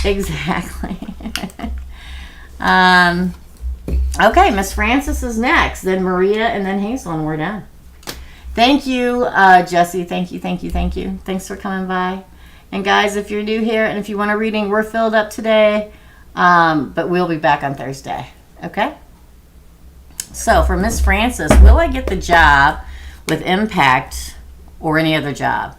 Exactly. Okay, Miss Frances is next, then Maria, and then Hazel, and we're done. Thank you, Jesse. Thank you. Thanks for coming by. And guys, if you're new here and if you want a reading, we're filled up today, but we'll be back on Thursday. Okay? So for Miss Frances, will I get the job with impact or any other job?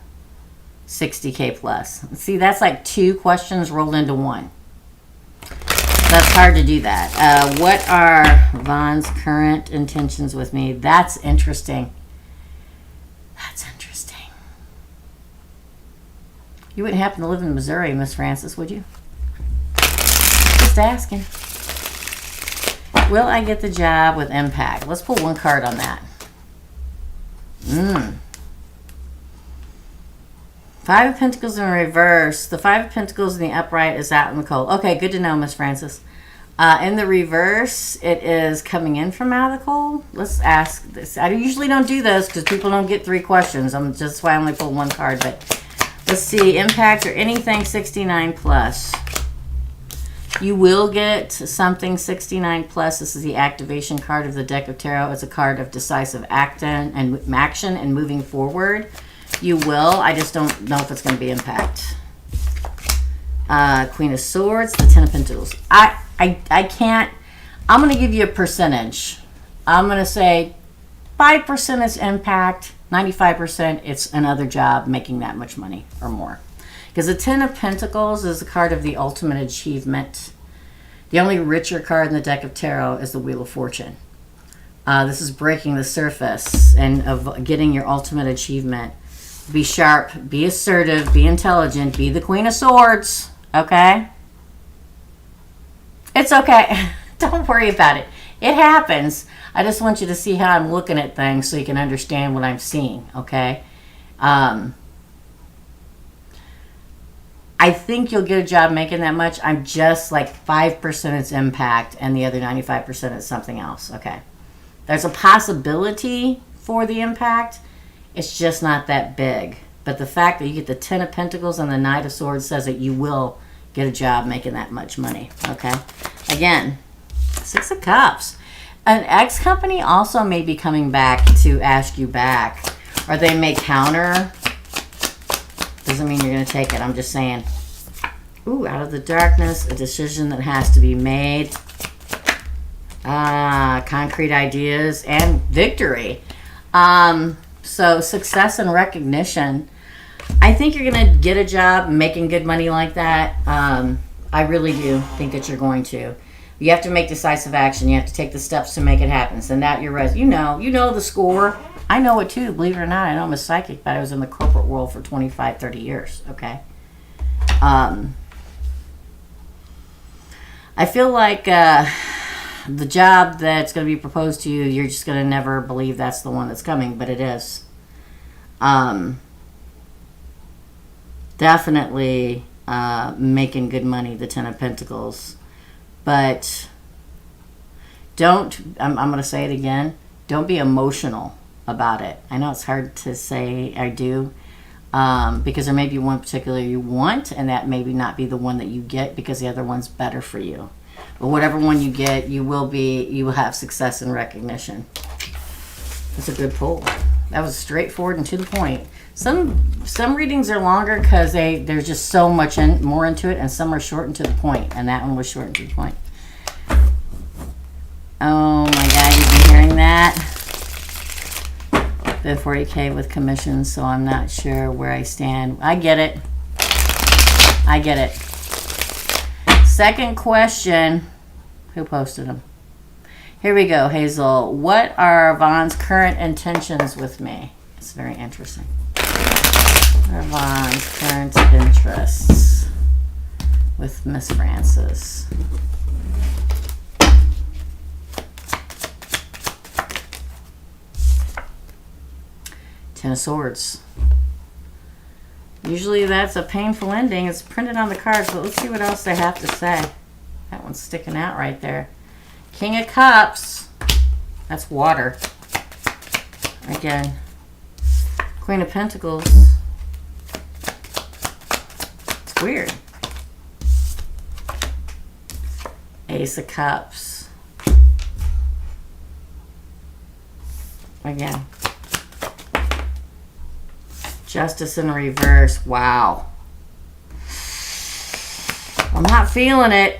60K plus. See, that's like 2 questions rolled into one. That's hard to do that. What are Vaughn's current intentions with me? That's interesting. You wouldn't happen to live in Missouri, Miss Frances, would you? Just asking. Will I get the job with impact? Let's pull one card on that. 5 of Pentacles in reverse. The 5 of Pentacles in the upright is out in the cold. Okay, good to know, Miss Frances. In the reverse, it is coming in from out of the cold. Let's ask this. I usually don't do this because people don't get 3 questions. That's why I only pull 1 card. But let's see. Impact or anything 69 plus. You will get something 69 plus. This is the activation card of the deck of tarot. It's a card of decisive action and moving forward. You will. I just don't know if it's going to be impact. Queen of Swords, the 10 of Pentacles. I can't. I'm going to give you a percentage. I'm going to say 5% is impact. 95% it's another job making that much money or more. Because the Ten of Pentacles is the card of the ultimate achievement. The only richer card in the deck of tarot is the Wheel of Fortune. This is breaking the surface and of getting your ultimate achievement. Be sharp, be assertive, be intelligent, be the Queen of Swords, okay? It's okay. Don't worry about it. It happens. I just want you to see how I'm looking at things so you can understand what I'm seeing, okay? I think you'll get a job making that much. I'm just like 5% its impact and the other 95% is something else, okay? There's a possibility for the impact. It's just not that big. But the fact that you get the Ten of Pentacles and the Knight of Swords says that you will get a job making that much money, okay? Again, Six of Cups. An ex-company also may be coming back to ask you back. Or they may counter. Doesn't mean you're going to take it. I'm just saying. Ooh, out of the darkness, a decision that has to be made. Concrete ideas and victory. So success and recognition. I think you're going to get a job making good money like that. I really do think that you're going to. You have to make decisive action. You have to take the steps to make it happen. Send out your resume. You know the score. I know it too, believe it or not. I know I'm a psychic, but I was in the corporate world for 25, 30 years, okay? I feel like the job that's going to be proposed to you, you're just going to never believe that's the one that's coming, but it is. Definitely making good money, the Ten of Pentacles. But don't, I'm going to say it again, don't be emotional about it. I know it's hard to say, I do, because there may be one particular you want, and that maybe not be the one that you get because the other one's better for you. But whatever one you get, you will have success and recognition. That's a good pull. That was straightforward and to the point. Some readings are longer because there's just so much more into it, and some are short and to the point, and that one was short and to the point. Oh my God, you've been hearing that? Bid 40K with commissions, so I'm not sure where I stand. I get it. I get it. Second question. Who posted them? Here we go, Hazel. What are Vaughn's current intentions with me? It's very interesting. What are Vaughn's current interests with Miss Francis? Ten of Swords. Usually that's a painful ending. It's printed on the cards, but let's see what else they have to say. That one's sticking out right there. King of Cups. That's water. Again. Queen of Pentacles. It's weird. Ace of Cups. Again. Justice in reverse. Wow. I'm not feeling it.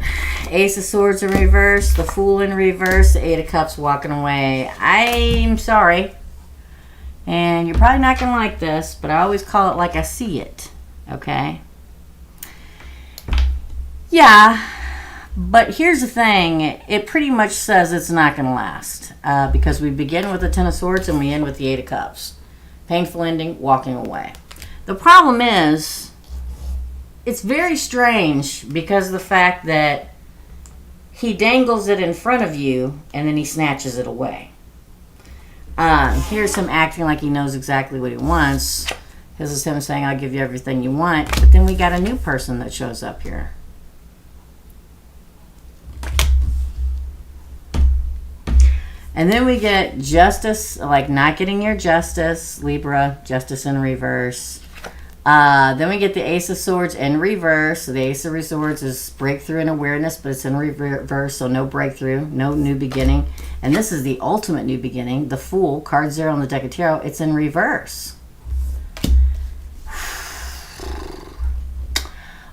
Ace of Swords in reverse. The Fool in reverse. The Eight of Cups walking away. I'm sorry. And you're probably not going to like this, but I always call it like I see it. Okay? Yeah. But here's the thing. It pretty much says it's not going to last. Because we begin with the Ten of Swords and we end with the Eight of Cups. Painful ending, walking away. The problem is, it's very strange because of the fact that he dangles it in front of you and then he snatches it away. Here's him acting like he knows exactly what he wants. This is him saying, I'll give you everything you want. But then we got a new person that shows up here. And then we get justice, like not getting your justice, Libra, justice in reverse. Then we get the Ace of Swords in reverse. So the Ace of Swords is breakthrough and awareness, but it's in reverse, so no breakthrough, no new beginning. And this is the ultimate new beginning. The Fool, card 0 on the deck of tarot, it's in reverse.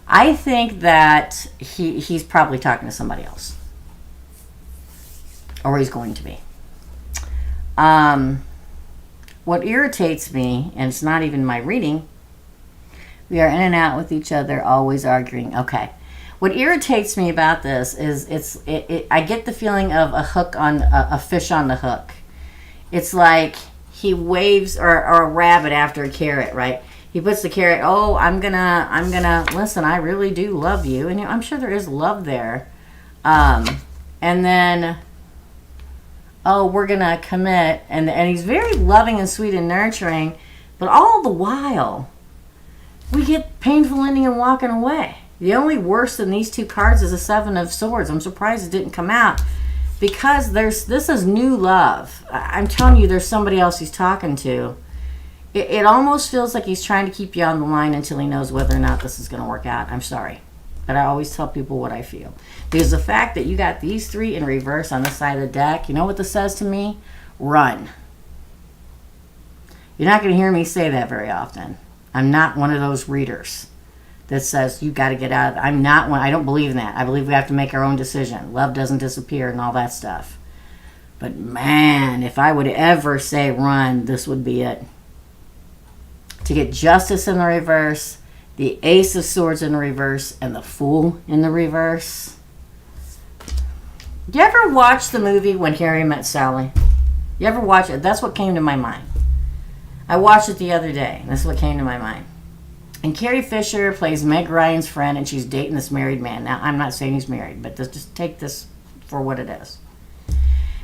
I think that he's probably talking to somebody else. Or he's going to be. What irritates me, and it's not even my reading, We are in and out with each other, always arguing. Okay. What irritates me about this is I get the feeling of a hook on a fish on the hook. It's like he waves or a rabbit after a carrot, right? He puts the carrot, oh, I'm gonna listen, I really do love you. And I'm sure there is love there. And then, oh, we're gonna commit. And he's very loving and sweet and nurturing. But all the while, we get painful ending and walking away. The only worse than these two cards is a Seven of Swords. I'm surprised it didn't come out. Because this is new love. I'm telling you, there's somebody else he's talking to. It almost feels like he's trying to keep you on the line until he knows whether or not this is going to work out. I'm sorry. But I always tell people what I feel. Because the fact that you got these three in reverse on this side of the deck, you know what this says to me? Run. You're not going to hear me say that very often. I'm not one of those readers that says you got to get out. I'm not one. I don't believe in that. I believe we have to make our own decision. Love doesn't disappear and all that stuff. But man, if I would ever say run, this would be it. To get Justice in the reverse, the Ace of Swords in the reverse, and the Fool in the reverse. You ever watch the movie When Harry Met Sally? You ever watch it? That's what came to my mind. I watched it the other day. And that's what came to my mind. And Carrie Fisher plays Meg Ryan's friend, and she's dating this married man. Now, I'm not saying he's married, but just take this for what it is.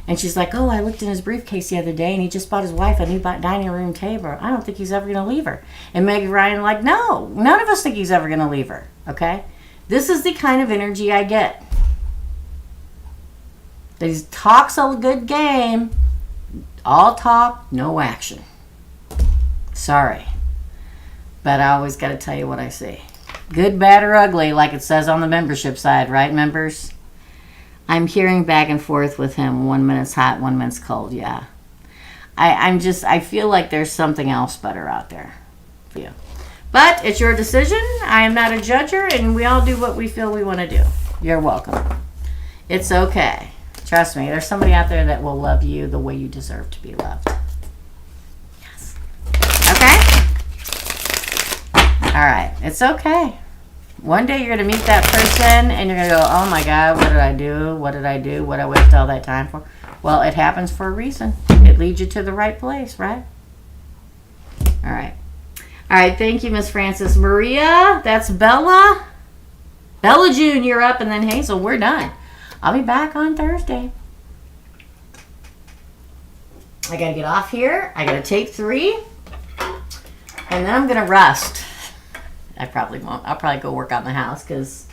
And she's like, oh, I looked in his briefcase the other day, and he just bought his wife a new dining room table. I don't think he's ever going to leave her. And Meg Ryan like, no, none of us think he's ever going to leave her. Okay? This is the kind of energy I get. That he talks a good game. All talk, no action. Sorry. But I always got to tell you what I see. Good, bad, or ugly, like it says on the membership side, right, members? I'm hearing back and forth with him. 1 minute's hot, 1 minute's cold, yeah. I feel like there's something else better out there for you. But it's your decision. I am not a judger, and we all do what we feel we want to do. You're welcome. It's okay. Trust me, there's somebody out there that will love you the way you deserve to be loved. Yes. Okay? All right. It's okay. One day you're going to meet that person and you're going to go, oh my God, what did I do? What did I do? What did I waste all that time for? Well, it happens for a reason. It leads you to the right place, right? All right. All right. Thank you, Miss Francis. Maria, that's Bella. Bella June, you're up. And then Hazel, we're done. I'll be back on Thursday. I got to get off here. I got to take 3. And then I'm going to rest. I probably won't. I'll probably go work on the house because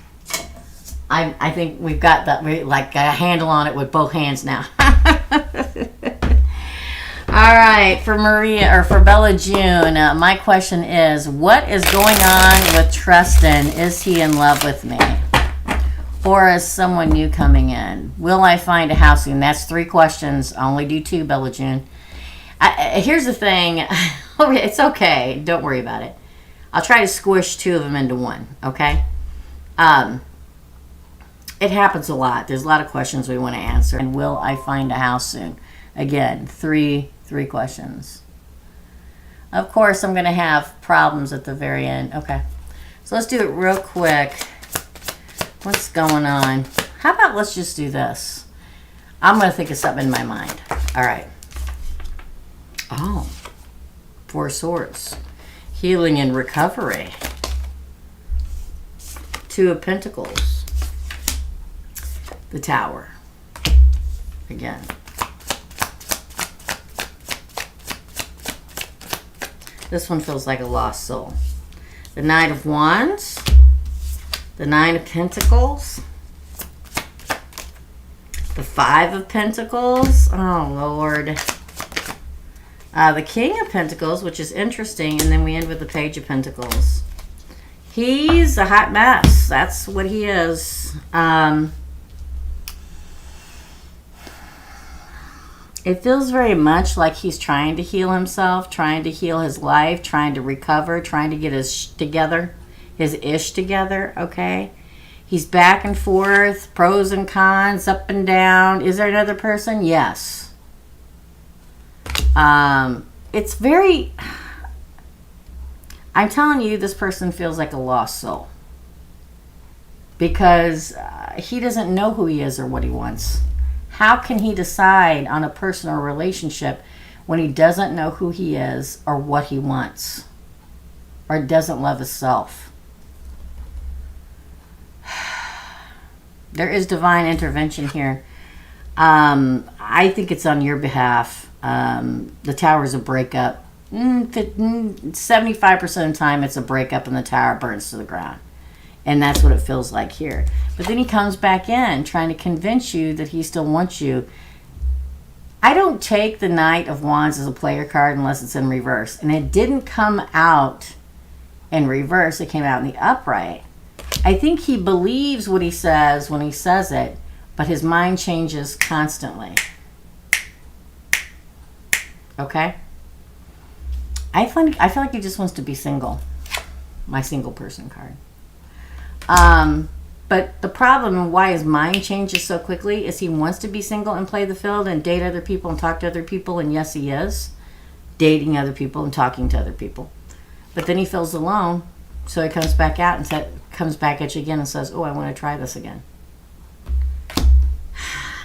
I think we've got that like a handle on it with both hands now. All right, for Maria or for Bella June, my question is, what is going on with Tristan? Is he in love with me? Or is someone new coming in? Will I find a house soon? That's 3 questions. I only do 2, Bella June. Here's the thing. It's okay. Don't worry about it. I'll try to squish 2 of them into 1, okay? It happens a lot. There's a lot of questions we want to answer. And will I find a house soon? Again, 3 questions. Of course, I'm going to have problems at the very end. Okay. So let's do it real quick. What's going on? How about let's just do this? I'm going to think of something in my mind. All right. Oh. 4 swords. Healing and recovery. 2 of Pentacles. The Tower. Again. This one feels like a lost soul. The Knight of Wands. The 9 of Pentacles. The 5 of Pentacles. Oh, Lord. The King of Pentacles, which is interesting, and then we end with the Page of Pentacles. He's a hot mess. That's what he is. It feels very much like he's trying to heal himself, trying to heal his life, trying to recover, trying to get his ish together, okay? He's back and forth, pros and cons, up and down. Is there another person? Yes. It's very... I'm telling you, this person feels like a lost soul. Because he doesn't know who he is or what he wants. How can he decide on a person or relationship when he doesn't know who he is or what he wants? Or doesn't love himself? There is divine intervention here. I think it's on your behalf. The tower is a breakup. 75% of the time it's a breakup and the tower burns to the ground. And that's what it feels like here. But then he comes back in trying to convince you that he still wants you. I don't take the Knight of Wands as a player card unless it's in reverse. And it didn't come out in reverse. It came out in the upright. I think he believes what he says when he says it, but his mind changes constantly. Okay? I feel like he just wants to be single. My single person card. But the problem and why his mind changes so quickly is he wants to be single and play the field and date other people and talk to other people. And yes, he is dating other people and talking to other people. But then he feels alone. So he comes back out and comes back at you again and says, oh, I want to try this again.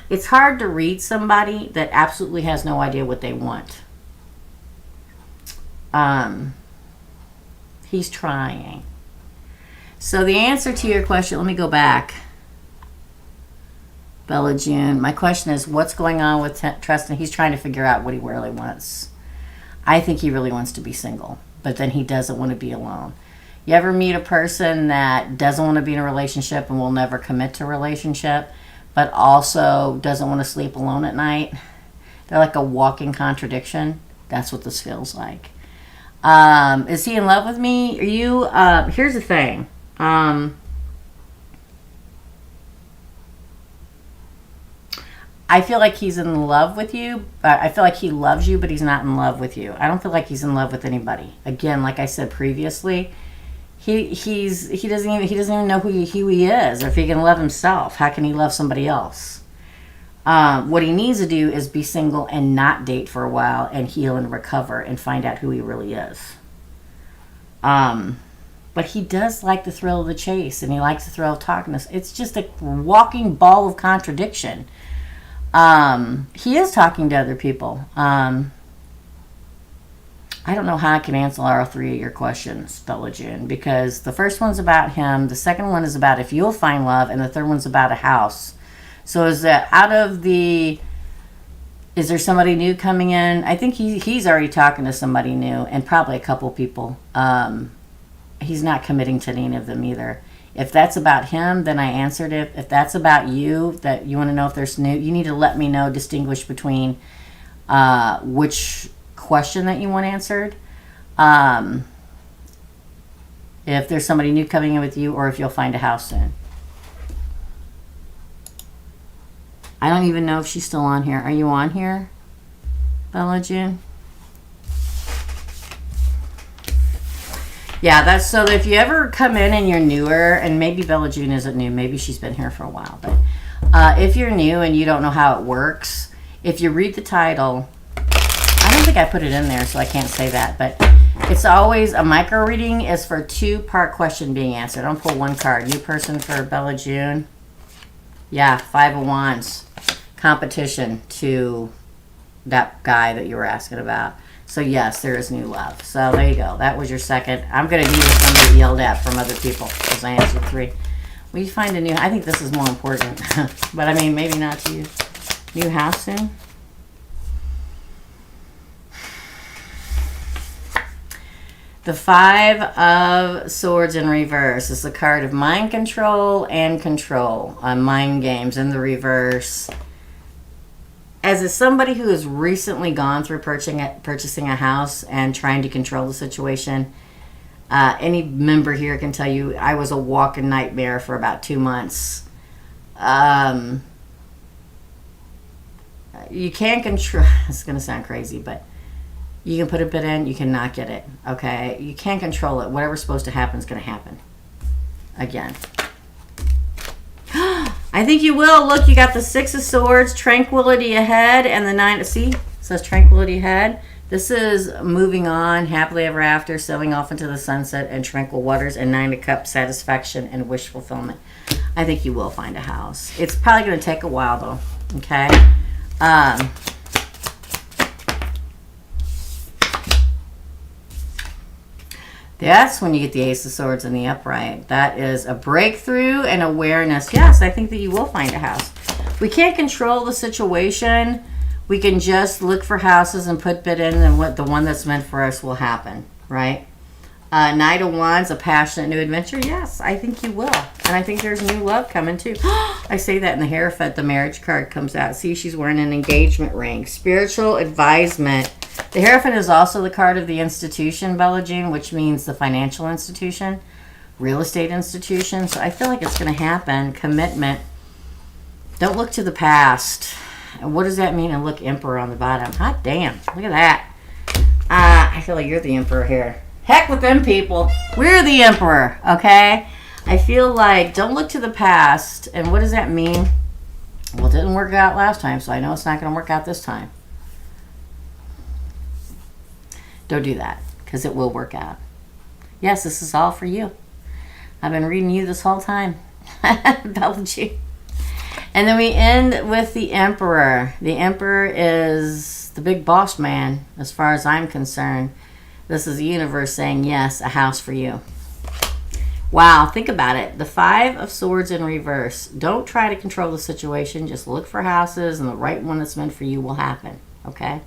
It's hard to read somebody that absolutely has no idea what they want. He's trying. So the answer to your question, let me go back. Bella June, my question is, what's going on with Tristan? He's trying to figure out what he really wants. I think he really wants to be single, but then he doesn't want to be alone. You ever meet a person that doesn't want to be in a relationship and will never commit to a relationship, but also doesn't want to sleep alone at night? They're like a walking contradiction. That's what this feels like. Is he in love with me? Are you? Here's the thing. I feel like he's in love with you. I feel like he loves you, but he's not in love with you. I don't feel like he's in love with anybody. Again, like I said previously, he doesn't even know who he is, or if he can love himself. How can he love somebody else? What he needs to do is be single and not date for a while and heal and recover and find out who he really is. But he does like the thrill of the chase, and he likes the thrill of talking. It's just a walking ball of contradiction. He is talking to other people. I don't know how I can answer all three of your questions, Bella June, because the first one's about him, the second one is about if you'll find love, and the third one's about a house. So is there somebody new coming in? I think he's already talking to somebody new, and probably a couple people. He's not committing to any of them either. If that's about him, then I answered it. If that's about you, that you want to know if there's new, you need to let me know, distinguish between which question that you want answered. If there's somebody new coming in with you, or if you'll find a house soon. I don't even know if she's still on here. Are you on here, Bella June? Yeah, that's so that if you ever come in and you're newer, and maybe Bella June isn't new, maybe she's been here for a while, but if you're new and you don't know how it works, if you read the title, I don't think I put it in there, so I can't say that, but it's always a micro reading is for 2-part question being answered. I don't pull one card. New person for Bella June. Yeah, 5 of Wands. Competition to that guy that you were asking about. So yes, there is new love. So there you go. That was your second. I'm going to need somebody yelled at from other people because I answered 3. Will you find a new... I think this is more important. But I mean, maybe not to you. New house soon? The 5 of Swords in reverse is the card of mind control and control on mind games in the reverse. As somebody who has recently gone through purchasing a house and trying to control the situation, any member here can tell you I was a walking nightmare for about 2 months. You can't control... It's going to sound crazy, but you can put a bid in, you cannot get it. Okay? You can't control it. Whatever's supposed to happen is going to happen. Again. I think you will. Look, you got the 6 of Swords, tranquility ahead, and the 9 of... See? It says tranquility ahead. This is moving on, happily ever after, sailing off into the sunset and tranquil waters, and 9 of Cups, satisfaction and wish fulfillment. I think you will find a house. It's probably going to take a while, though. Okay? That's when you get the Ace of Swords in the upright. That is a breakthrough and awareness. Yes, I think that you will find a house. We can't control the situation. We can just look for houses and put bid in, and what the one that's meant for us will happen, right? Knight of Wands, a passionate new adventure. Yes, I think you will. And I think there's new love coming too. I say that in the Hierophant, the marriage card comes out. See, she's wearing an engagement ring. Spiritual advisement. The Hierophant is also the card of the institution, Bella June, which means the financial institution, real estate institution. So I feel like it's going to happen. Commitment. Don't look to the past. And what does that mean? And look, Emperor on the bottom. Hot damn. Look at that. I feel like you're the Emperor here. Heck with them people. We're the Emperor, okay? I feel like don't look to the past. And what does that mean? Well, it didn't work out last time, so I know it's not going to work out this time. Don't do that, because it will work out. Yes, this is all for you. I've been reading you this whole time. Bella June. And then we end with the Emperor. The Emperor is the big boss man, as far as I'm concerned. This is the universe saying, yes, a house for you. Wow, think about it. The 5 of Swords in reverse. Don't try to control the situation. Just look for houses, and the right one that's meant for you will happen. Okay?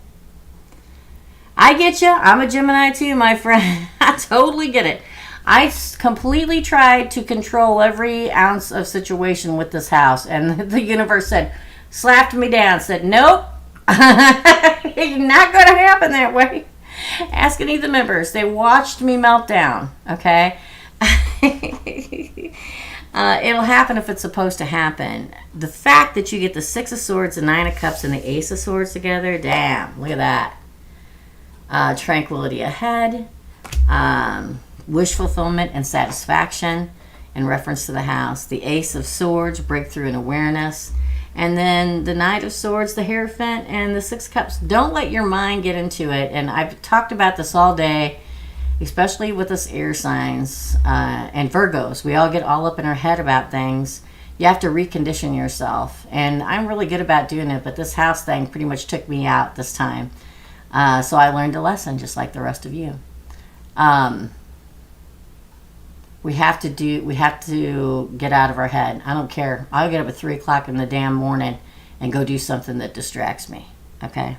I get you. I'm a Gemini too, my friend. I totally get it. I completely tried to control every ounce of situation with this house. And the universe said, slapped me down, said, nope. It's not going to happen that way. Ask any of the members. They watched me melt down. Okay? It'll happen if it's supposed to happen. The fact that you get the 6 of Swords, the 9 of Cups, and the Ace of Swords together, damn, look at that. Tranquility ahead. Wish fulfillment and satisfaction in reference to the house. The Ace of Swords, breakthrough and awareness. And then the Knight of Swords, the Hierophant, and the 6 Cups. Don't let your mind get into it. And I've talked about this all day, especially with us air signs and Virgos. We all get all up in our head about things. You have to recondition yourself. And I'm really good about doing it, but this house thing pretty much took me out this time. So I learned a lesson, just like the rest of you. We have to get out of our head. I don't care. I'll get up at 3 o'clock in the damn morning and go do something that distracts me. Okay?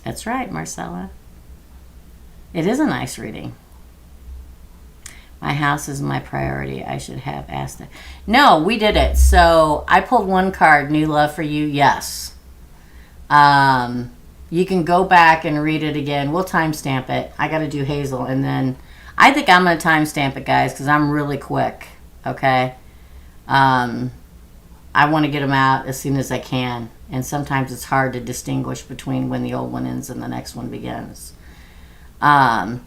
That's right, Marcella. It is a nice reading. My house is my priority. I should have asked it. No, we did it. So I pulled one card, New Love for You. Yes. You can go back and read it again. We'll timestamp it. I got to do Hazel, and then I think I'm going to timestamp it, guys, because I'm really quick. Okay? I want to get them out as soon as I can, and sometimes it's hard to distinguish between when the old one ends and the next one begins. You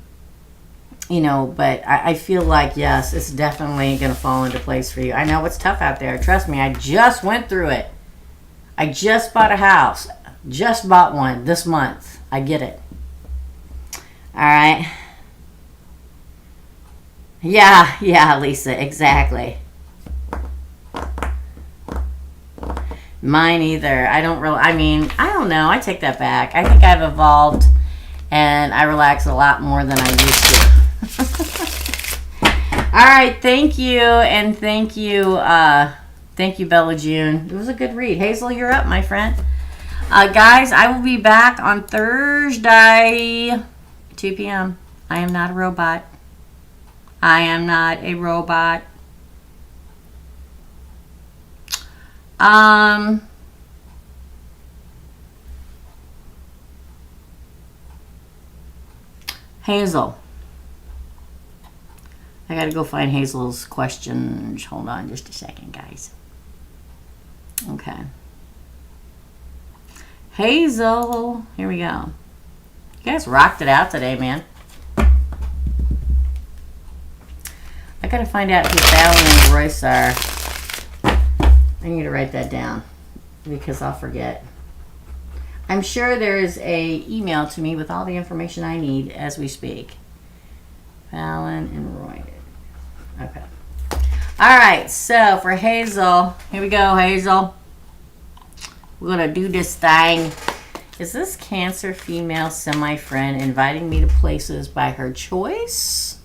know, but I feel like, yes, it's definitely going to fall into place for you. I know it's tough out there. Trust me, I just went through it. I just bought a house. Just bought one this month. I get it. All right. Yeah, Lisa, exactly. Mine either. I don't know. I take that back. I think I've evolved and I relax a lot more than I used to. All right, thank you, and thank you, Bella June. It was a good read. Hazel, you're up, my friend. Guys, I will be back on Thursday, 2 p.m. I am not a robot. I am not a robot. Hazel. I gotta go find Hazel's questions. Hold on just a second, guys. Okay. Hazel. Here we go. You guys rocked it out today, man. I gotta find out who Fallon and Royce are. I need to write that down because I'll forget. I'm sure there is a email to me with all the information I need as we speak. Fallon and Roy. Okay. All right, so for Hazel, here we go, Hazel. We're going to do this thing. Is this Cancer female semi-friend inviting me to places by her choice?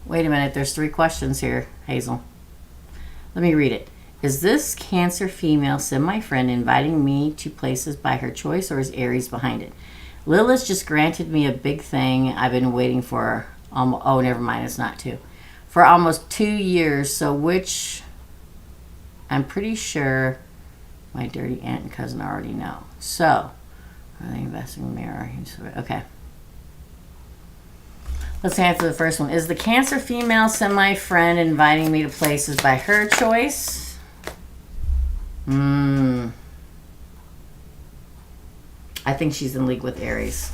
Wait a minute, there's 3 questions here, Hazel. Let me read it. Is this Cancer female semi-friend inviting me to places by her choice, or is Aries behind it? Lilith just granted me a big thing I've been waiting for. Oh, never mind, it's not 2. For almost 2 years, so which I'm pretty sure my dirty aunt and cousin already know. So, are they investing in me? Okay. Let's answer the first one. Is the Cancer female semi-friend inviting me to places by her choice? I think she's in league with Aries.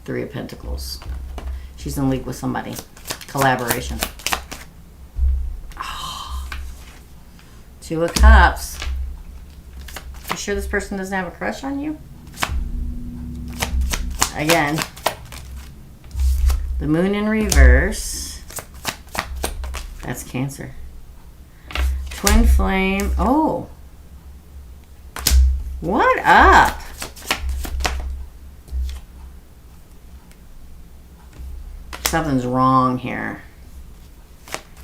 3 of Pentacles. She's in league with somebody. Collaboration. Oh. 2 of Cups. You sure this person doesn't have a crush on you? Again. The Moon in reverse. That's Cancer. Twin flame. Oh. What up? Something's wrong here.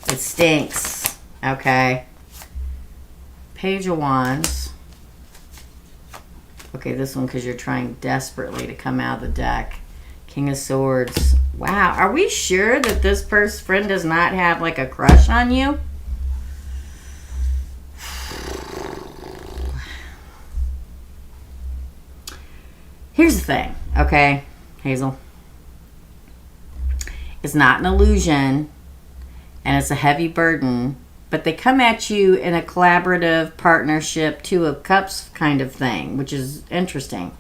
It stinks. Okay. Page of Wands. Okay, this one because you're trying desperately to come out of the deck. King of Swords. Wow. Are we sure that this friend does not have like a crush on you? Here's the thing, okay, Hazel. It's not an illusion, and it's a heavy burden, but they come at you in a collaborative partnership, 2 of Cups kind of thing, which is interesting.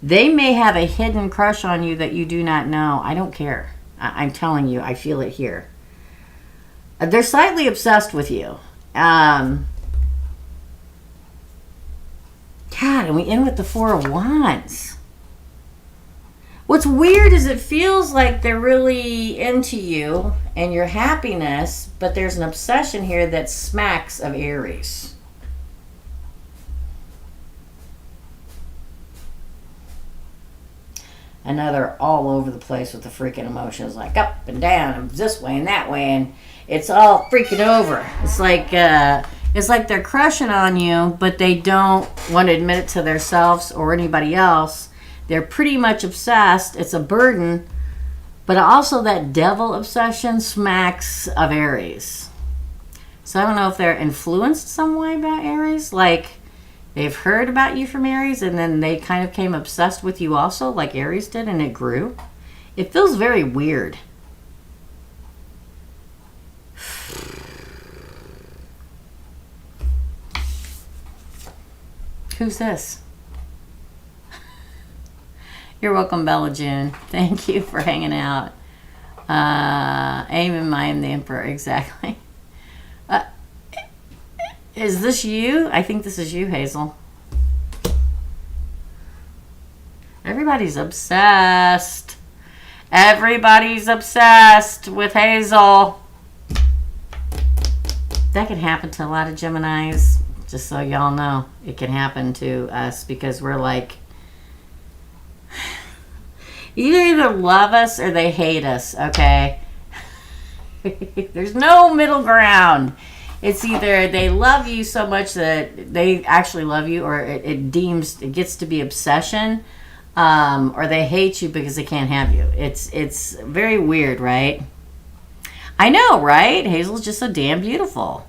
They may have a hidden crush on you that you do not know. I don't care. I'm telling you, I feel it here. They're slightly obsessed with you. God, and we end with the 4 of Wands. What's weird is it feels like they're really into you and your happiness, but there's an obsession here that smacks of Aries. Another all over the place with the freaking emotions, like up and down and this way and that way, and it's all freaking over. It's like they're crushing on you, but they don't want to admit it to themselves or anybody else. They're pretty much obsessed. It's a burden, but also that devil obsession smacks of Aries. So I don't know if they're influenced some way by Aries, like they've heard about you from Aries and then they kind of came obsessed with you also, like Aries did, and it grew. It feels very weird. Who's this? You're welcome, Bella June. Thank you for hanging out. Aim and I am the Emperor. Exactly. Is this you? I think this is you, Hazel. Everybody's obsessed. Everybody's obsessed with Hazel. That can happen to a lot of Geminis. Just so y'all know, it can happen to us because we're like, you either love us or they hate us, okay? There's no middle ground. It's either they love you so much that they actually love you, or it gets to be obsession, or they hate you because they can't have you. It's very weird, right? I know, right? Hazel's just so damn beautiful.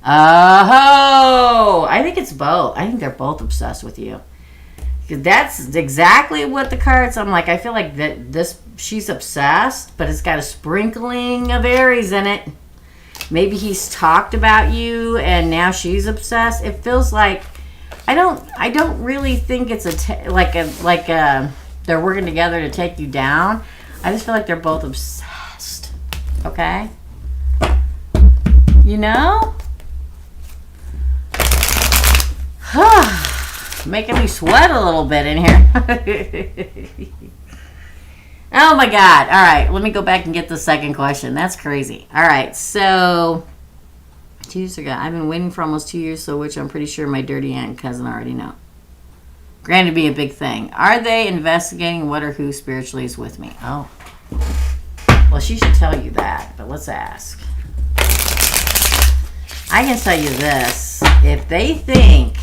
Oh, I think it's both. I think they're both obsessed with you. That's exactly what the cards. I'm like, I feel like she's obsessed, but it's got a sprinkling of Aries in it. Maybe he's talked about you, and now she's obsessed. It feels like I don't really think it's they're working together to take you down. I just feel like they're both obsessed. Okay, you know. Making me sweat a little bit in here. Oh my God. All right. Let me go back and get the second question. That's crazy. All right. So, 2 years ago, I've been waiting for almost 2 years, so which I'm pretty sure my dirty aunt and cousin already know. Granted, be a big thing. Are they investigating what or who spiritually is with me? Oh. Well, she should tell you that, but let's ask. I can tell you this. If they think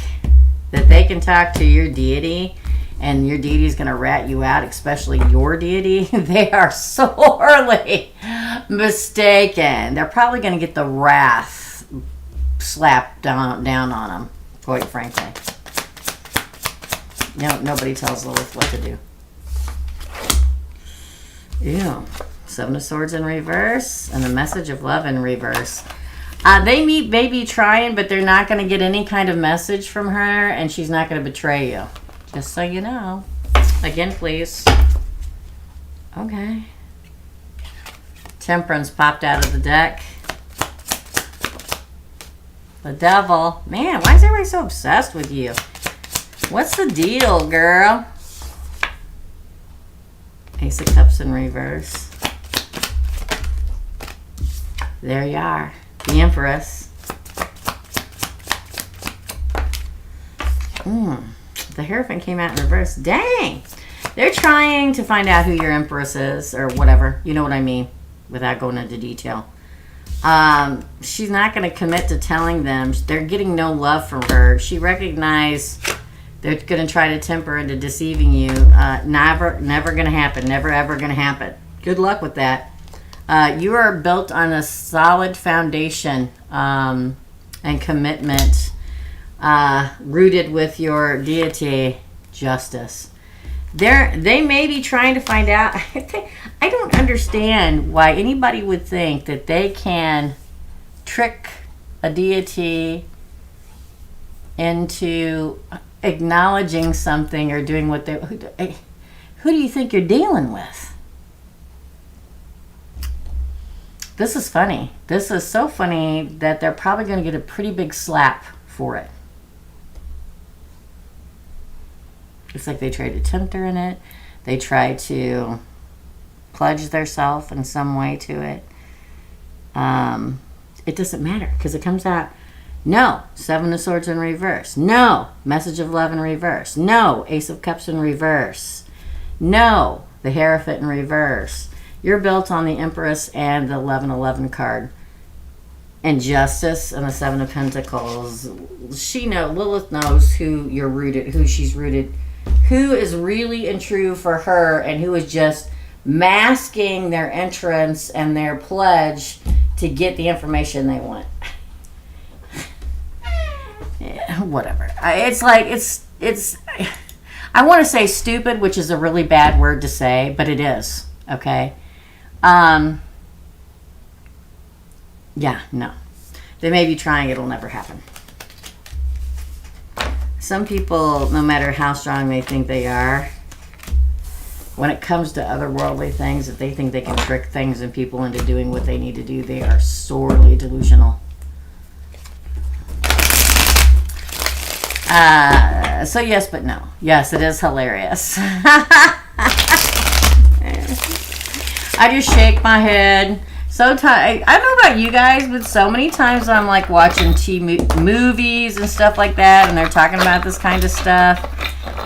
that they can talk to your deity and your deity is going to rat you out, especially your deity, they are sorely mistaken. They're probably going to get the wrath slapped down on them, quite frankly. No, nobody tells Lilith what to do. Ew. 7 of Swords in reverse and the message of love in reverse. They may be trying, but they're not going to get any kind of message from her, and she's not going to betray you. Just so you know. Again, please. Okay. Temperance popped out of the deck. The Devil. Man, why is everybody so obsessed with you? What's the deal, girl? Ace of Cups in reverse. There you are. The Empress. The Hierophant came out in reverse. Dang! They're trying to find out who your Empress is, or whatever. You know what I mean, without going into detail. She's not going to commit to telling them. They're getting no love from her. She recognized they're going to try to tempt her into deceiving you. Never going to happen. Never, ever going to happen. Good luck with that. You are built on a solid foundation and commitment, rooted with your deity, Justice. They may be trying to find out. I don't understand why anybody would think that they can trick a deity into acknowledging something or doing what they... Who do you think you're dealing with? This is funny. This is so funny that they're probably going to get a pretty big slap for it. It's like they tried to tempt her in it. They tried to pledge themselves in some way to it. It doesn't matter because it comes out, no, 7 of Swords in reverse. No, Message of Love in reverse. No, Ace of Cups in reverse. No, the Hierophant in reverse. You're built on the Empress and the 1111 card. And Justice and the 7 of Pentacles. Lilith knows who you're rooted, who she's rooted, who is really and true for her, and who is just masking their entrance and their pledge to get the information they want. Yeah, whatever. It's like, it's I want to say stupid, which is a really bad word to say, but it is, okay? Yeah, no. They may be trying, it'll never happen. Some people, no matter how strong they think they are, when it comes to otherworldly things, if they think they can trick things and people into doing what they need to do, they are sorely delusional. So yes, but no. Yes, it is hilarious. I just shake my head. I don't know about you guys, but so many times I'm like watching movies and stuff like that, and they're talking about this kind of stuff,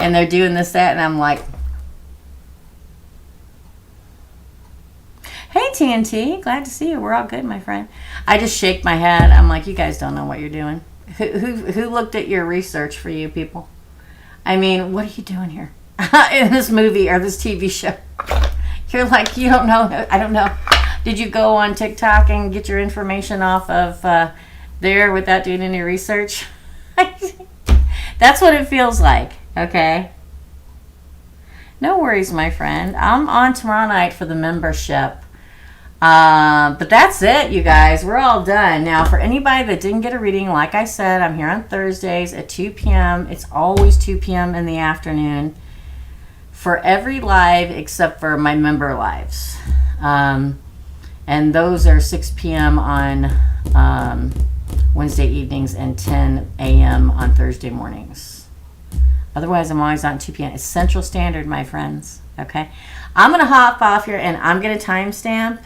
and they're doing this, that, and I'm like, hey TNT, glad to see you. We're all good, my friend. I just shake my head. I'm like, you guys don't know what you're doing. Who looked at your research for you people? I mean, what are you doing here in this movie or this TV show? You're like, you don't know. I don't know. Did you go on TikTok and get your information off of there without doing any research? That's what it feels like, okay? No worries, my friend. I'm on tomorrow night for the membership. But that's it, you guys. We're all done. Now, for anybody that didn't get a reading, like I said, I'm here on Thursdays at 2 p.m. It's always 2 p.m. in the afternoon for every live except for my member lives. And those are 6 p.m. on Wednesday evenings and 10 a.m. on Thursday mornings. Otherwise, I'm always on 2 p.m. It's Central Standard, my friends. Okay? I'm going to hop off here, and I'm going to timestamp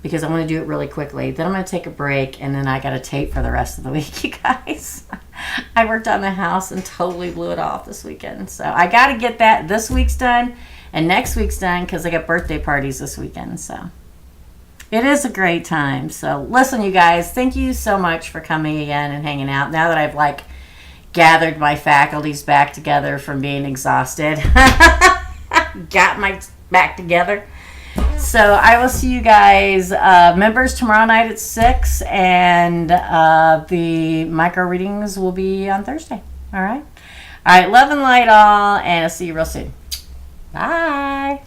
because I want to do it really quickly. Then I'm going to take a break, and then I got to tape for the rest of the week, you guys. I worked on the house and totally blew it off this weekend. So I got to get that this week's done and next week's done because I got birthday parties this weekend. So it is a great time. So listen, you guys, thank you so much for coming again and hanging out. Now that I've like gathered my faculties back together from being exhausted, got my back together. So I will see you guys, members, tomorrow night at 6, and the micro readings will be on Thursday. All right. All right. Love and light all, and I'll see you real soon. Bye.